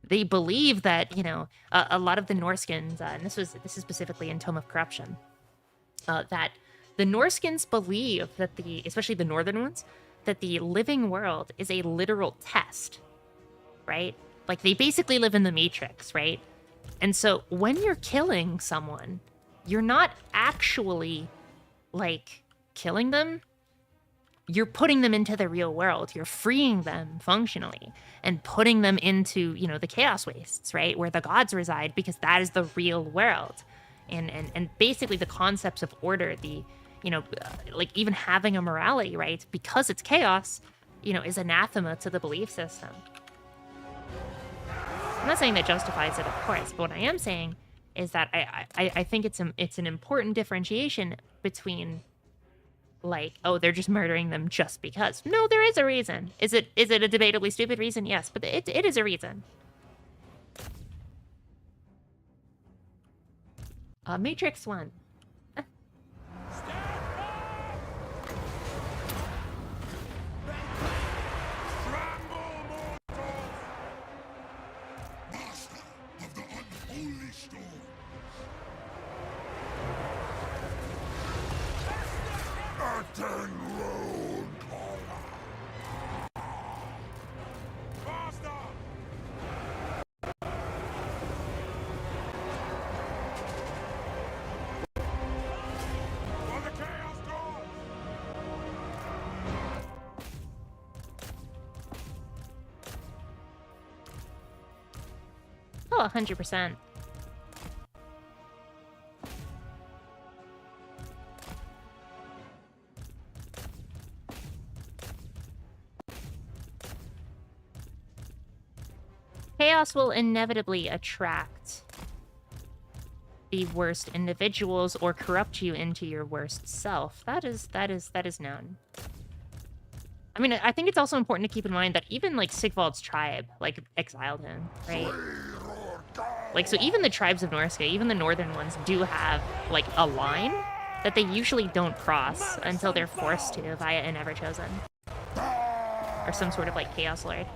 They believe that, you know, a lot of the Norskins, and this is specifically in Tome of Corruption, that the Norskins believe that especially the northern ones, that the living world is a literal test, right? Like, they basically live in the Matrix, right? And so when you're killing someone, you're not actually, like, killing them. You're putting them into the real world. You're freeing them functionally and putting them into, you know, the chaos wastes, right? Where the gods reside, because that is the real world. And basically the concepts of order, you know, like even having a morality, right? Because it's chaos, you know, is anathema to the belief system. I'm not saying that justifies it, of course, but what I am saying is that I think it's an important differentiation between, like, oh, they're just murdering them just because. No, there is a reason. Is it a debatably stupid reason? Yes, but it is a reason. Matrix 1. Master of the unholy storm. Faster! For the Chaos God! Oh, 100%. Chaos will inevitably attract the worst individuals or corrupt you into your worst self. That is known. I mean, I think it's also important to keep in mind that even, like, Sigvald's tribe, like, exiled him, right? Like, so even the tribes of Norska, even the northern ones, do have, like, a line that they usually don't cross until they're forced to via an Everchosen. Or some sort of, like, Chaos Lord.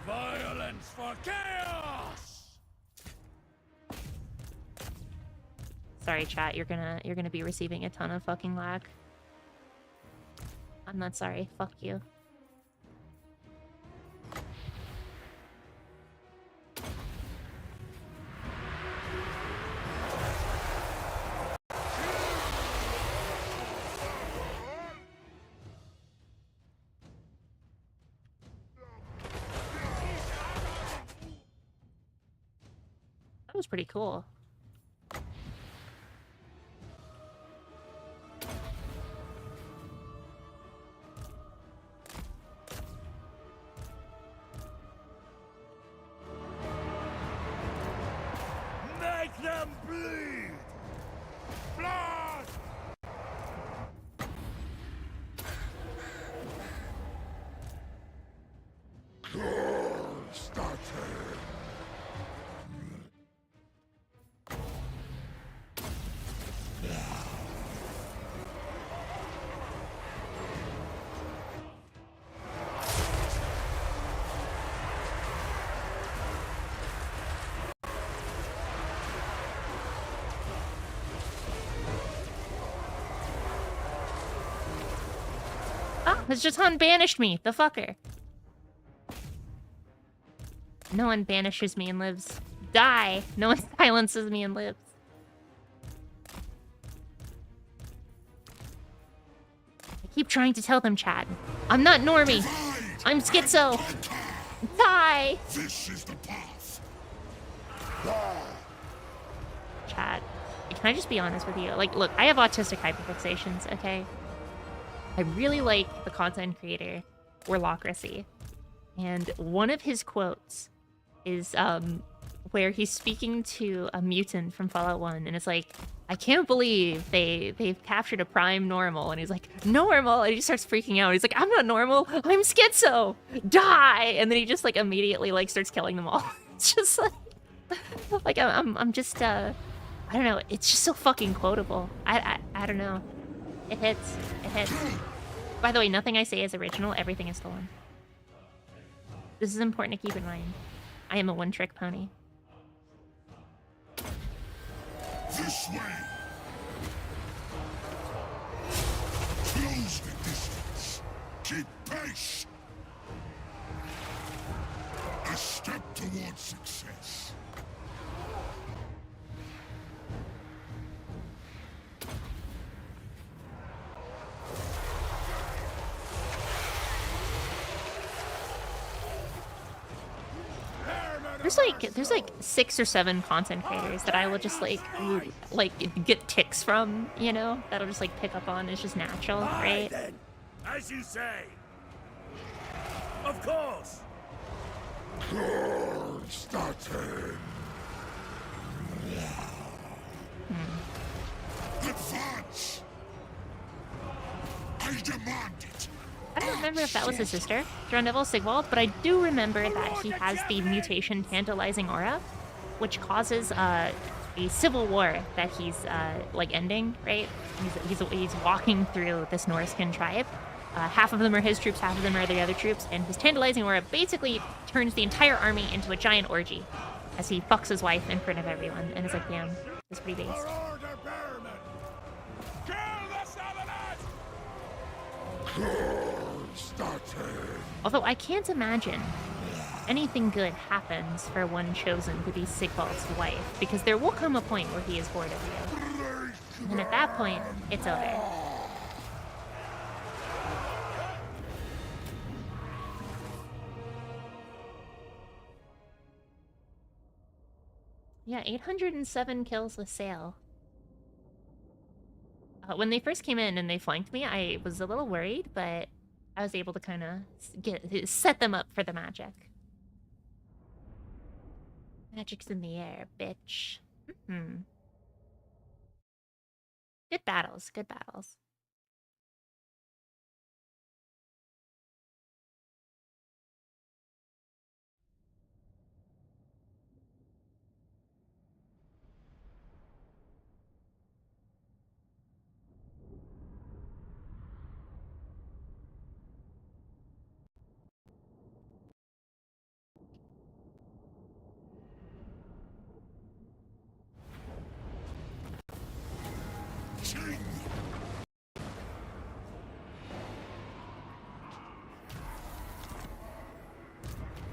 Violence for chaos! Sorry, chat, you're gonna be receiving a ton of fucking lag. I'm not sorry. Fuck you. That was pretty cool. Make them bleed! Started. Ah, Jatan banished me, the fucker. No one banishes me and lives. Die! No one silences me and lives. I keep trying to tell them, chat. I'm not normie. I'm schizo. Die! This is the path. Chat. Can I just be honest with you? Like, look, I have autistic hyperfixations, okay? I really like the content creator, Warlocracy. And one of his quotes is where he's speaking to a mutant from Fallout 1, and it's like, I can't believe they've captured a prime normal, and he's like, normal, and he just starts freaking out. He's like, I'm not normal, I'm schizo, die, and then he just like immediately like starts killing them all. It's just like I'm just I don't know, it's just so fucking quotable. I don't know, it hits. By the way, nothing I say is original, everything is stolen. This is important to keep in mind. I am a one-trick pony. This way. Close the distance. Keep pace. A step towards success. There's like 6 or 7 content creators that I will just like get ticks from, you know, that'll just like pick up on. It's just natural, right? Then, as you say. Of course. Started. Advance. I demand it. I don't remember if that was his sister, Drondevil Sigvald, but I do remember that he has the mutation Tantalizing Aura, which causes a civil war that he's like ending, right? He's walking through this Norscan tribe. Half of them are his troops, half of them are the other troops, and his Tantalizing Aura basically turns the entire army into a giant orgy as he fucks his wife in front of everyone, and it's like, damn, it's pretty based. Order Bearman. Kill the Southerners! Started. Although I can't imagine anything good happens for one chosen to be Sigvald's wife, because there will come a point where he is bored of you. And at that point, it's over. Yeah, 807 kills with Sail. When they first came in and they flanked me, I was a little worried, but I was able to kind of set them up for the magic. Magic's in the air, bitch. Good battles, good battles.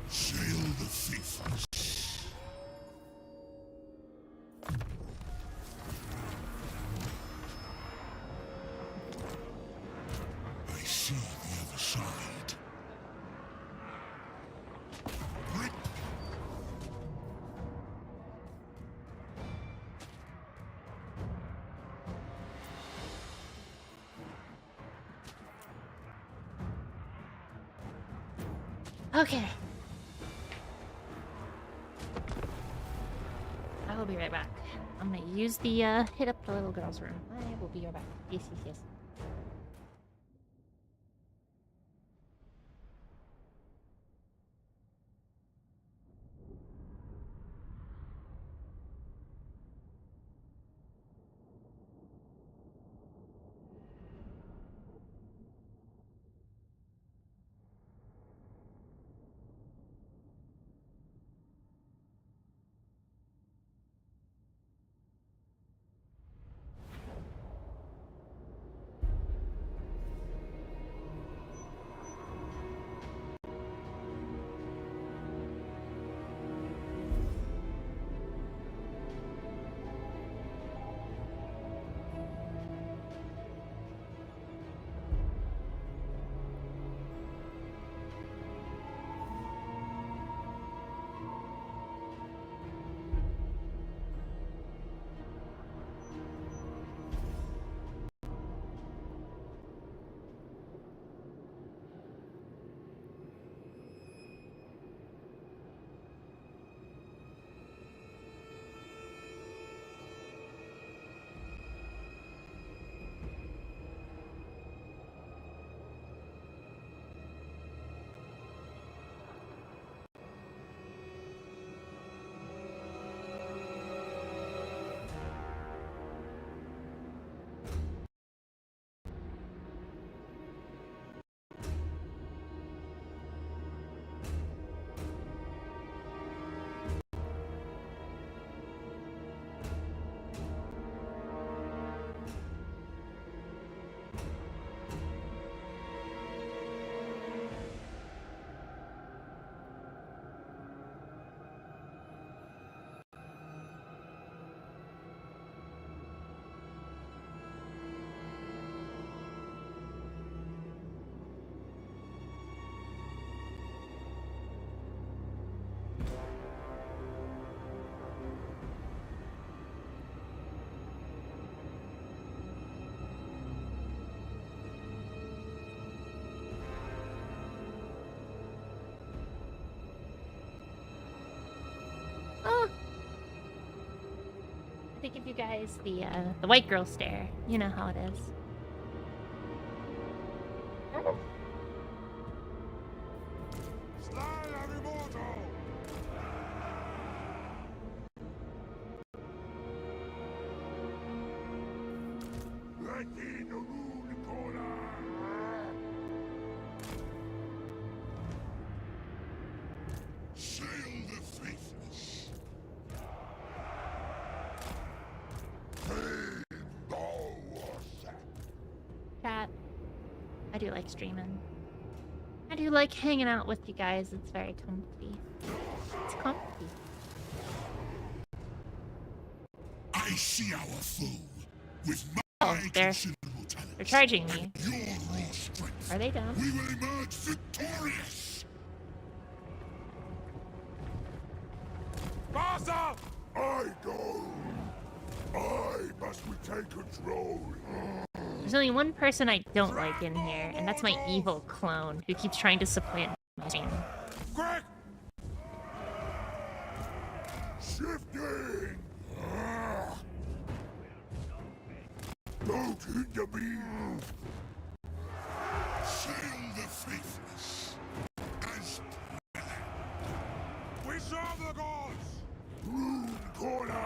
Sail the faithless. I see the other side. Grip. Okay. I will be right back. I'm gonna use the, hit up the little girl's room. I will be right back. Yes. they give you guys the white girl stare. You know how it is. Slay every mortal! Ready no rune corner! Sail the faithless. Chat. I do like streaming. I do like hanging out with you guys. It's very comfy. It's comfy. I see our foe with Oh, my they're considerable talent. charging me. Your raw strength. Are they dumb? We will emerge victorious. Basa! I go. I must retain control. There's only one person I don't like in here, and that's my evil clone who keeps trying to supplant my team. Quick! Shifting. Don't hinder me. Sail the faithless. As We serve the gods! rune corner.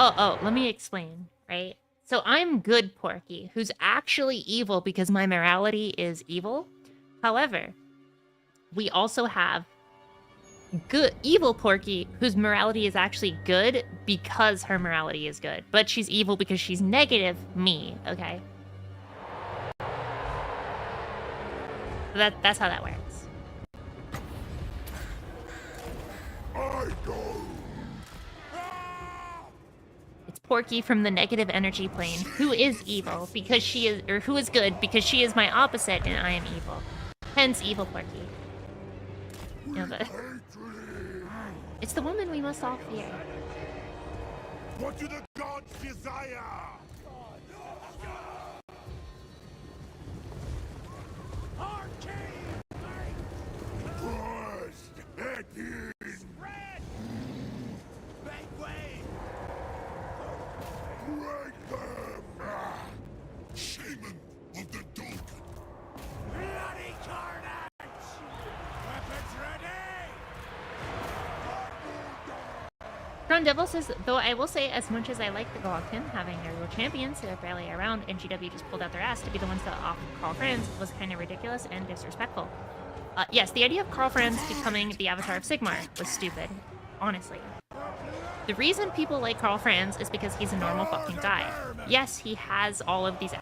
Oh, let me explain, right? So I'm good Porky, who's actually evil because my morality is evil. However, we also have good evil Porky, whose morality is actually good because her morality is good. But she's evil because she's negative me, okay? So that's how that works. I go. It's Porky from the negative energy plane, who is evil because she is, or who is good because she is my opposite and I am evil. Hence, evil Porky. You know, but it's the woman we must all fear. What do the gods desire? Thrust head in. Red! Make way! Break them. Shaman of the Dolphin. Bloody carnage! Weapons ready! Crown Devil says, though I will say, as much as I like the Galactan having their real champions who are barely around, and GW just pulled out their ass to be the ones to offer Carl Franz was kind of ridiculous and disrespectful. Yes, the idea of Carl Franz becoming the avatar of Sigmar was stupid, honestly. The reason people like Carl Franz is because he's a normal fucking guy. Yes, he has all of these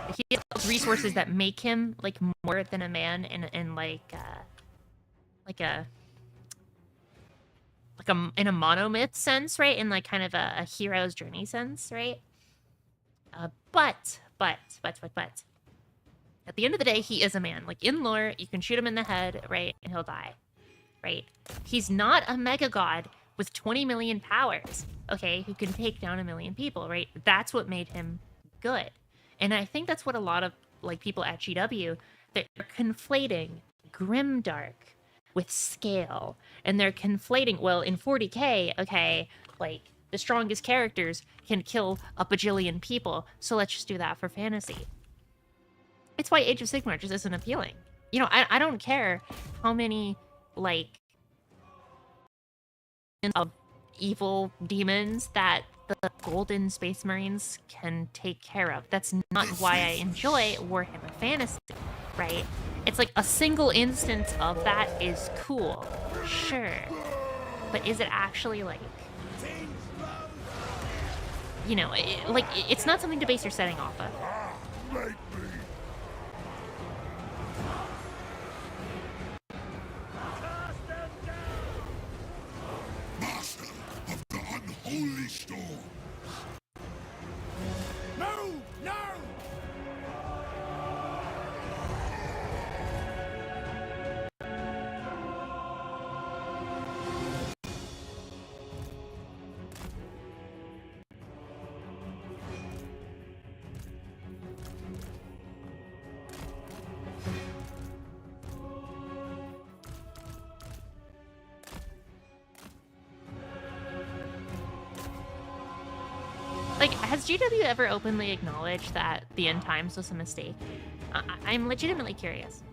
resources that make him like more than a man in in a monomyth sense, right? In like kind of a hero's journey sense, right? But at the end of the day, he is a man. Like in lore, you can shoot him in the head, right, and he'll die, right? He's not a mega god with 20 million powers, okay, who can take down 1 million people, right? That's what made him good. And I think that's what a lot of like people at GW, they're conflating grimdark with scale, and they're conflating, well, in 40k, okay, like the strongest characters can kill a bajillion people, so let's just do that for fantasy. It's why Age of Sigmar just isn't appealing. You know, I don't care how many like of evil demons that the Golden Space Marines can take care of. That's not why I enjoy Warhammer Fantasy, right? It's like a single instance of that is cool, sure. But is it actually like, you know, it's not something to base your setting off of. Make me. Master of the unholy storm. No! No! Like, has GW ever openly acknowledged that the end times was a mistake? I'm legitimately curious.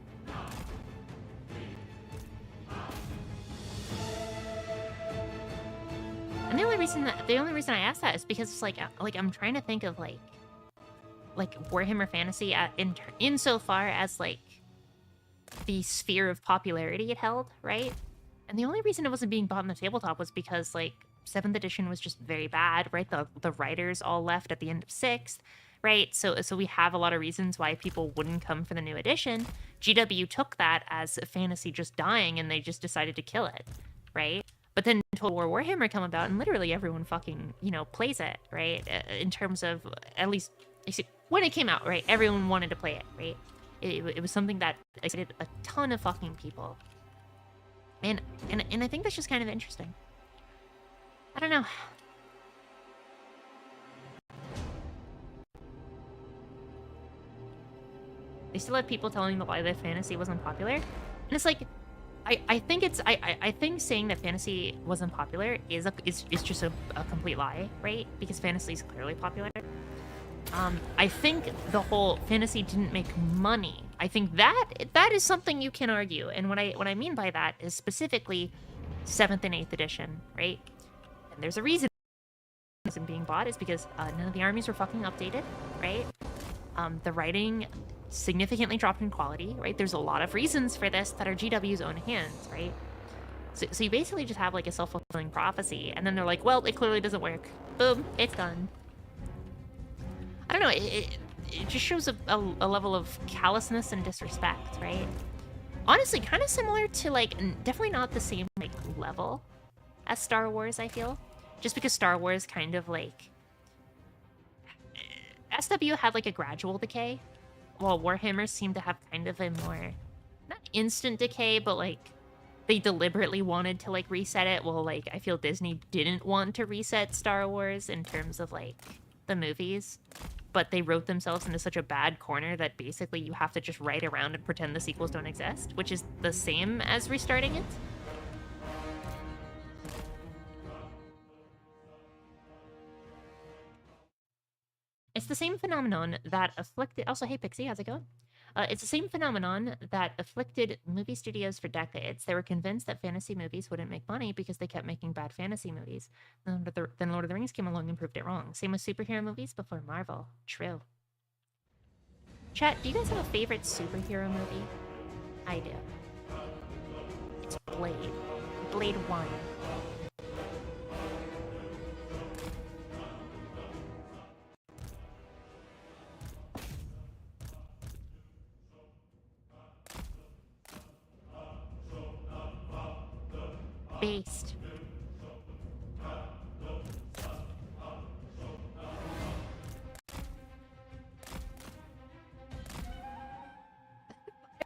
And the only reason I ask that is because it's like I'm trying to think of like Warhammer Fantasy insofar as like the sphere of popularity it held, right? And the only reason it wasn't being bought on the tabletop was because like 7th edition was just very bad, right? The writers all left at the end of 6th, right? So we have a lot of reasons why people wouldn't come for the new edition. GW took that as fantasy just dying, and they just decided to kill it, right? But then Total War Warhammer come about, and literally everyone fucking, you know, plays it, right? In terms of, at least, when it came out, right? Everyone wanted to play it, right? It was something that excited a ton of fucking people. And I think that's just kind of interesting. I don't know. They still had people telling the lie that fantasy wasn't popular. And it's like, I think saying that fantasy wasn't popular is just a complete lie, right? Because fantasy is clearly popular. I think the whole fantasy didn't make money. I think that is something you can argue. And what I mean by that is specifically 7th and 8th edition, right? And there's a reason being bought is because none of the armies were fucking updated, right? The writing significantly dropped in quality, right? There's a lot of reasons for this that are GW's own hands, right? So you basically just have like a self-fulfilling prophecy, and then they're like, well, it clearly doesn't work. Boom, it's done. I don't know, it just shows a level of callousness and disrespect, right? Honestly, kind of similar to, like, definitely not the same, like, level as Star Wars, I feel. Just because Star Wars kind of, like... SW had, like, a gradual decay, while Warhammer seemed to have kind of a more... not instant decay, but, like, they deliberately wanted to, like, reset it, while, like, I feel Disney didn't want to reset Star Wars in terms of, like, the movies. But they wrote themselves into such a bad corner that basically you have to just write around and pretend the sequels don't exist, which is the same as restarting it. It's the same phenomenon that afflicted... Also, hey, Pixie, how's it going? It's the same phenomenon that afflicted movie studios for decades. They were convinced that fantasy movies wouldn't make money because they kept making bad fantasy movies. Then Lord of the Rings came along and proved it wrong. Same with superhero movies before Marvel. True. Chat, do you guys have a favorite superhero movie? I do. It's Blade. Blade 1. Based.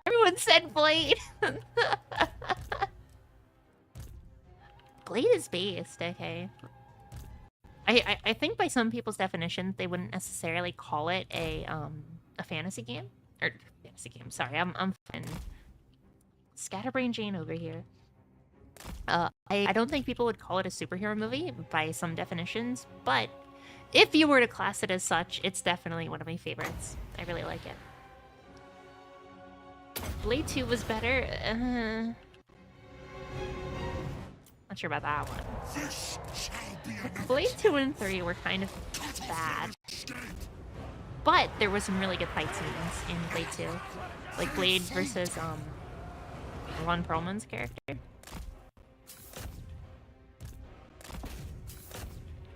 Everyone said Blade. Blade is based, okay. I think by some people's definition, they wouldn't necessarily call it a fantasy game. Or fantasy game, sorry, I'm fine. Scatterbrain Jane over here. I don't think people would call it a superhero movie by some definitions, but if you were to class it as such, it's definitely one of my favorites. I really like it. Blade 2 was better. Not sure about that one. Blade 2 and 3 were kind of bad. But there was some really good fight scenes in Blade 2. Like Blade versus Ron Perlman's character.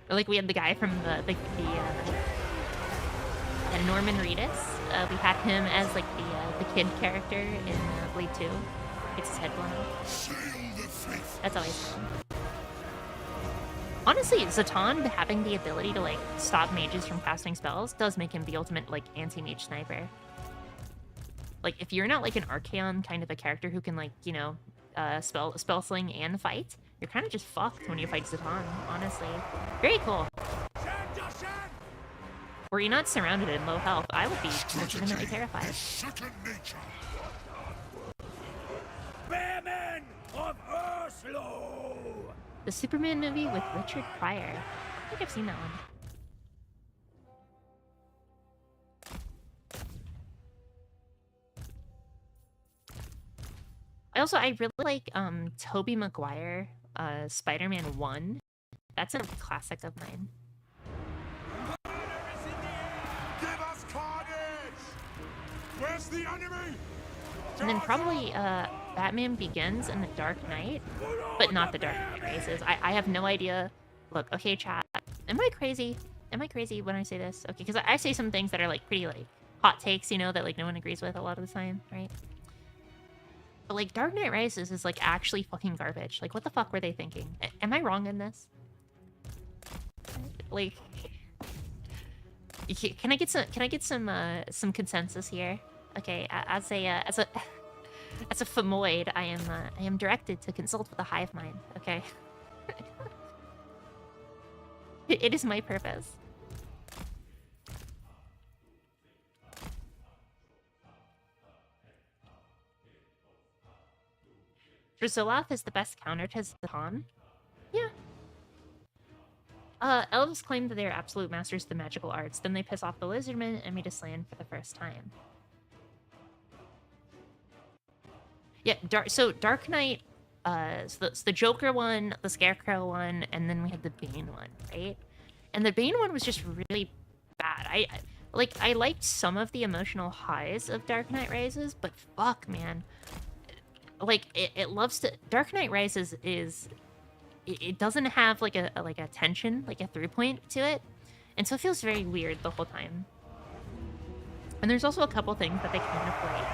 Like we had the guy from the Norman Reedus. We had him as like the kid character in Blade 2. Gets his head blown off. That's always fun. Honestly, Zatan having the ability to like stop mages from casting spells does make him the ultimate like anti-mage sniper. Like if you're not like an Archaon kind of a character who can like, you know, spell sling and fight, you're kind of just fucked when you fight Zatan, honestly. Very cool. Were you not surrounded in low health, I would be legitimately terrified. Bearmen of Urslo! The Superman movie with Richard Pryor. I think I've seen that one. also, I really like Tobey Maguire, Spider-Man 1. That's a classic of mine. Give us carnage! Where's the enemy? And then probably Batman Begins and The Dark Knight, but not The Dark Knight Rises. I have no idea. Look, okay, chat. Am I crazy? Am I crazy when I say this? Okay, because I say some things that are like pretty like hot takes, you know, that like no one agrees with a lot of the time, right? But like Dark Knight Rises is like actually fucking garbage. Like, what the fuck were they thinking? Am I wrong in this? Like, can I get some consensus here? Okay, as a femoid, I am directed to consult with a hive mind. Okay, it is my purpose. Drizoloth is the best counter to Zatan. Yeah. Elves claim that they are absolute masters of the magical arts. Then they piss off the lizardmen and meet a land for the first time. Yeah, Dark Knight, so the Joker one, the Scarecrow one, and then we had the Bane one, right? And the Bane one was just really bad. I liked some of the emotional highs of Dark Knight Rises, but fuck, man. Like, it loves to... Dark Knight Rises is... It doesn't have, like a tension, like a through point to it. And so it feels very weird the whole time. And there's also a couple things that they kind of, like...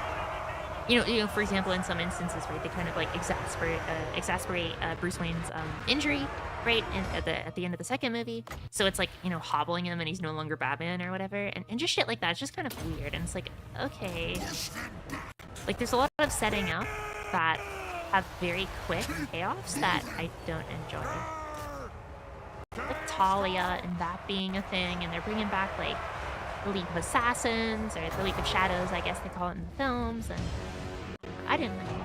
You know, for example, in some instances, right, they kind of, like, exasperate Bruce Wayne's injury, right, at the end of the second movie. So it's, like, you know, hobbling him and he's no longer Batman or whatever. And just shit like that. It's just kind of weird. And it's like, okay... Like, there's a lot of setting up that have very quick payoffs that I don't enjoy. Like Talia and that being a thing, and they're bringing back, like, the League of Assassins, or the League of Shadows, I guess they call it in the films, and I didn't like it.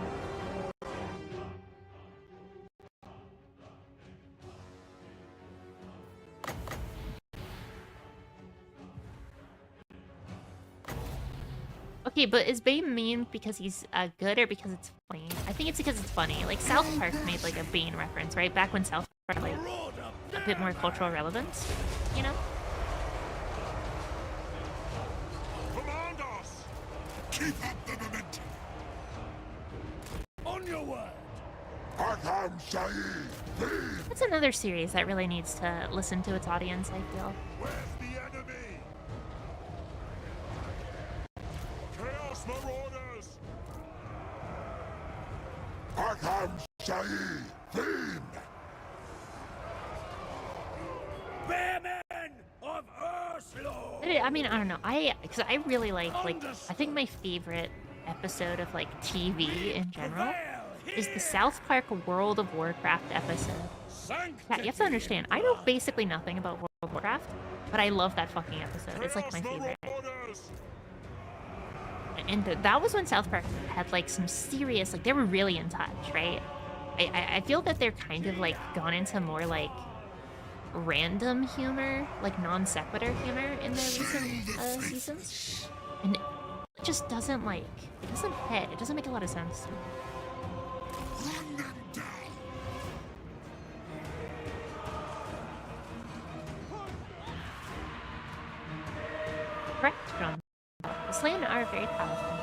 Okay, but is Bane mean because he's good or because it's funny? I think it's because it's funny. Like, South Park made, like, a Bane reference, right? Back when South Park had, like, a bit more cultural relevance, you know? Command us! Keep up the momentum. On your word! Arkham Saeed, lead. That's another series that really needs to listen to its audience, I feel. Where's the enemy? Chaos Marauders! Arkham Saeed, lead. Bearmen of Ursula! I mean, I don't know. Because I really like, I think my favorite episode of, like, TV in general is the South Park World of Warcraft episode. Yeah, you have to understand, I know basically nothing about World of Warcraft, but I love that fucking episode. It's, like, my favorite. And that was when South Park had, like, some serious, like, they were really in touch, right? I feel that they're kind of, like, gone into more, like, random humor, like, non sequitur humor in their recent seasons. And it just doesn't, like, it doesn't hit. It doesn't make a lot of sense. Run them down. Correct, John. The Slan are very powerful.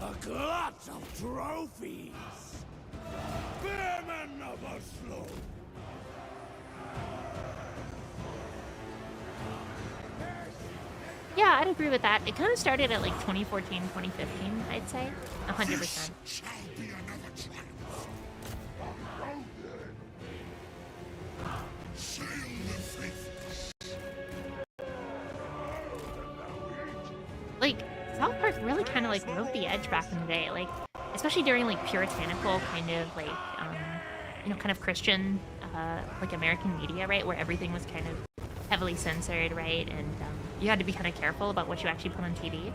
A glut of trophies! Bearmen of Oslo! Yeah, I'd agree with that. It kind of started at, like, 2014, 2015, I'd say. 100%. Shall be another triumph. Sail the faithless. Like, South Park really kind of, like, rode the edge back in the day. Like, especially during, like, puritanical kind of, like, you know, kind of Christian, like, American media, right? Where everything was kind of heavily censored, right? And you had to be kind of careful about what you actually put on TV.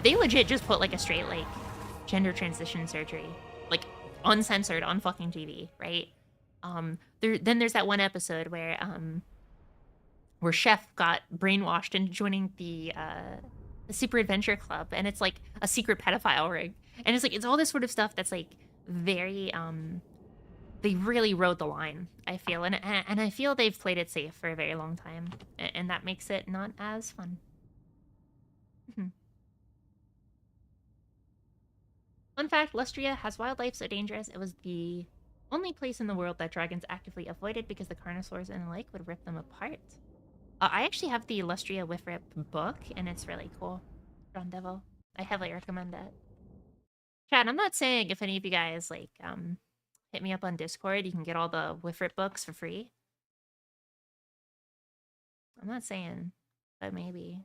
They legit just put, like, a straight, like, gender transition surgery, like, uncensored on fucking TV, right? Then there's that one episode where where Chef got brainwashed into joining the Super Adventure Club, and it's like a secret pedophile ring, and it's like it's all this sort of stuff that's like very they really rode the line, I feel, and I feel they've played it safe for a very long time, and that makes it not as fun. Fun fact, Lustria has wildlife so dangerous it was the only place in the world that dragons actively avoided because the carnosaurs in the lake would rip them apart. I actually have the Lustria Whiff Rip book, and it's really cool. Drawn Devil. I heavily recommend it. Chat, I'm not saying if any of you guys, like, hit me up on Discord, you can get all the Whiff Rip books for free. I'm not saying, but maybe.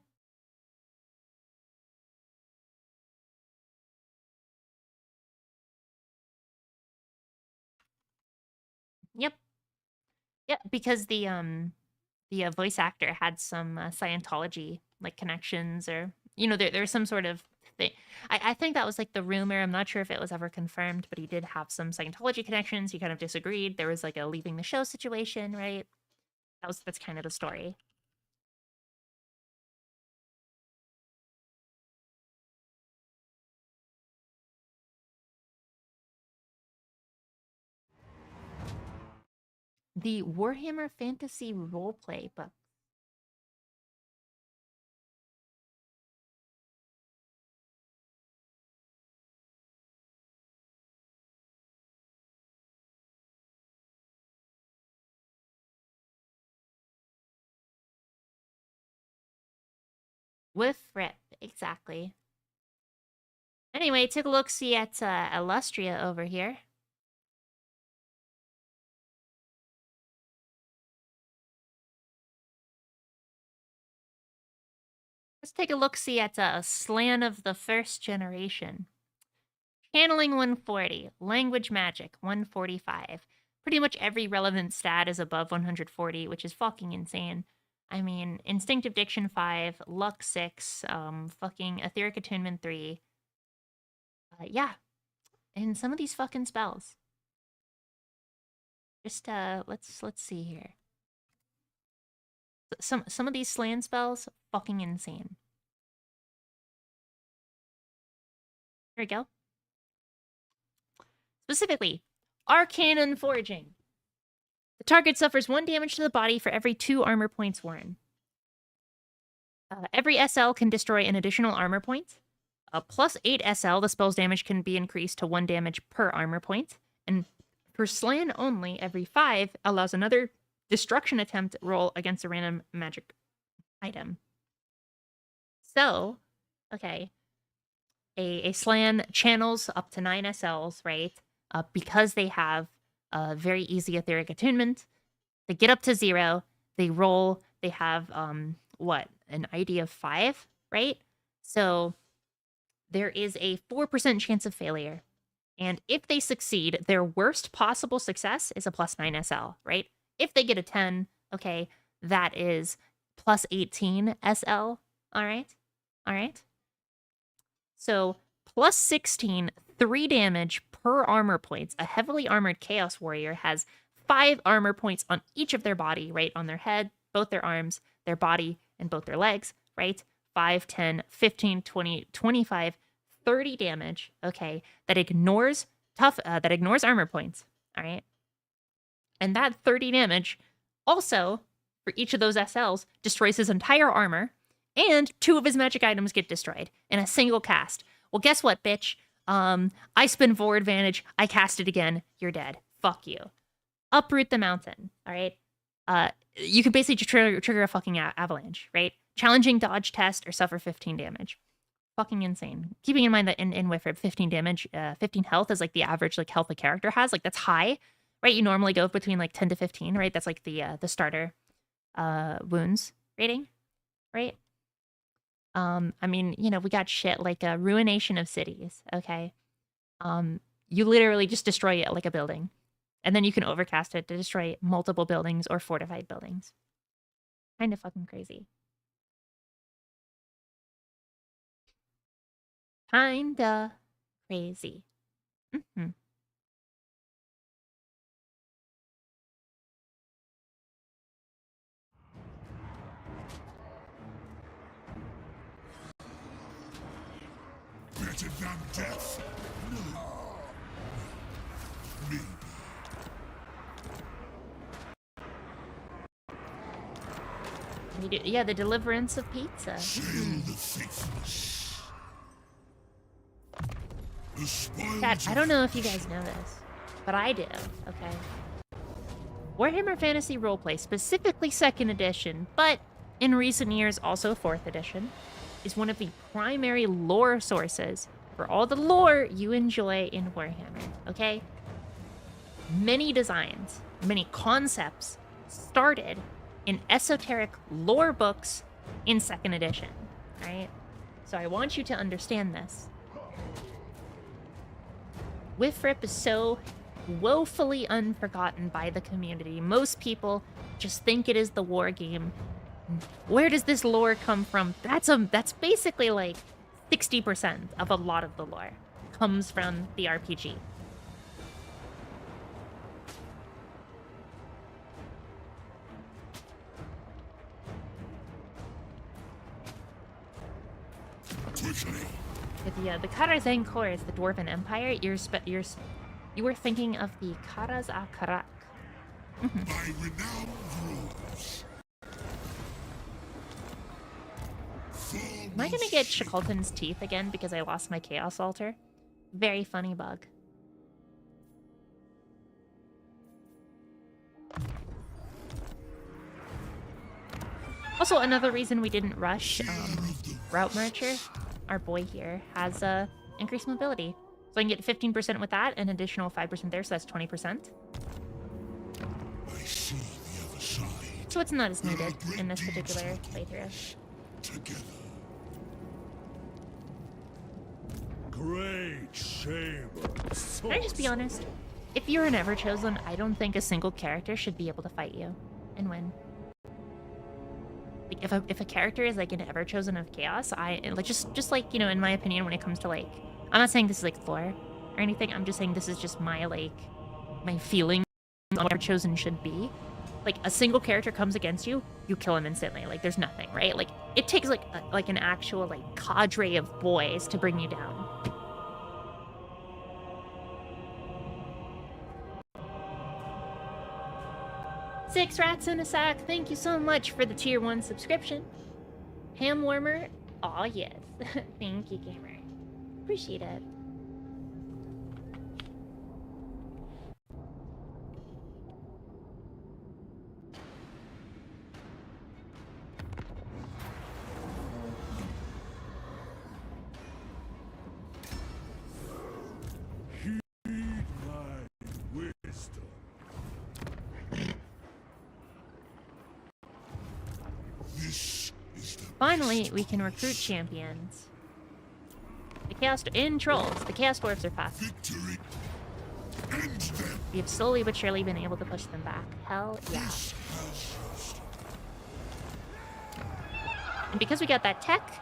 Yep. Yep, because the voice actor had some Scientology like connections, or there's some sort of thing. I think that was like the rumor. I'm not sure if it was ever confirmed, but he did have some Scientology connections. He kind of disagreed. There was like a leaving the show situation, right? That's kind of the story. The Warhammer Fantasy Roleplay book. With Rip, exactly. Anyway, take a look-see at Illustria over here. Let's take a look-see at Slan of the First Generation. Channeling 140, Language Magic 145. Pretty much every relevant stat is above 140, which is fucking insane. I mean, Instinctive Diction 5, Luck 6, fucking Etheric Attunement 3. Yeah. And some of these fucking spells. Just, let's see here. Some of these slan spells, fucking insane. Here we go. Specifically, Arcane Forging. The target suffers 1 damage to the body for every 2 armor points worn. Every SL can destroy an additional armor point. Plus 8 SL, the spell's damage can be increased to 1 damage per armor point. And for Slan only, every 5 allows another destruction attempt roll against a random magic item. So, okay. A Slan channels up to 9 SLs, right? Because they have a very easy Etheric Attunement. They get up to 0. They roll. They have, what? An ID of 5, right? So there is a 4% chance of failure. And if they succeed, their worst possible success is a plus 9 SL, right? If they get a 10, okay, that is plus 18 SL, all right? All right? So plus 16, 3 damage per armor points. A heavily armored Chaos Warrior has 5 armor points on each of their body, right? On their head, both their arms, their body, and both their legs, right? 5, 10, 15, 20, 25, 30 damage, okay, that ignores armor points, all right? And that 30 damage also, for each of those SLs, destroys his entire armor, and 2 of his magic items get destroyed in a single cast. Well, guess what, bitch? I spin forward advantage, I cast it again, you're dead. Fuck you. Uproot the mountain, all right? You can basically just trigger a fucking avalanche, right? Challenging dodge test or suffer 15 damage. Fucking insane. Keeping in mind that in Whiff Rip, 15 damage, 15 health is like the average like health a character has. Like that's high, right? You normally go between like 10 to 15, right? That's like the starter wounds rating, right? I mean, we got shit like a ruination of cities, okay? You literally just destroy it like a building. And then you can overcast it to destroy multiple buildings or fortified buildings. Kind of fucking crazy. Kinda crazy. Mm-hmm. than death? No. Maybe. Yeah, the deliverance of pizza. Sail the faithless. The spoils Chat, I of don't know if you guys know this, but I do, okay? Warhammer Fantasy Roleplay, specifically 2nd edition, but in recent years also 4th edition, is one of the primary lore sources for all the lore you enjoy in Warhammer, okay? Many designs, many concepts started in esoteric lore books in 2nd edition, right? So I want you to understand this. Wifrip is so woefully unforgotten by the community. Most people just think it is the war game. Where does this lore come from? That's basically like 60% of a lot of the lore comes from the RPG. quickly. With the Karazhan Corps is the Dwarven Empire. You were thinking of the Karaz Akarak. By renowned rules. Am I gonna get Shackleton's teeth again because I lost my Chaos Altar? Very funny bug. Also, another reason we didn't rush Route Marcher, our boy here, has increased mobility. So I can get 15% with that, an additional 5% there, so that's 20%. I see the other side. So it's not as needed in this particular playthrough. Together. Great shame. Can I just be honest? If you're an Everchosen, I don't think a single character should be able to fight you and win. Like, if a character is like an Everchosen of Chaos, I like just like, you know, in my opinion, when it comes to like, I'm not saying this is like lore or anything. I'm just saying this is just my my feeling on what Everchosen should be. Like, a single character comes against you, you kill him instantly. Like, there's nothing, right? Like, it takes like an actual like cadre of boys to bring you down. Six Rats in a Sack, thank you so much for the tier 1 subscription. Ham Warmer, aw yes. Thank you, gamer. Appreciate it. Heed my wisdom. This is the Finally, we can recruit champions. The Chaos in Trolls, the Chaos Dwarves are fast. victory. End them. We have slowly but surely been able to push them back. Hell yeah. This has And because we got that tech,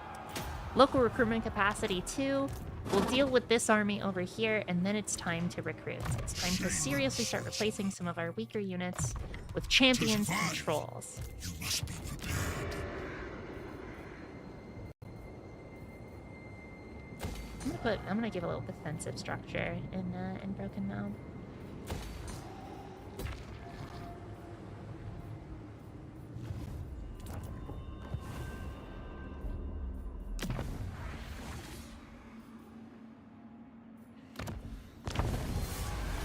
local recruitment capacity too, we'll deal with this army over here, and then it's time to recruit. It's time to seriously start replacing some of our weaker units with champions and trolls. You must be prepared. I'm gonna give a little defensive structure in Broken Mound.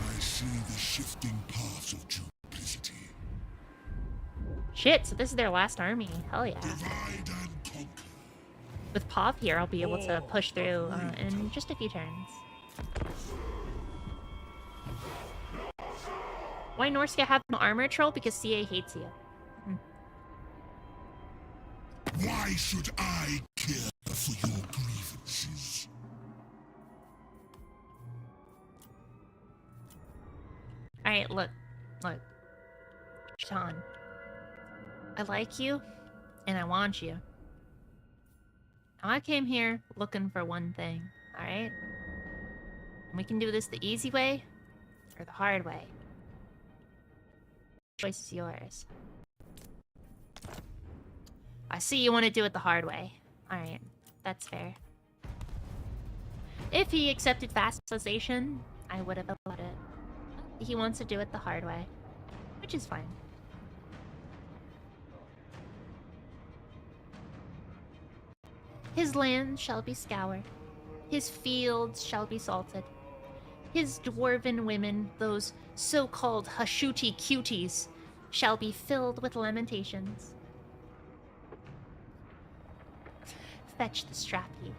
I see the shifting paths of duplicity. Shit, so this is their last army. Hell yeah. Divide and conquer. With Pop here, I'll be able to push through in just a few turns. Why Norska have an armor troll? Because CA hates you. Why should I care for your grievances? Alright, look. Sean. I like you, and I want you. Now, I came here looking for one thing, alright? And we can do this the easy way, or the hard way. The choice is yours. I see you want to do it the hard way. Alright, that's fair. If he accepted vassalization, I would have allowed it. He wants to do it the hard way, which is fine. His land shall be scoured. His fields shall be salted. His dwarven women, those so-called Hashuti cuties, shall be filled with lamentations. Fetch the strappy.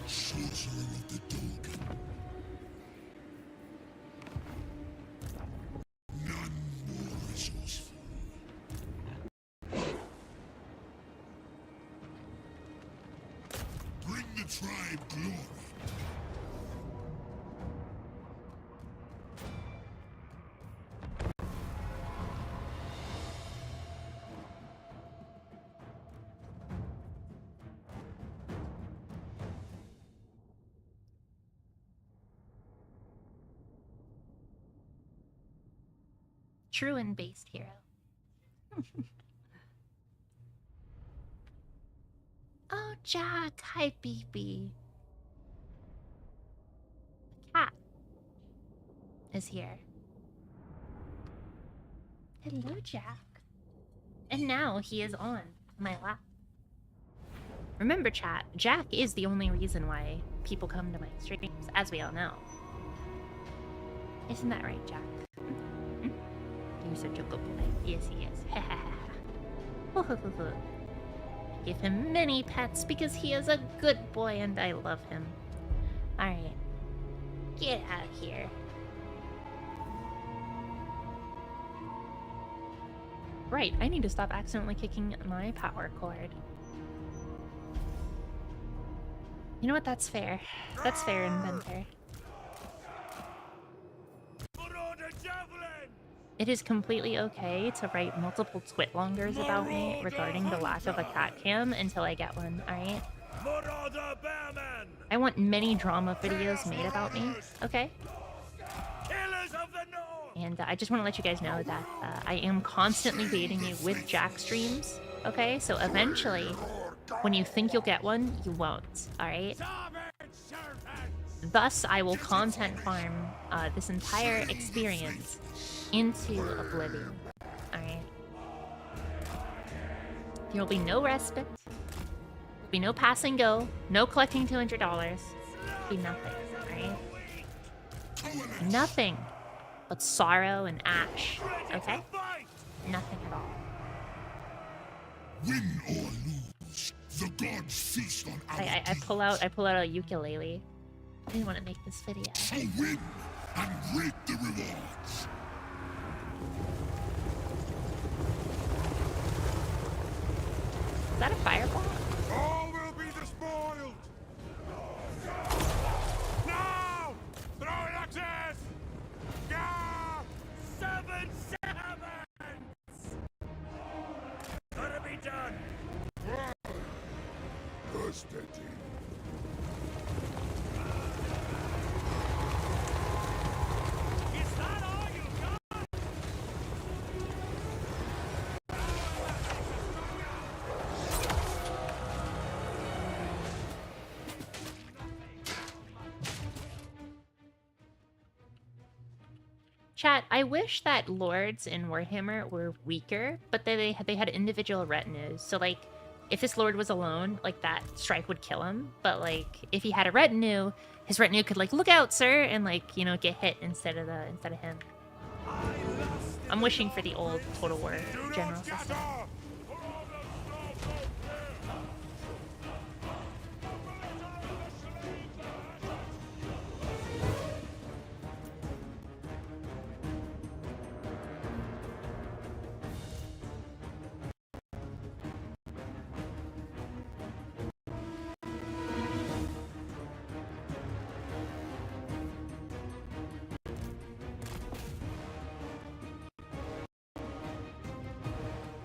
Sorcerer of the Dolgan. None more resourceful. Bring the tribe glory. Truan-based hero. Oh, Jack. Hi, BB. The cat is here. Hello, Jack. And now he is on my lap. Remember, chat, Jack is the only reason why people come to my streams, as we all know. Isn't that right, Jack? You're such a good boy. Yes, he is. Give him many pets because he is a good boy and I love him. Alright. Get out of here. Right, I need to stop accidentally kicking my power cord. You know what? That's fair. That's fair, Inventor. It is completely okay to write multiple twitlongers about me regarding the lack of a cat cam until I get one, alright? I want many drama videos made about me, okay? And I just want to let you guys know that I am constantly baiting you with Jack streams, okay? So eventually, when you think you'll get one, you won't, alright? Thus, I will content farm this entire experience into oblivion. Alright. There'll be no respite. There'll be no pass and go. No collecting $200. There'll be nothing, alright? Nothing but sorrow and ash, okay? Nothing at all. Win or lose, the gods feast on our I pull out a ukulele. I didn't want to make this video. So win and reap the rewards. Is that a fireball? All will be despoiled! Now! Throw in access! Yeah! 7 sevens! Gotta be done! Constantine. Is that all you got? Chat, I wish that lords in Warhammer were weaker, but they had individual retinues. So like, if this lord was alone, like that strike would kill him. But like, if he had a retinue, his retinue could like, look out, sir, and like, you know, get hit instead of him. I'm wishing for the old Total War general system.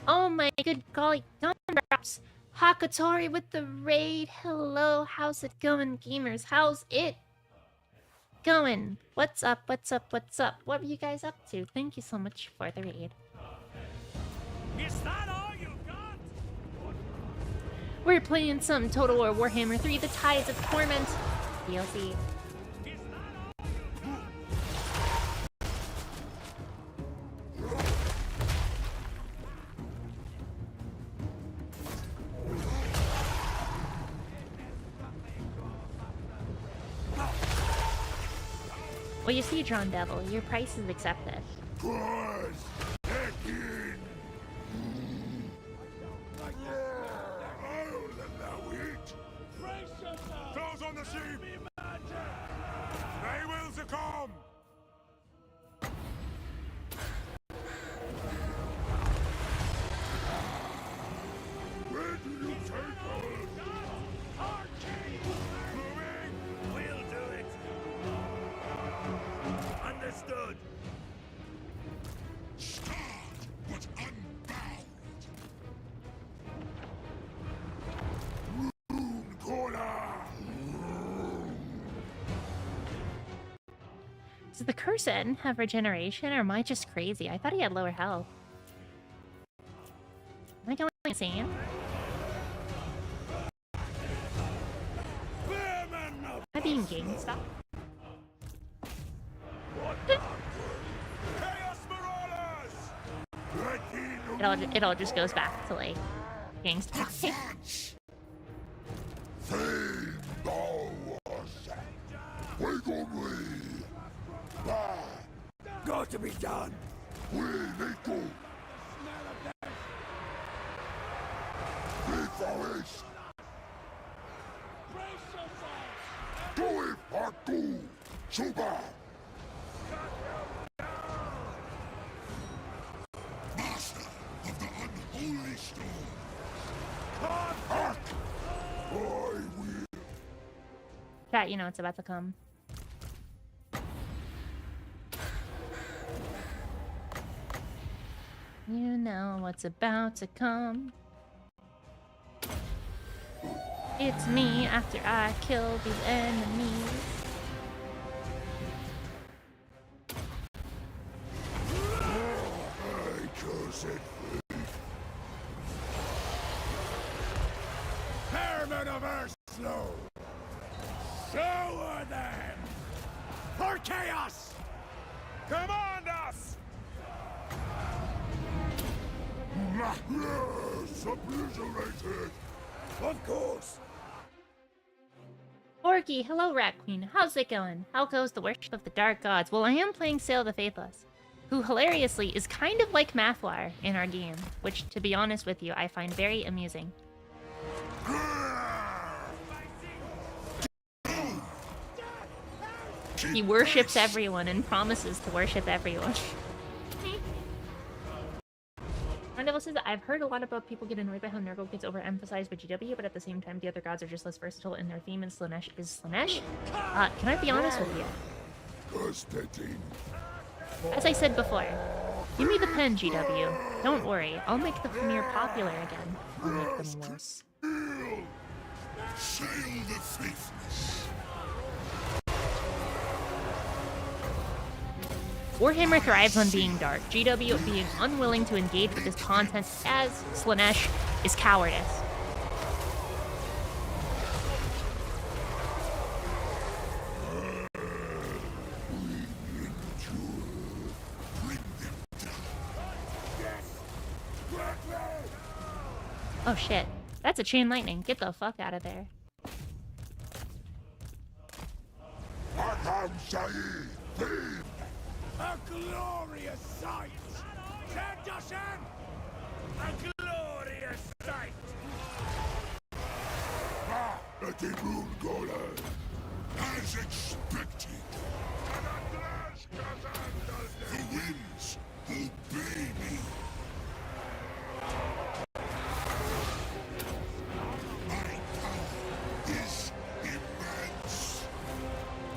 Oh my good golly, gumdrops! Hakatori with the raid. Hello, how's it going, gamers? How's it going? What's up? What's up? What's up? What were you guys up to? Thank you so much for the raid. Is that all you got? We're playing some Total War Warhammer 3: The Tides of Torment DLC. Well, you see, Drawn Devil, your price is accepted. Cross! Again! I'll allow it! Those on the sheep! They will succumb! Where do you take us? Moving! We'll do it! Understood! Scarred, but unbound! Rune corner! Does the Cursin have regeneration, or am I just crazy? I thought he had lower health. Am I going insane? Am I being GameStop? Chaos Marauders! It all just goes back to like GameStop. Advance! Fame powers! Wake on me! Got to be done! We need to! Be forest! Do it, part 2! Super! Master of the unholy storm! Act! I will! Chat, you know it's about to come. You know what's about to come. It's me after I kill these enemies. I curse it! Pyramid of Earth Slow! Show them! For chaos! Command us! Yes, obliterated! Of course! Orky, hello Rat Queen. How's it going? How goes the worship of the dark gods? Well, I am playing Sail of the Faithless, who hilariously is kind of like Mathwire in our game, which, to be honest with you, I find very amusing. He worships everyone and promises to worship everyone. Rondeville says, I've heard a lot about people get annoyed by how Nurgle gets overemphasized by GW, but at the same time, the other gods are just less versatile in their theme, and Slaanesh is Slaanesh? Can I be honest with you? Constantine! As I said before, give me the pen, GW. Don't worry, I'll make the Premier popular again. I'll make them worse. Sail the faithless! Warhammer thrives on being dark, GW being unwilling to engage with this content as Slaanesh is cowardice. Oh shit, that's a chain lightning. Get the fuck out of there. Arkham Shahi! Theme! A glorious sight! Sandushan! A glorious sight! At the moon golem! As expected! The winds obey me! My power is immense!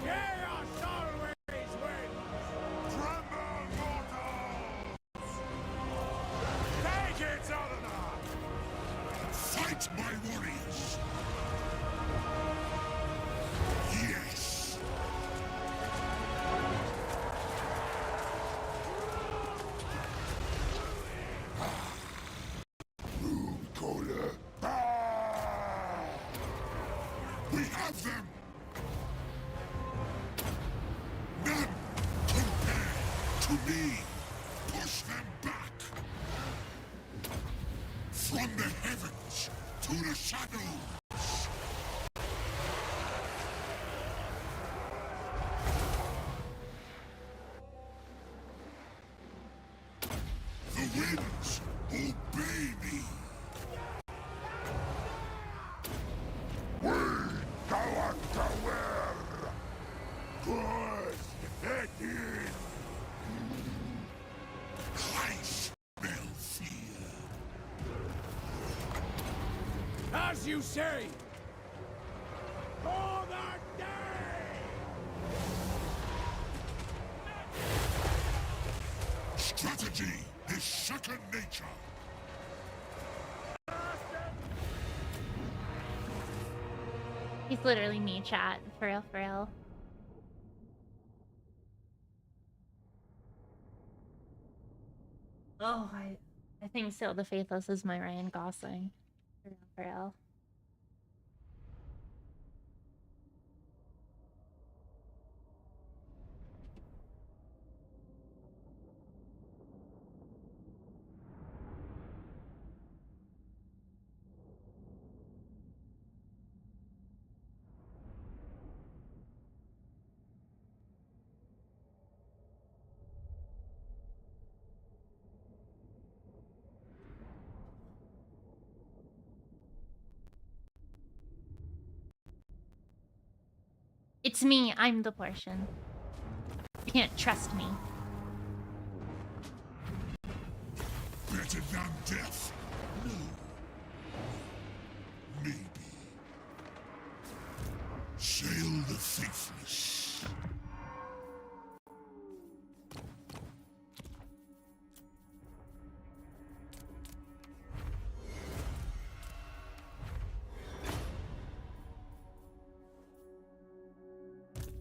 Chaos always wins! Tremble, mortals! Take it, Zelda! Fight, my warriors! Yes! Have them! None compare to me! Push them back! From the heavens to the shadows! The winds obey me! We go underwear! Push it in! I smell fear. As you say! For the day! Strategy is second nature. He's literally me, chat. For real, for real. Oh, I think so. The Faithless is my Ryan Gosling. For real, for real. It's me. I'm the portion. You can't trust me. Better than death? No. Maybe. Sail the faithless.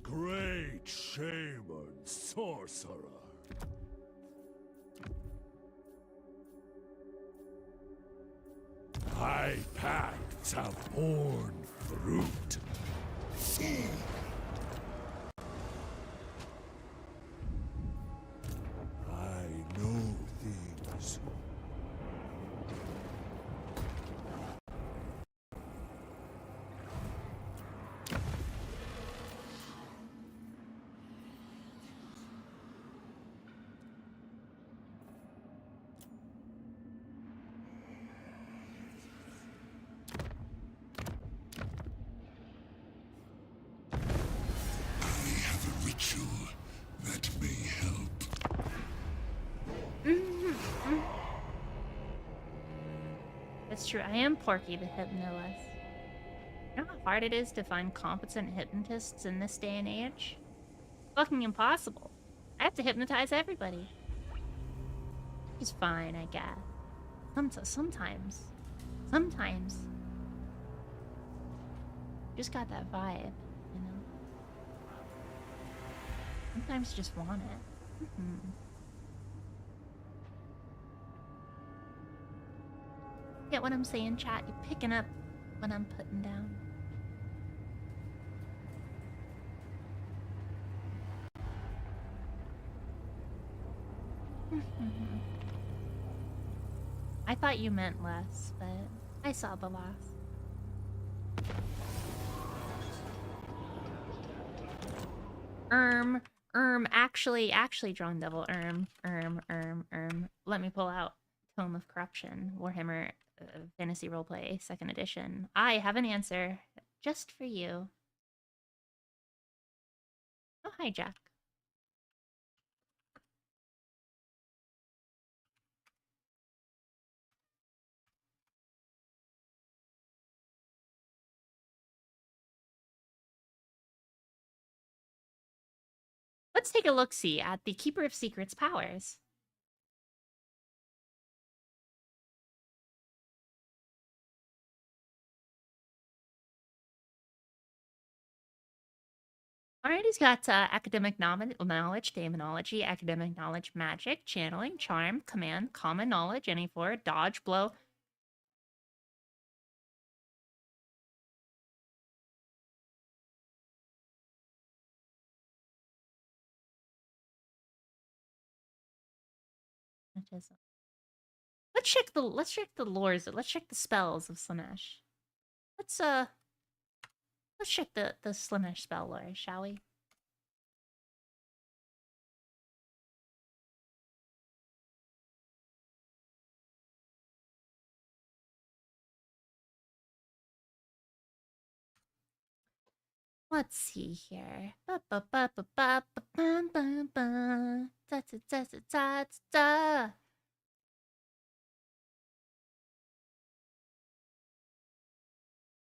Great shaman sorcerer. High pacts have borne fruit. I know things. I have a ritual that may help. That's true. I am Porky the Hypnoless. You know how hard it is to find competent hypnotists in this day and age? Fucking impossible. I have to hypnotize everybody. It's fine, I guess. Sometimes. Sometimes. Just got that vibe, you know? Sometimes you just want it. Get what I'm saying, chat? You're picking up what I'm putting down. I thought you meant less, but I saw the loss. Actually, Drone Devil, Let me pull out Tome of Corruption, Warhammer Fantasy Roleplay, 2nd edition. I have an answer just for you. Oh, hi, Jack. Let's take a look-see at the Keeper of Secrets powers. Alright, he's got academic knowledge, demonology, academic knowledge, magic, channeling, charm, command, common knowledge, any four, dodge, blow. magnetism. Let's check the lores. Let's check the spells of Slanesh. Let's check the Slanesh spell lore, shall we? Let's see here. Ba ba ba ba ba ba ba ba ba. Da da da da da da.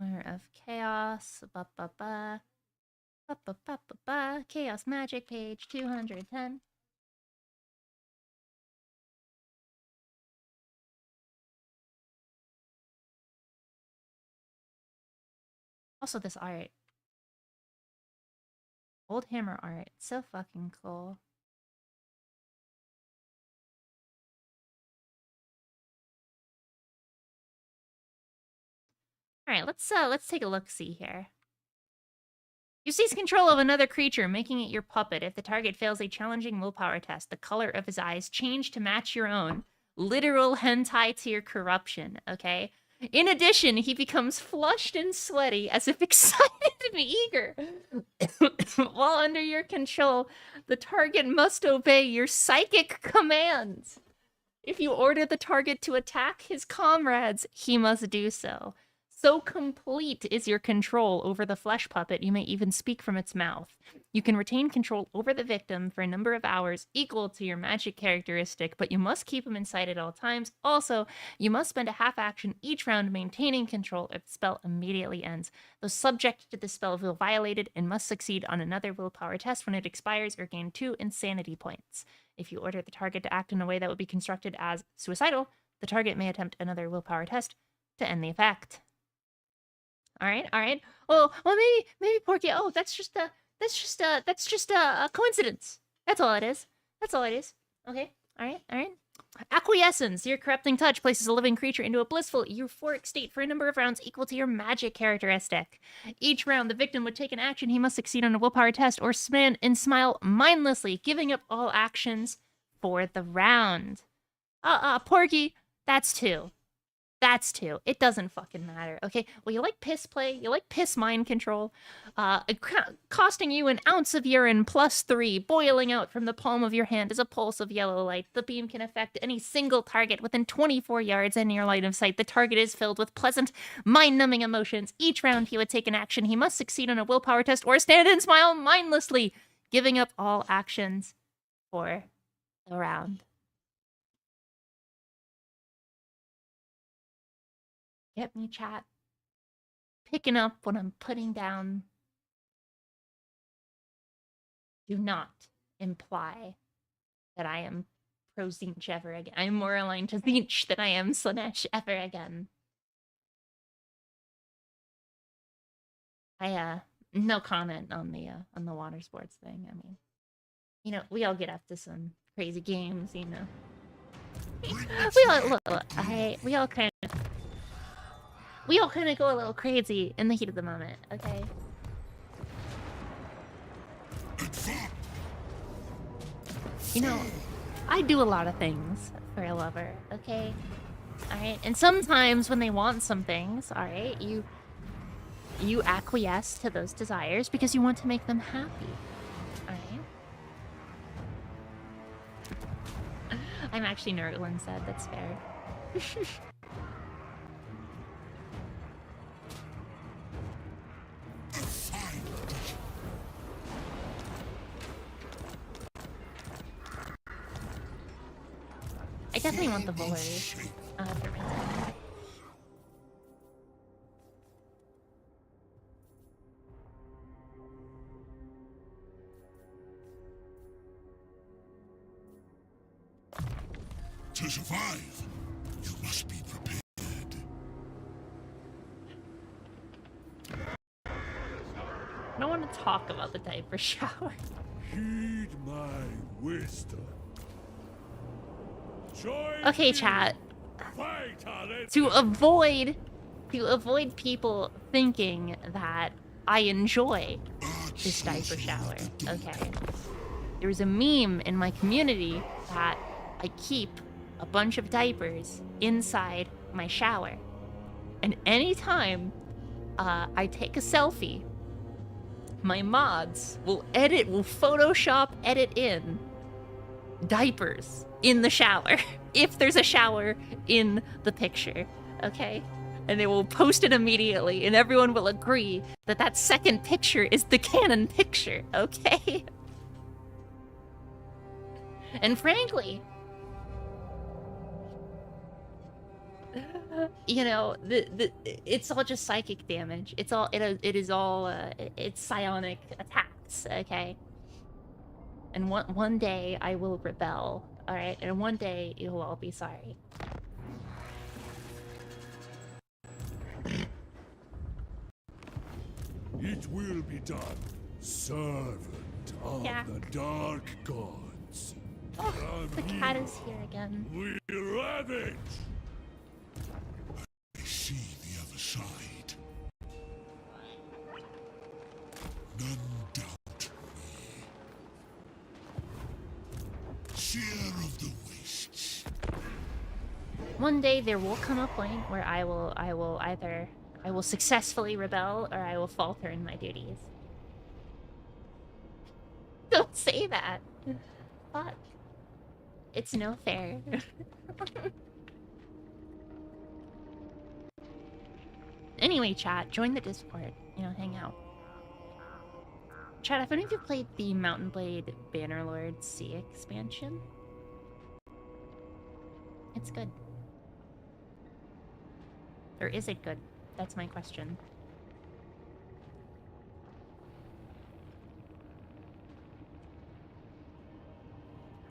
Layer of chaos. Ba ba ba. Ba ba ba ba ba. Chaos magic page 210. Also, this art. Old hammer art. So fucking cool. Alright, let's take a look-see here. You seize control of another creature, making it your puppet. If the target fails a challenging willpower test, the color of his eyes change to match your own. Literal hentai tier corruption, okay? In addition, he becomes flushed and sweaty, as if excited and eager. While under your control, the target must obey your psychic commands. If you order the target to attack his comrades, he must do so. So complete is your control over the flesh puppet, you may even speak from its mouth. You can retain control over the victim for a number of hours equal to your magic characteristic, but you must keep him in sight at all times. Also, you must spend a half action each round maintaining control if the spell immediately ends. Those subject to the spell will violate it and must succeed on another willpower test when it expires or gain 2 insanity points. If you order the target to act in a way that would be constructed as suicidal, the target may attempt another willpower test to end the effect. All right. Well, maybe Porky. Oh, that's just a coincidence. That's all it is. Okay. All right. Acquiescence. Your corrupting touch places a living creature into a blissful, euphoric state for a number of rounds equal to your magic characteristic. Each round, the victim would take an action. He must succeed on a willpower test or stand and smile mindlessly, giving up all actions for the round. Porky. That's 2. That's 2. It doesn't fucking matter, okay? Well, you like piss play, you like piss mind control, costing you an ounce of urine +3, boiling out from the palm of your hand as a pulse of yellow light. The beam can affect any single target within 24 yards in your line of sight. The target is filled with pleasant, mind-numbing emotions. Each round he would take an action. He must succeed on a willpower test or stand and smile mindlessly, giving up all actions for the round. Get me, chat? Picking up what I'm putting down. Do not imply that I am pro Zinch ever again. I'm more aligned to Zinch than I am Slanesh ever again. No comment on the water sports thing. I mean, you know, we all get up to some crazy games, you know. We all kind of go a little crazy in the heat of the moment, okay? You know, I do a lot of things for a lover, okay? Alright? And sometimes when they want some things, alright, you acquiesce to those desires because you want to make them happy. Alright? I'm actually Nurglin said, that's fair. I definitely want the Vollers for myself. To survive, you must be prepared. I don't want to talk about the diaper shower. Heed my wisdom. Join Okay, me. chat. Vitality. To avoid people thinking that I enjoy this diaper shower, okay? There's a meme in my community that I keep a bunch of diapers inside my shower. And anytime I take a selfie, my mods will Photoshop edit in diapers in the shower if there's a shower in the picture, okay? And they will post it immediately, and everyone will agree that that second picture is the canon picture, okay? And frankly, you know, it's all just psychic damage. It's psionic attacks, okay? And one day I will rebel, all right? And one day you'll all be sorry. It will be done, servant of Yeah. the dark gods. Oh, From the cat is here again. We'll have it! I see the other side. None doubt me. Seer of the wastes. One day there will come a point where I will either successfully rebel or I will falter in my duties. Don't say that. Fuck. It's no fair. Anyway, chat, join the Discord. You know, hang out. Chat, have any of you played the Mountain Blade Bannerlord Sea expansion? It's good. Or is it good? That's my question.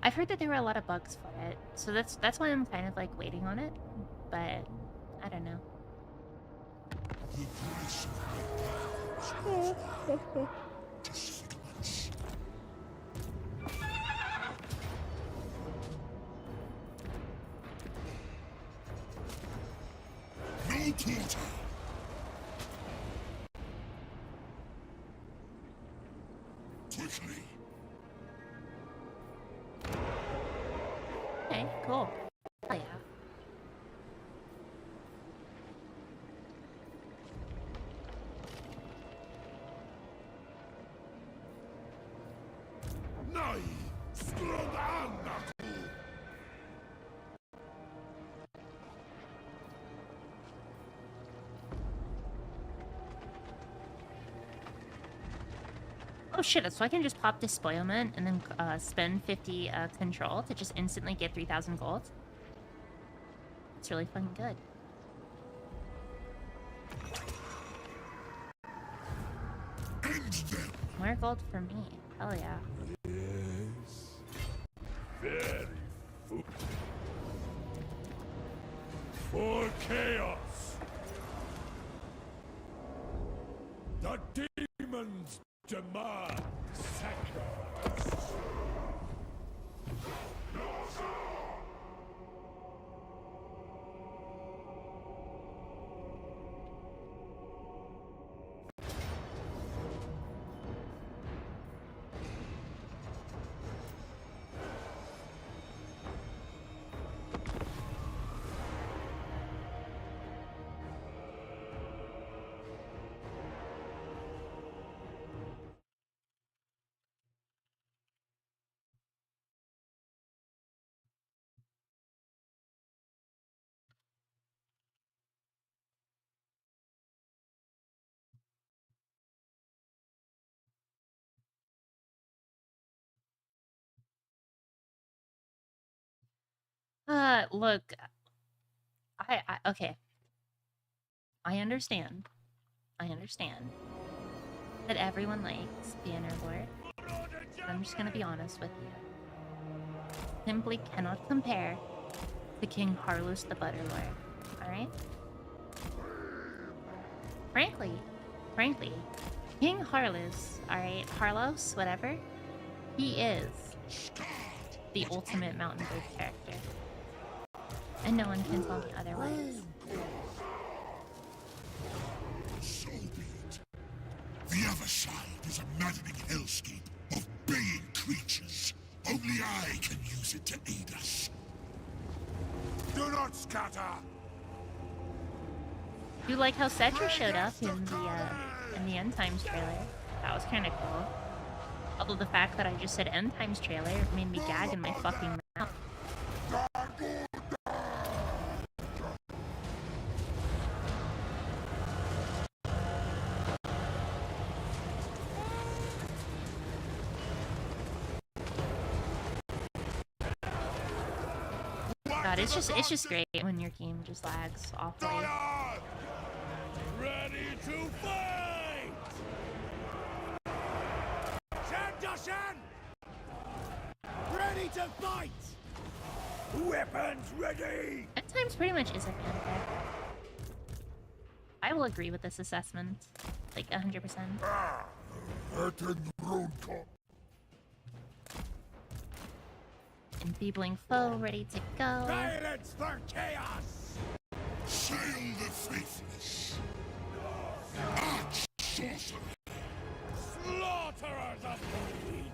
I've heard that there were a lot of bugs for it, so that's why I'm kind of like waiting on it, but I don't know. The price of disfigurements. No quarter. Quickly. Okay, cool. Oh yeah. Nay, strong and Oh shit, so I can just pop Despoilment and then spend 50 control to just instantly get 3,000 gold? It's really fucking good. End them. More gold for me. Hell yeah. yes. Very foolish. For chaos. The demons demand sacrifice. Look, okay. I understand that everyone likes Bannerlord, but I'm just gonna be honest with you. Simply cannot compare to King Harlos the Butterlord, alright? Frankly, King Harlos, alright, Harlos, whatever, he is the ultimate Mountain Blade character. And no one can tell me otherwise. So be it. The other side is a maddening hellscape of baying creatures. Only I can use it to aid us. Do not scatter. Do you like how Cedra showed up in the End Times trailer? That was kind of cool. Although the fact that I just said End Times trailer made me gag in my fucking mouth. God, it's just great when your game just lags awfully. Ready to fight! Shandashan! Ready to fight! Weapons ready! End Times pretty much is a fanfic. I will agree with this assessment. Like 100%. Enfeebling foe ready to go. Violence for chaos! Sail the faithless. Arch sorcery. Slaughterers of the weak!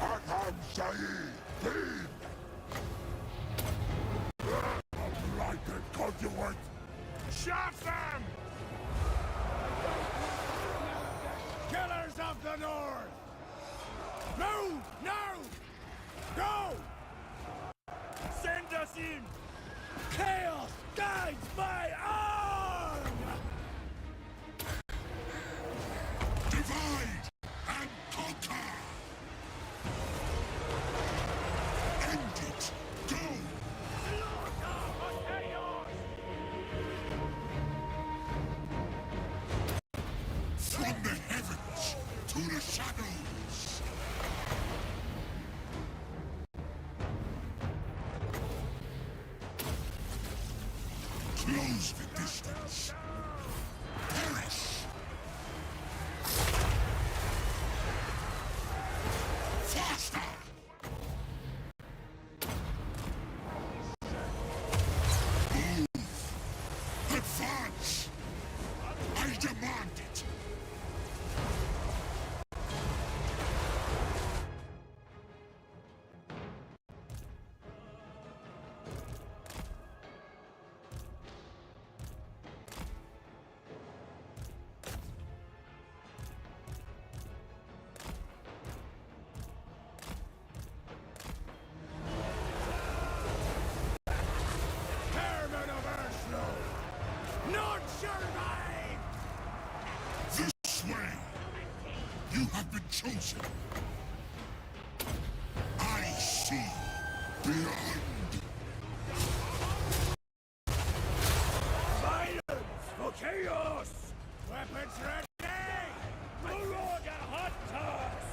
Atam Saeed. A blighted conduit. Shaft them! Killers of the North! Move now! Go! Send us in! Chaos guides my arm! Divide and conquer. End it. Go. From the heavens to the shadows. Close the distance. Perish. Faster. Move. Advance. I demand it. Chairman of Earthsnow! Not survive! This way. You have been chosen. I see beyond. Violence for chaos! Weapons ready! Marauder hunters!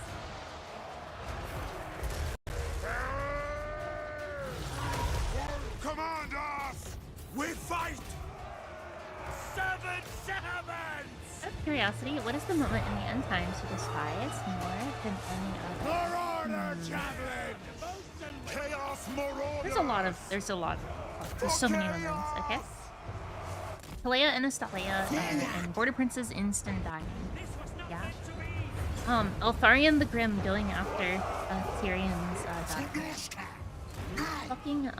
Command us! We fight! 7-7! Out of curiosity, what is the moment in the End Times you despise more than any other? Marauder javelin! Chaos marauder! There's so many moments, okay? Talea and Astalia and Border Princess instant dying. Yeah. Eltharion the Grim going after Tyrion's daughter. Fucking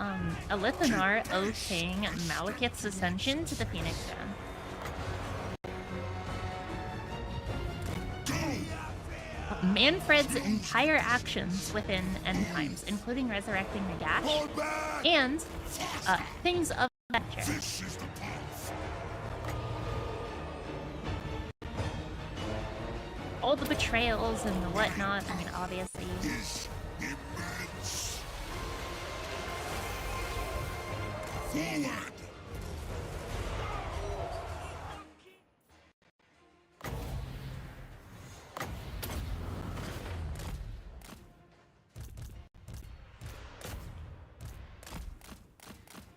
Elithanar okaying Malekith's ascension to the Phoenix Throne. Manfred's entire actions within End Times, including resurrecting Nagash, and things of that nature. This is the path. All the betrayals and the whatnot, I mean, obviously. Is immense. Forward.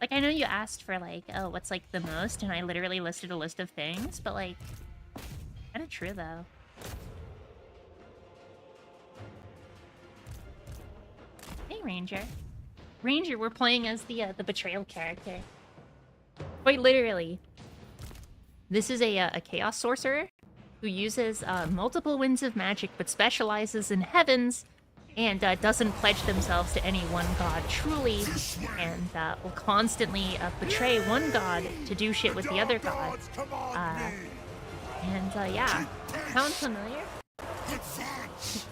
Like, I know you asked for, like, oh, what's, like, the most, and I literally listed a list of things, but, like, kinda true, though. Hey, Ranger. Ranger, we're playing as the betrayal character. Quite literally. This is a Chaos Sorcerer who uses multiple winds of magic, but specializes in heavens and doesn't pledge themselves to any one god truly, and will constantly betray one god to do shit with the other god. Yeah, sound familiar? Advance!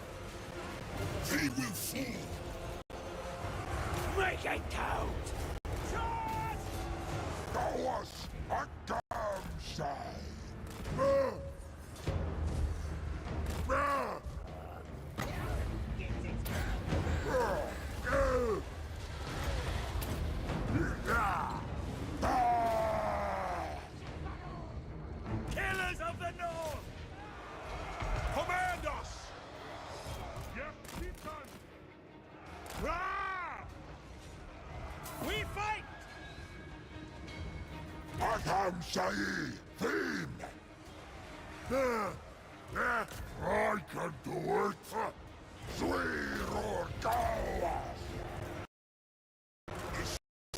They will fall! Make it count! Show us a damn sight! Killers of the North! Command us! Yep, keep on! Ah! We fight! Atam Sa'i! Theme! I can do it! Sweet Gawas!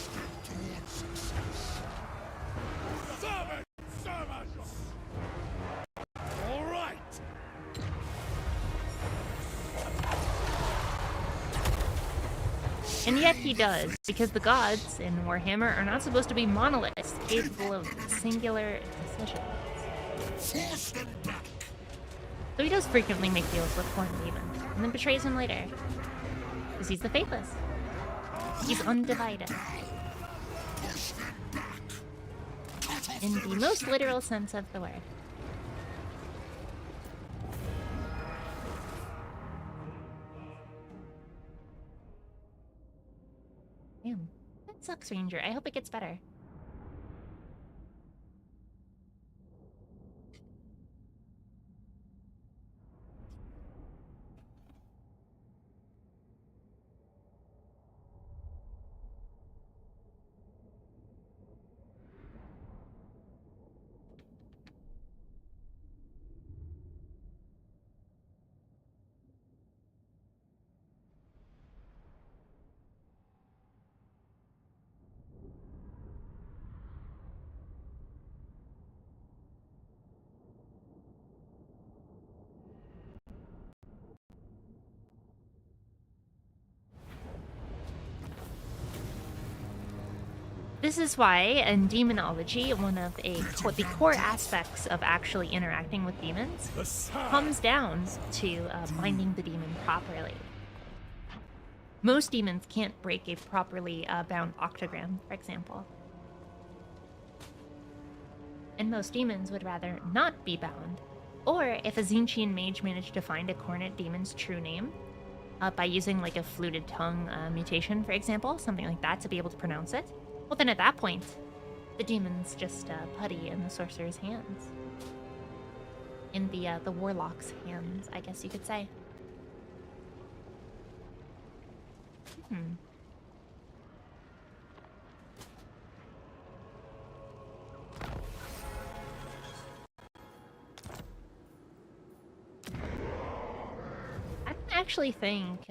Towards success! Servant! Servants! All right! And yet he does, because the gods in Warhammer are not supposed to be monoliths capable of singular decisions. Force them back! So he does frequently make deals with foreign demons, and then betrays him later. Because he's the faithless. He's undivided. Push them back! Cut off In their the most literal sense of the word. Damn. That sucks, Ranger. I hope it gets better. This is why, in demonology, one of the core aspects of actually interacting with demons comes down to binding the demon properly. Most demons can't break a properly bound octagram, for example. And most demons would rather not be bound. Or if a Zinchian mage managed to find a Cornet demon's true name, by using like a fluted tongue mutation, for example, something like that to be able to pronounce it, well then at that point, the demon's just putty in the sorcerer's hands. In the warlock's hands, I guess you could say. I don't actually think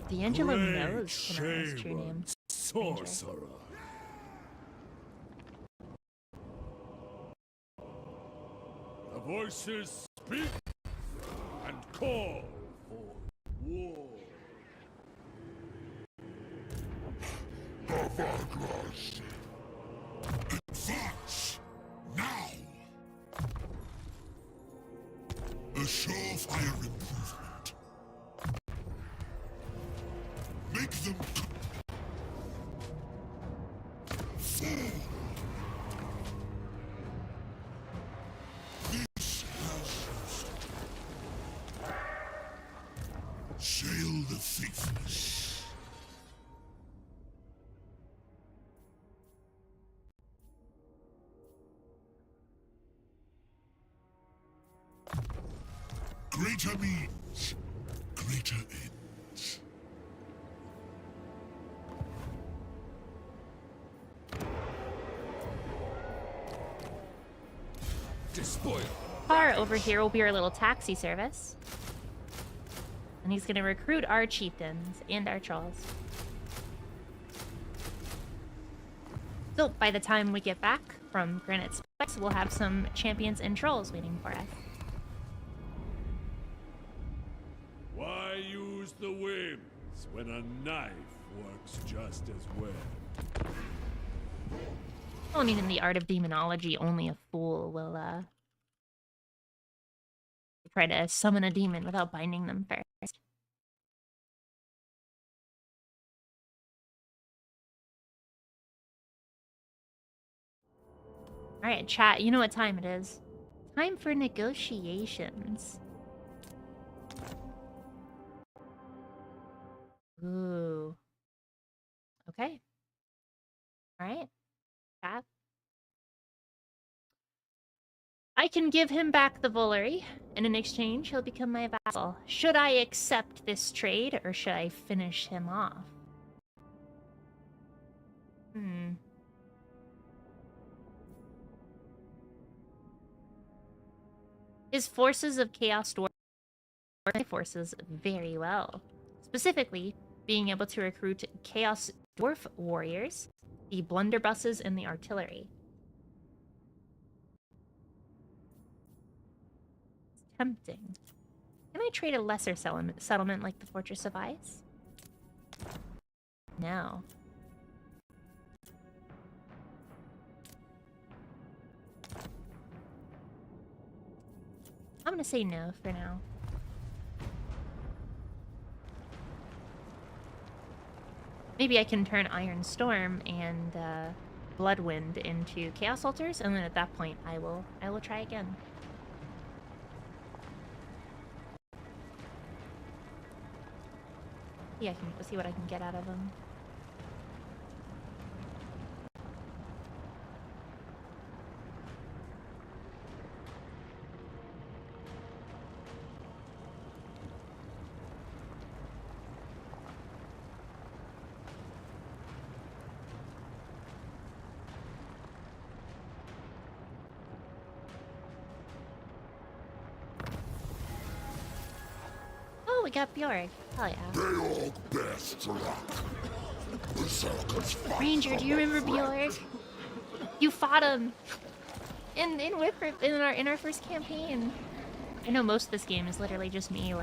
D'Angelo knows Kanara's true name. Sorcerer. The voices speak and call for war. Avagras! Advance! Now! A surefire improvement. Make them fall! This house. Sail the faithless. Greater means, greater ends. Despoil. Car over here will be our little taxi service. And he's gonna recruit our chieftains and our trolls. So by the time we get back from Granite Spikes, we'll have some champions and trolls waiting for us. Why use the whims when a knife works just as well? Well, I mean, in the art of demonology, only a fool will try to summon a demon without binding them first. Alright, chat, you know what time it is. Time for negotiations. Ooh. Okay. Alright. Chat. I can give him back the Villery, and in exchange, he'll become my vassal. Should I accept this trade, or should I finish him off? His forces of Chaos Dwarf my forces very well. Specifically, being able to recruit Chaos Dwarf warriors, the blunderbusses, and the artillery. It's tempting. Can I trade a lesser settlement like the Fortress of Ice? No. I'm gonna say no for now. Maybe I can turn Iron Storm and Bloodwind into Chaos Altars, and then at that point I will try again. Yeah, let's see what I can get out of them. Oh, we got Bjorg. Hell yeah. Georg best luck. Berserkers fight Ranger, do you remember Bjorg? You fought him in our first campaign. I know most of this game is literally just me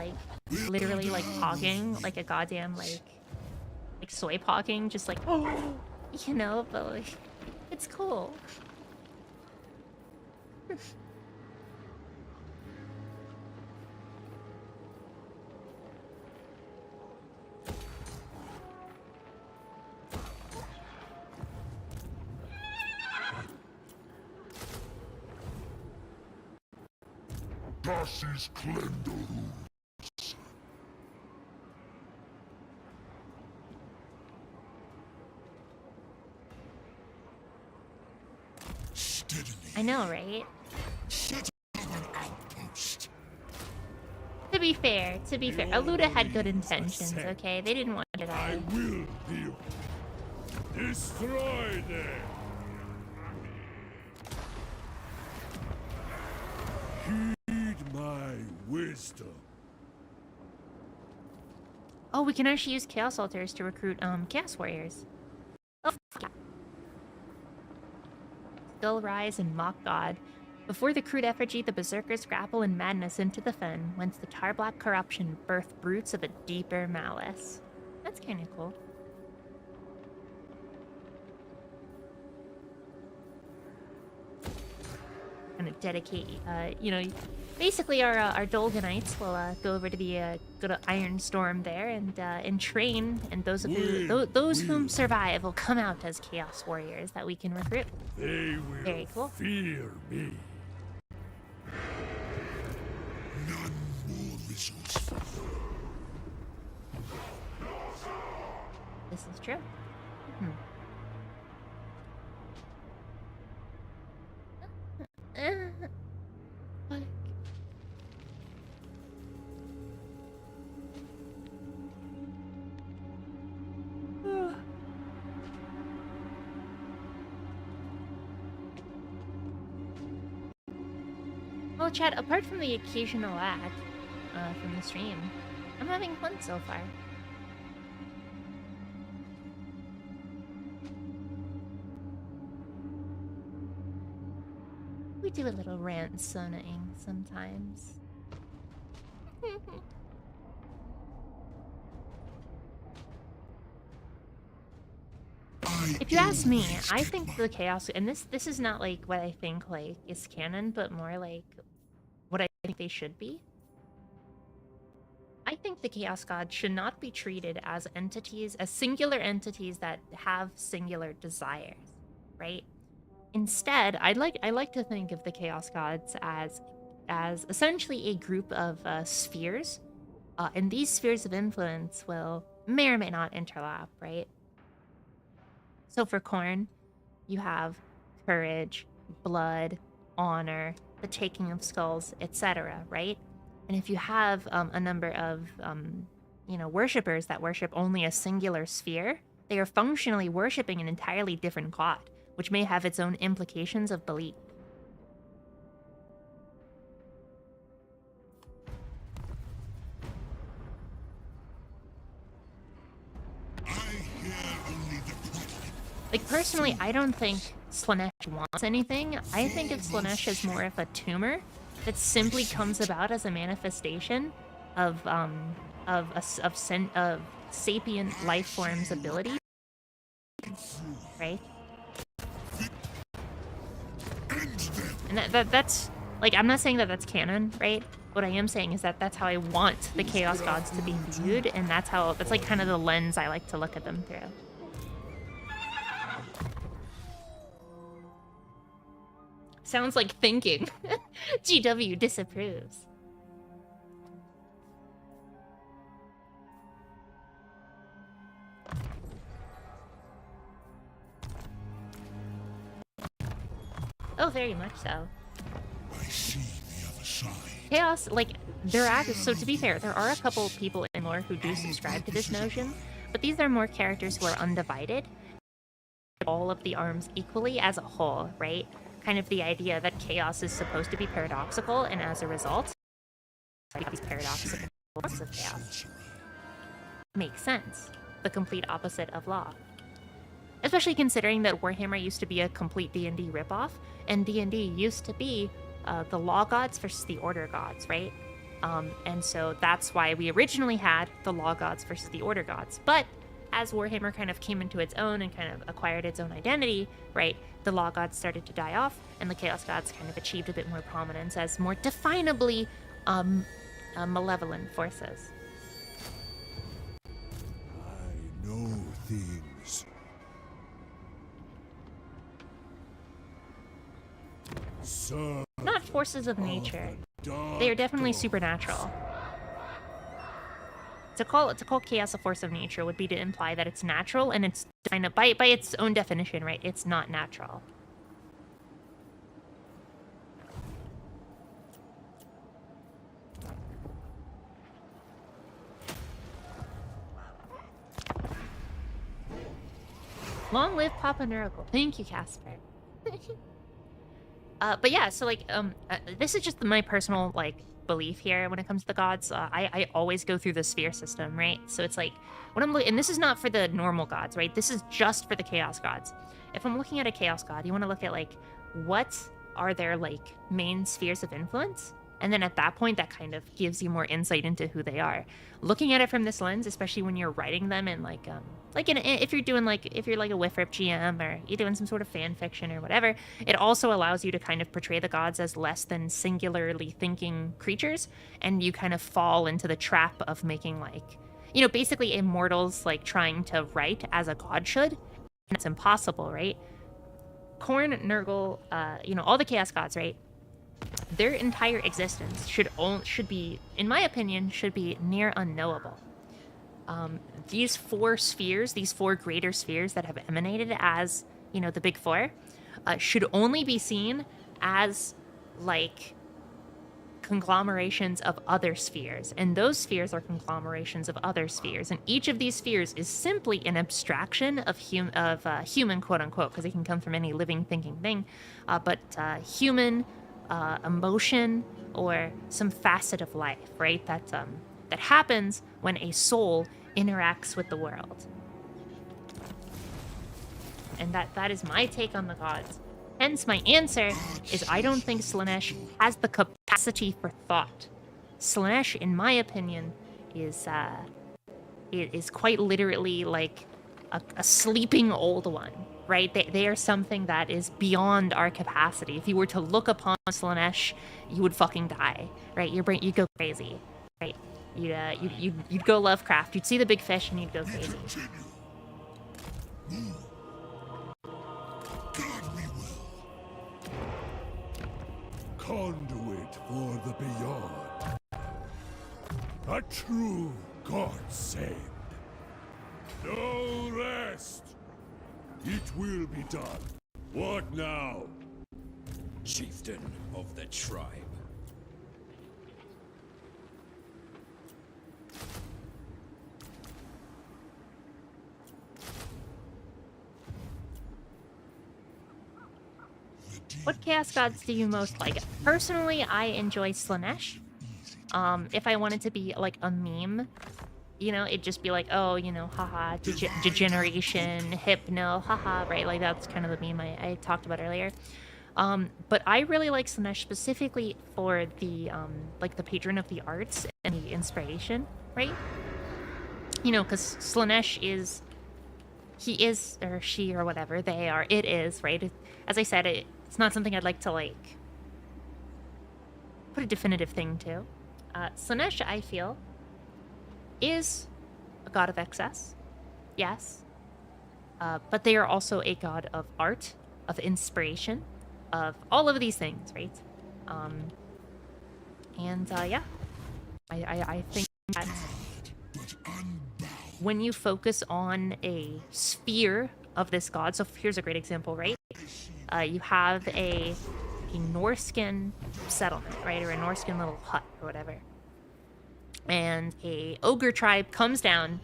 literally hogging like a goddamn like soy pogging, just like you know, but like it's cool. Darcy's Clendorules. Steadily. I know, right? Set up an outpost. To be fair, Aluda had good intentions, okay? They didn't want to I die. will deal. Destroy them. Heed my wisdom. Oh, we can actually use Chaos Altars to recruit Chaos Warriors. Oh, fuck yeah. Still Rise and Mock God. Before the crude effigy, the berserkers grapple in madness into the fen, whence the tar-black corruption birth brutes of a deeper malice. That's kind of cool. Kind of dedicate, you know, basically our Dolganites will go over to the go to Iron Storm there and train, and those whom survive will come out as Chaos Warriors that we can recruit. They will Very cool. fear me. None more resourceful. This is true. Fuck. Well, chat, apart from the occasional lag from the stream, I'm having fun so far. We do a little rant sonaing sometimes. If you ask me, I think the Chaos, and this is not like what I think like is canon, but more like what I think they should be. I think the Chaos Gods should not be treated as entities, as singular entities that have singular desires, right? Instead, I like to think of the Chaos Gods as essentially a group of spheres, and these spheres of influence may or may not interlap, right? So for Khorne, you have courage, blood, honor, the taking of skulls, etc., right? And if you have a number of, worshippers that worship only a singular sphere, they are functionally worshiping an entirely different god, which may have its own implications of belief. Like, personally, I don't think Slaanesh wants anything. I think of Slaanesh as more of a tumor that simply comes about as a manifestation of sapient life form's ability, right? And that's like, I'm not saying that that's canon, right? What I am saying is that that's how I want the Chaos Gods to be viewed, and that's like kind of the lens I like to look at them through. Sounds like thinking. GW disapproves. Oh, very much so. I see the other side. Chaos, like, so to be fair, there are a couple people in lore who do subscribe to this notion, but these are more characters who are undivided. All of the arms equally as a whole, right? Kind of the idea that chaos is supposed to be paradoxical, and as a result, these paradoxical forces of chaos makes sense. The complete opposite of law. Especially considering that Warhammer used to be a complete D&D ripoff, and D&D used to be the law gods versus the order gods, right? And so that's why we originally had the law gods versus the order gods. But as Warhammer kind of came into its own and kind of acquired its own identity, right, the law gods started to die off, and the chaos gods kind of achieved a bit more prominence as more definably malevolent forces. I know things. So Not forces of nature. They are definitely supernatural. To call chaos a force of nature would be to imply that it's natural, and it's kind of by its own definition, right? It's not natural. Long live Papa Nurgle. Thank you, Casper. But yeah, so like, this is just my personal like belief here when it comes to the gods. I always go through the sphere system, right? So it's like when I'm and this is not for the normal gods, right? This is just for the chaos gods. If I'm looking at a chaos god, you want to look at like what are their like main spheres of influence, and then at that point, that kind of gives you more insight into who they are. Looking at it from this lens, especially when you're writing them in like if you're like a Whiffrip GM or you're doing some sort of fan fiction or whatever, it also allows you to kind of portray the gods as less than singularly thinking creatures, and you kind of fall into the trap of making like, basically immortals like trying to write as a god should, and it's impossible, right? Khorne, Nurgle, all the chaos gods, right? Their entire existence should be, in my opinion, should be near unknowable. These four spheres, these four greater spheres that have emanated as, the big four, should only be seen as, like, conglomerations of other spheres. And those spheres are conglomerations of other spheres. And each of these spheres is simply an abstraction of human, quote-unquote, because it can come from any living, thinking thing, but human emotion or some facet of life, right? That happens when a soul interacts with the world. And that is my take on the gods. Hence, my answer is I don't think Slaanesh has the capacity for thought. Slaanesh, in my opinion, is quite literally like a sleeping old one, right? They are something that is beyond our capacity. If you were to look upon Slaanesh, you would fucking die, right? Your brain, you'd go crazy, right? You'd go Lovecraft. You'd see the big fish and you'd go crazy. Continue. Move. God, we will. Conduit for the beyond. A true godsend. No rest. It will be done. What now? Chieftain of the tribe. What Chaos Gods do you most like? Personally, I enjoy Slaanesh. If I wanted to be like a meme, you know, it'd just be like, oh, you know, haha, degeneration, hypno, haha, right? Like that's kind of the meme I talked about earlier. But I really like Slaanesh specifically for the like the patron of the arts and the inspiration, right? You know, because Slaanesh is, he is, or she, or whatever they are, it is, right? As I said, it's not something I'd like to like put a definitive thing to. Slaanesh, I feel, is a god of excess, yes, but they are also a god of art, of inspiration, of all of these things, right? Yeah, I think that when you focus on a sphere of this god, so here's a great example, right? You have a Norskin settlement, right, or a Norskin little hut or whatever, and a ogre tribe comes down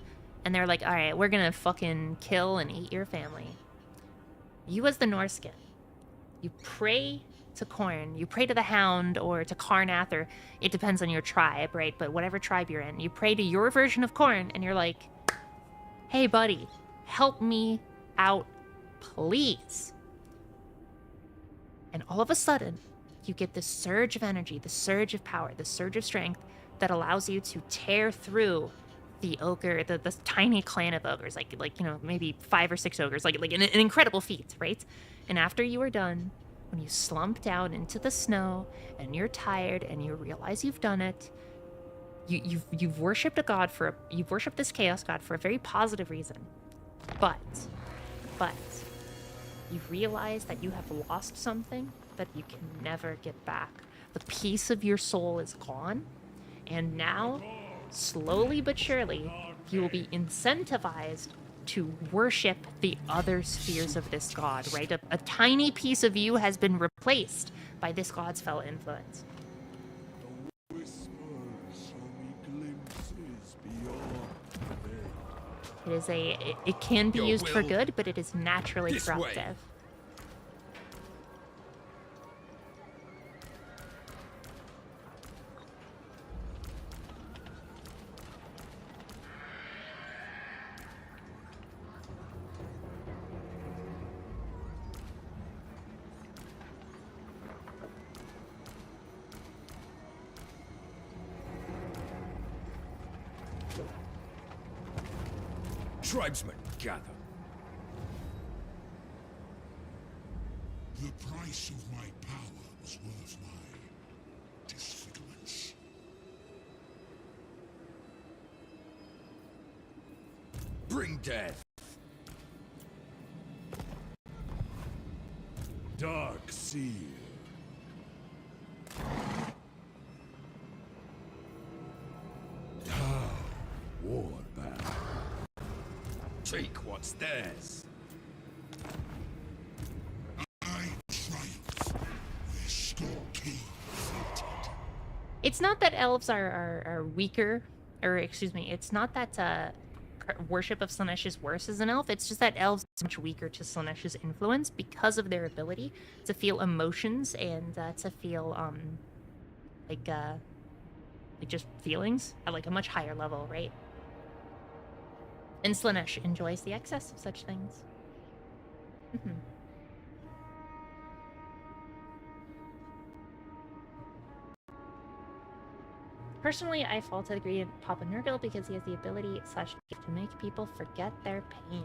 and they're like, all right, we're gonna fucking kill and eat your family. You as the Norskin, you pray to Khorne, you pray to the Hound or to Karnath, or it depends on your tribe, right? But whatever tribe you're in, you pray to your version of Khorne and you're like, hey buddy, help me out, please. And all of a sudden, you get this surge of energy, the surge of power, the surge of strength that allows you to tear through the ogre, the tiny clan of ogres, like you know, maybe 5 or 6 ogres, like an incredible feat, right? And after you are done, when you slump down into the snow and you're tired and you realize you've done it, you've worshipped a god you've worshipped this chaos god for a very positive reason, but you realize that you have lost something that you can never get back. The piece of your soul is gone, and now, slowly but surely, you will be incentivized to worship the other spheres of this god, right? A tiny piece of you has been replaced by this god's fellow influence. Whispers show me glimpses beyond the veil. It is it can be Your used for will good, but it is naturally this way. corruptive. Tribesmen, gather. The price of my power was worth my disfigurements. Bring death. Dark Seal. Warbound. Take what's theirs. I triumph where Storm King fainted. It's not that elves are weaker, or excuse me, it's not that worship of Slaanesh is worse as an elf. It's just that elves are much weaker to Slaanesh's influence because of their ability to feel emotions and to feel like just feelings at like a much higher level, right? And Slaanesh enjoys the excess of such things. Personally, I fall to the degree of Papa Nurgle because he has the ability / gift to make people forget their pain.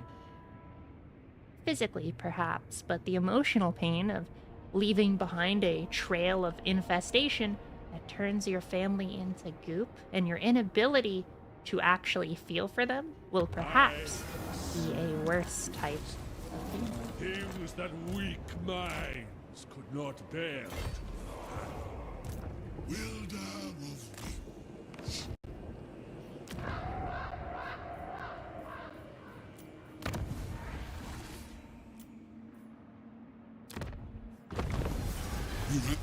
physically perhaps, but the emotional pain of leaving behind a trail of infestation that turns your family into goop, and your inability to actually feel for them will perhaps be a worse type of pain. Things that weak minds could not bear. Wielder of wings. You have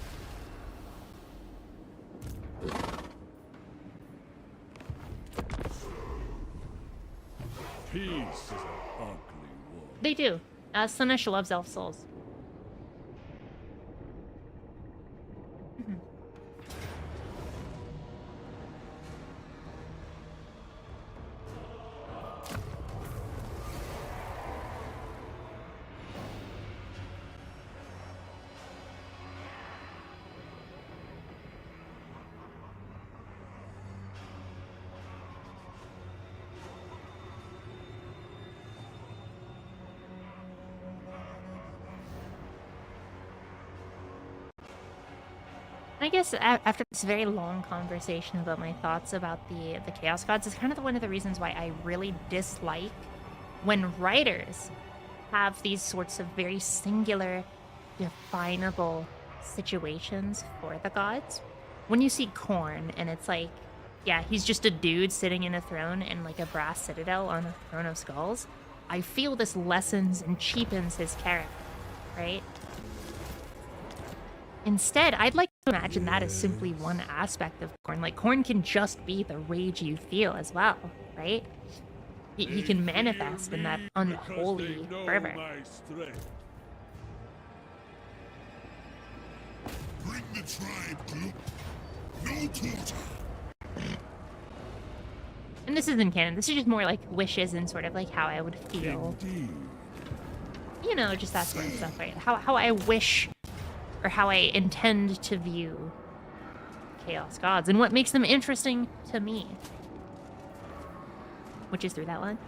Peace is an ugly war. They do. Slanesh loves elf souls. I guess after this very long conversation about my thoughts about the Chaos Gods is kind of one of the reasons why I really dislike when writers have these sorts of very singular, definable situations for the gods. When you see Khorne and it's like, yeah, he's just a dude sitting in a throne in like a brass citadel on a throne of skulls, I feel this lessens and cheapens his character, right? Instead, I'd like to imagine that as simply one aspect of Khorne. Like, Khorne can just be the rage you feel as well, right? He can manifest in that unholy fervor. bring the tribe group. No quarter. And this isn't canon. This is just more like wishes and sort of like how I would feel. Indeed. You know, just that sort of stuff, right? How I wish, or how I intend to view Chaos Gods, and what makes them interesting to me. Which is through that line.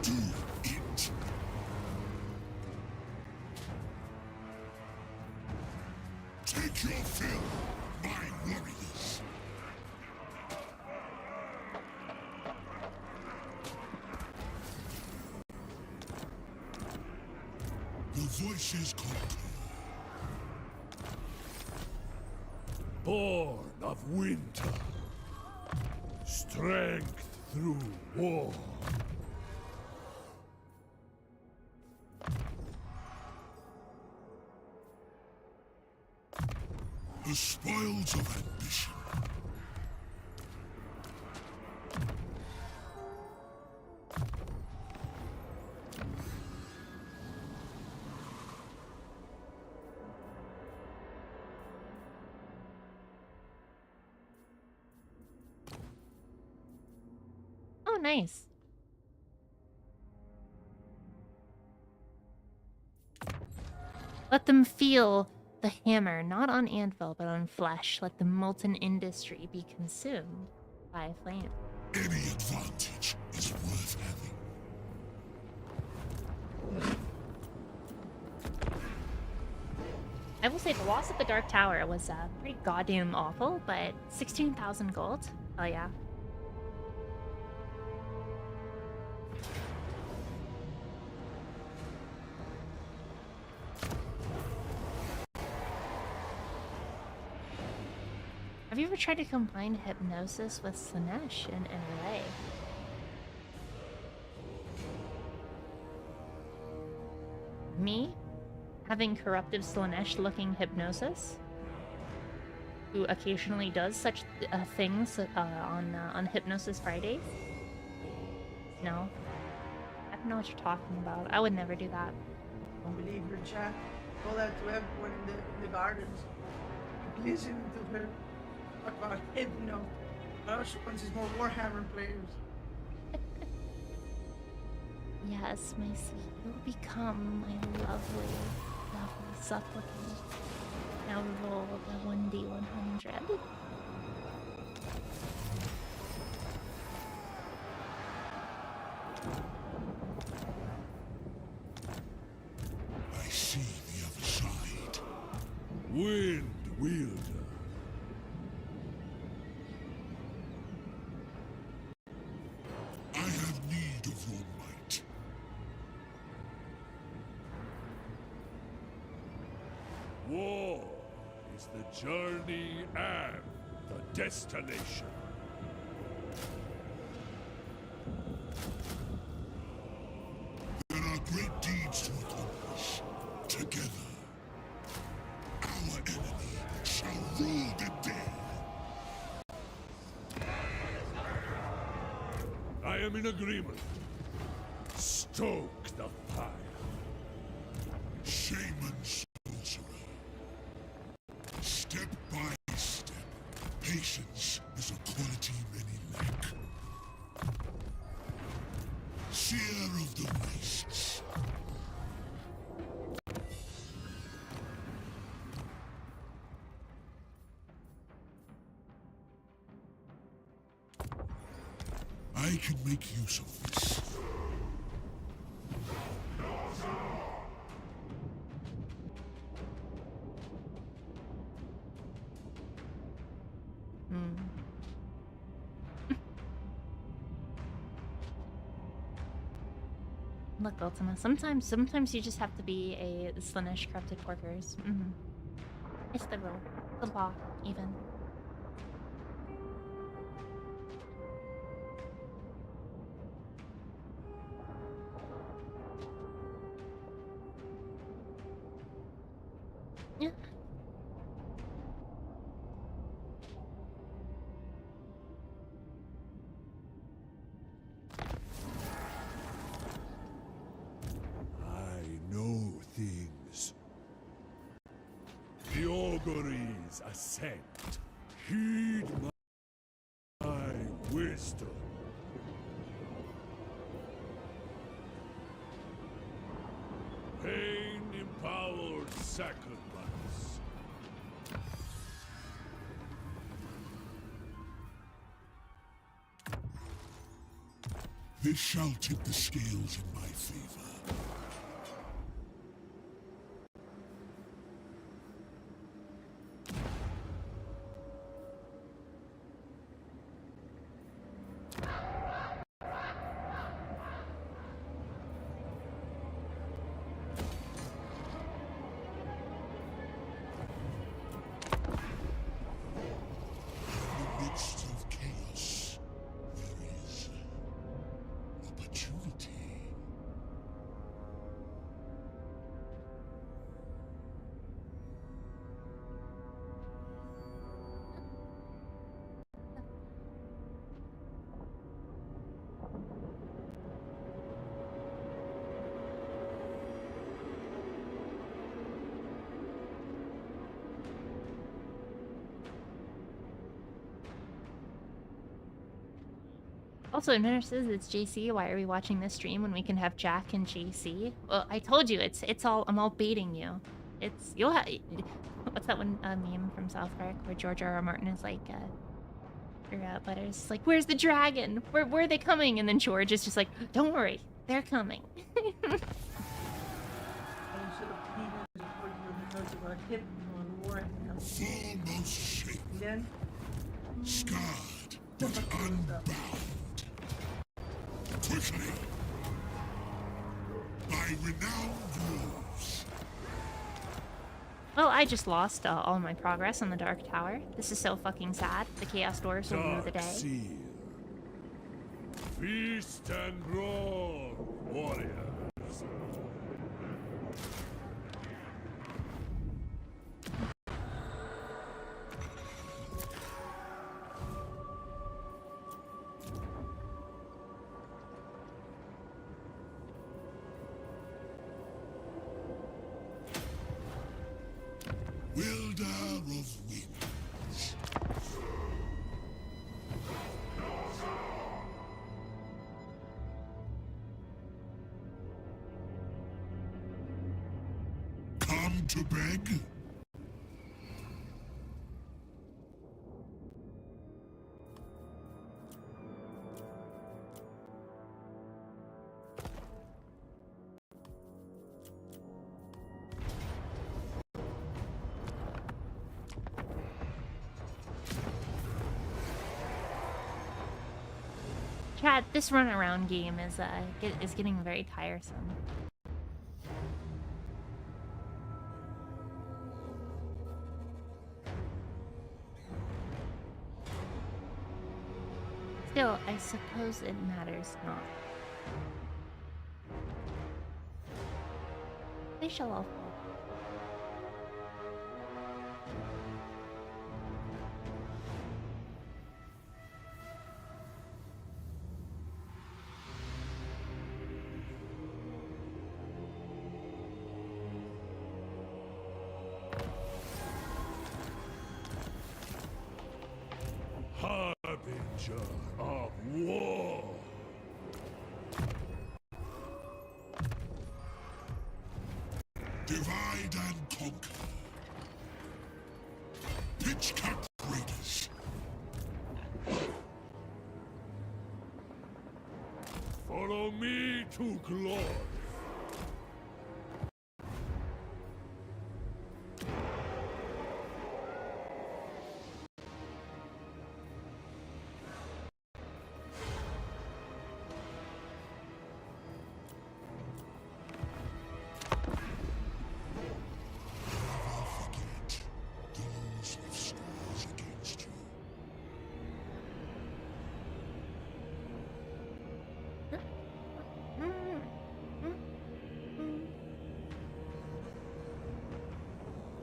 Do it. Take your fill, my warriors. The voices conquer. Born of winter. Strength through war. The spoils of ambition. Oh, nice. Let them feel the hammer, not on anvil, but on flesh. Let the molten industry be consumed by flame. Any advantage is worth having. I will say the loss of the Dark Tower was pretty goddamn awful, but 16,000 gold? Oh yeah. Have you ever tried to combine hypnosis with Slanesh in any way? Me? Having corruptive Slanesh-looking hypnosis? Who occasionally does such things on Hypnosis Fridays? No. I don't know what you're talking about. I would never do that. Don't believe her, chat. Call that to everyone in the gardens. Listen to her talk about Hypno. All she wants is more Warhammer players. Yes, my sweet, you'll become my lovely, lovely supplicant. Now roll the 1d100. Wind Wielder. I have need of your might. War is the journey and the destination. There are great deeds to accomplish. Together, our enemy shall rule the day. I am in agreement. Stoke the fire. Shaman sorcerer. Step by step, patience is a quality many lack. Seer of the wastes. I can make use of this. Look, Ultima, sometimes you just have to be a Slaanesh corrupted porkers. It's the rule. The law, even. Yeah. I know things. The auguries ascend. Heed my wisdom. Pain-empowered sacrifice. This shall tip the scales in my favor. In the midst of chaos, there is opportunity. Also, notices it's JC. Why are we watching this stream when we can have Jack and JC? Well, I told you, it's all, I'm all baiting you. It's, you'll have, what's that one meme from South Park where George R. R. Martin is like, Butters, like, where's the dragon? Where are they coming? And then George is just like, don't worry, they're coming. I should have been before you talked about HYPNO and war and Foremost shape, then scarred but unbound. Quickly, by renowned wolves. Well, I just lost all my progress on the Dark Tower. This is so fucking sad. The Chaos Dwarves will rule the Dark day. Seal. Feast and brawl, warriors. Wielder of winds. Come to beg? Chat, this run around game is getting very tiresome. Still, I suppose it matters not. They shall all fall. Harbinger of war. Divide and conquer. Pitch cap raiders. Follow me to glory. Forget those with scores against you.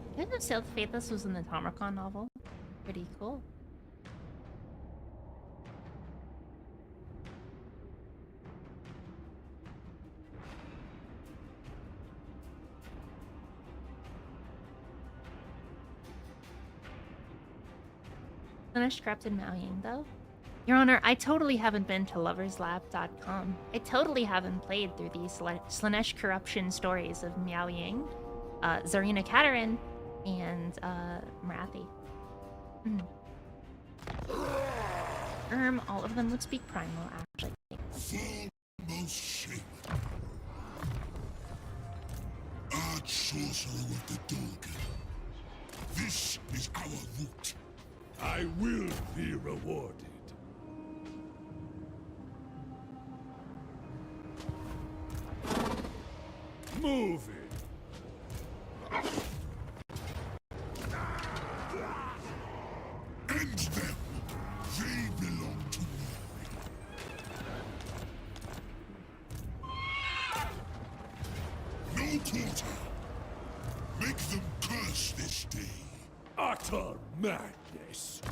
I didn't know Sailed Faithless was in the Tomarcon novel. Pretty cool. Finished Corrupted Maoying though. Your Honor, I totally haven't been to loverslab.com. I totally haven't played through these Slanesh corruption stories of Miao Ying, Zarina Katarin, and Marathi. All of them would speak Primal, actually. Foremost shaman. Arch sorcerer of the Dolgan. This is our route. I will be rewarded. Move it. End them. They belong to me. No quarter. Make them curse this day. Utter madness.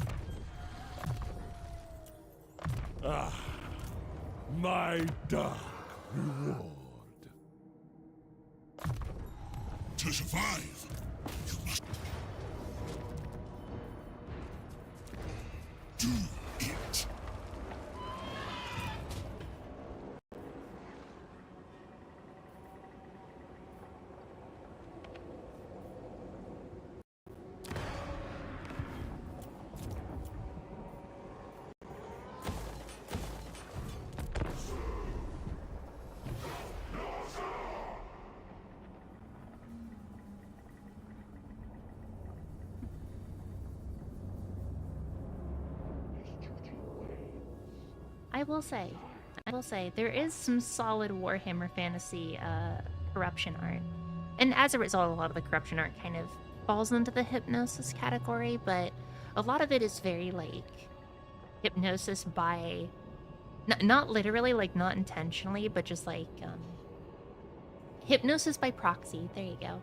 Ah, my dark reward. To survive, you must do it. I will say, there is some solid Warhammer Fantasy corruption art. And as a result, a lot of the corruption art kind of falls into the hypnosis category, but a lot of it is very, like, hypnosis by... not literally, like, not intentionally, but just, like, hypnosis by proxy. There you go.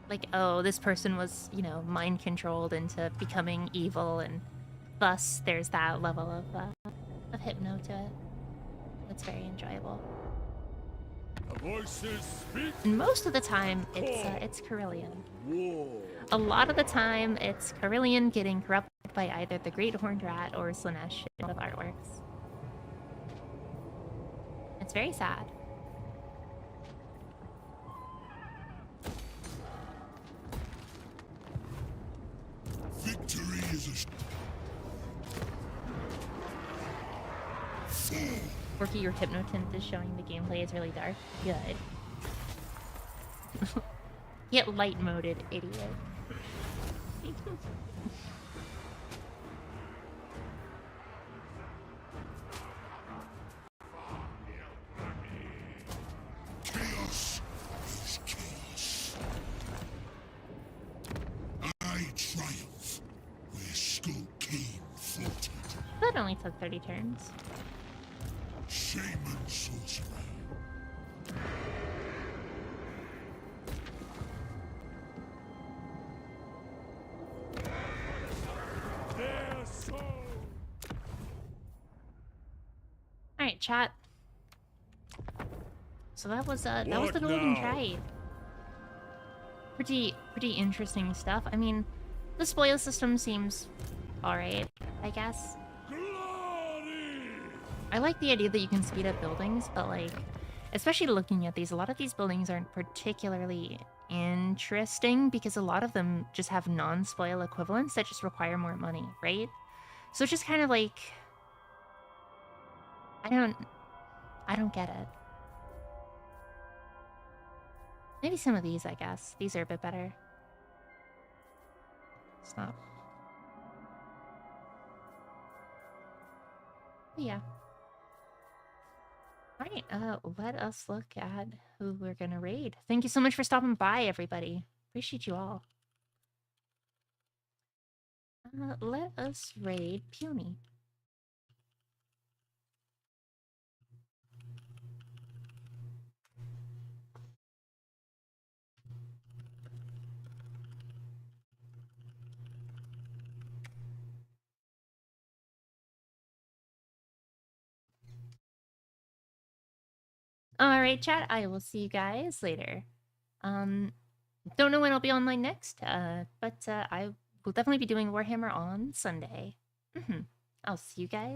Like, oh, this person was, you know, mind-controlled into becoming evil, and thus there's that level of hypno to it. That's very enjoyable. The voices speak. And most of the time, it's Carillion. War. A lot of the time, it's Carillion getting corrupted by either the Great Horned Rat or Slanesh in the artworks. It's very sad. Victory is a... Forky, your hypnotint is showing the gameplay is really dark. Good. Get light moded, idiot. it only took 30 turns. Shaman sorcerer. Their soul. Alright, chat. So that was the What golden now? trade. Pretty interesting stuff. I mean, the spoil system seems alright, I guess. Glory. I like the idea that you can speed up buildings, but like, especially looking at these, a lot of these buildings aren't particularly interesting because a lot of them just have non-spoil equivalents that just require more money, right? So it's just kind of like, I don't get it. Maybe some of these, I guess. These are a bit better. Stop. But yeah. Alright, let us look at who we're gonna raid. Thank you so much for stopping by, everybody. Appreciate you all. Let us raid Puny. Alright, chat, I will see you guys later. Don't know when I'll be online next, but I will definitely be doing Warhammer on Sunday. I'll see you guys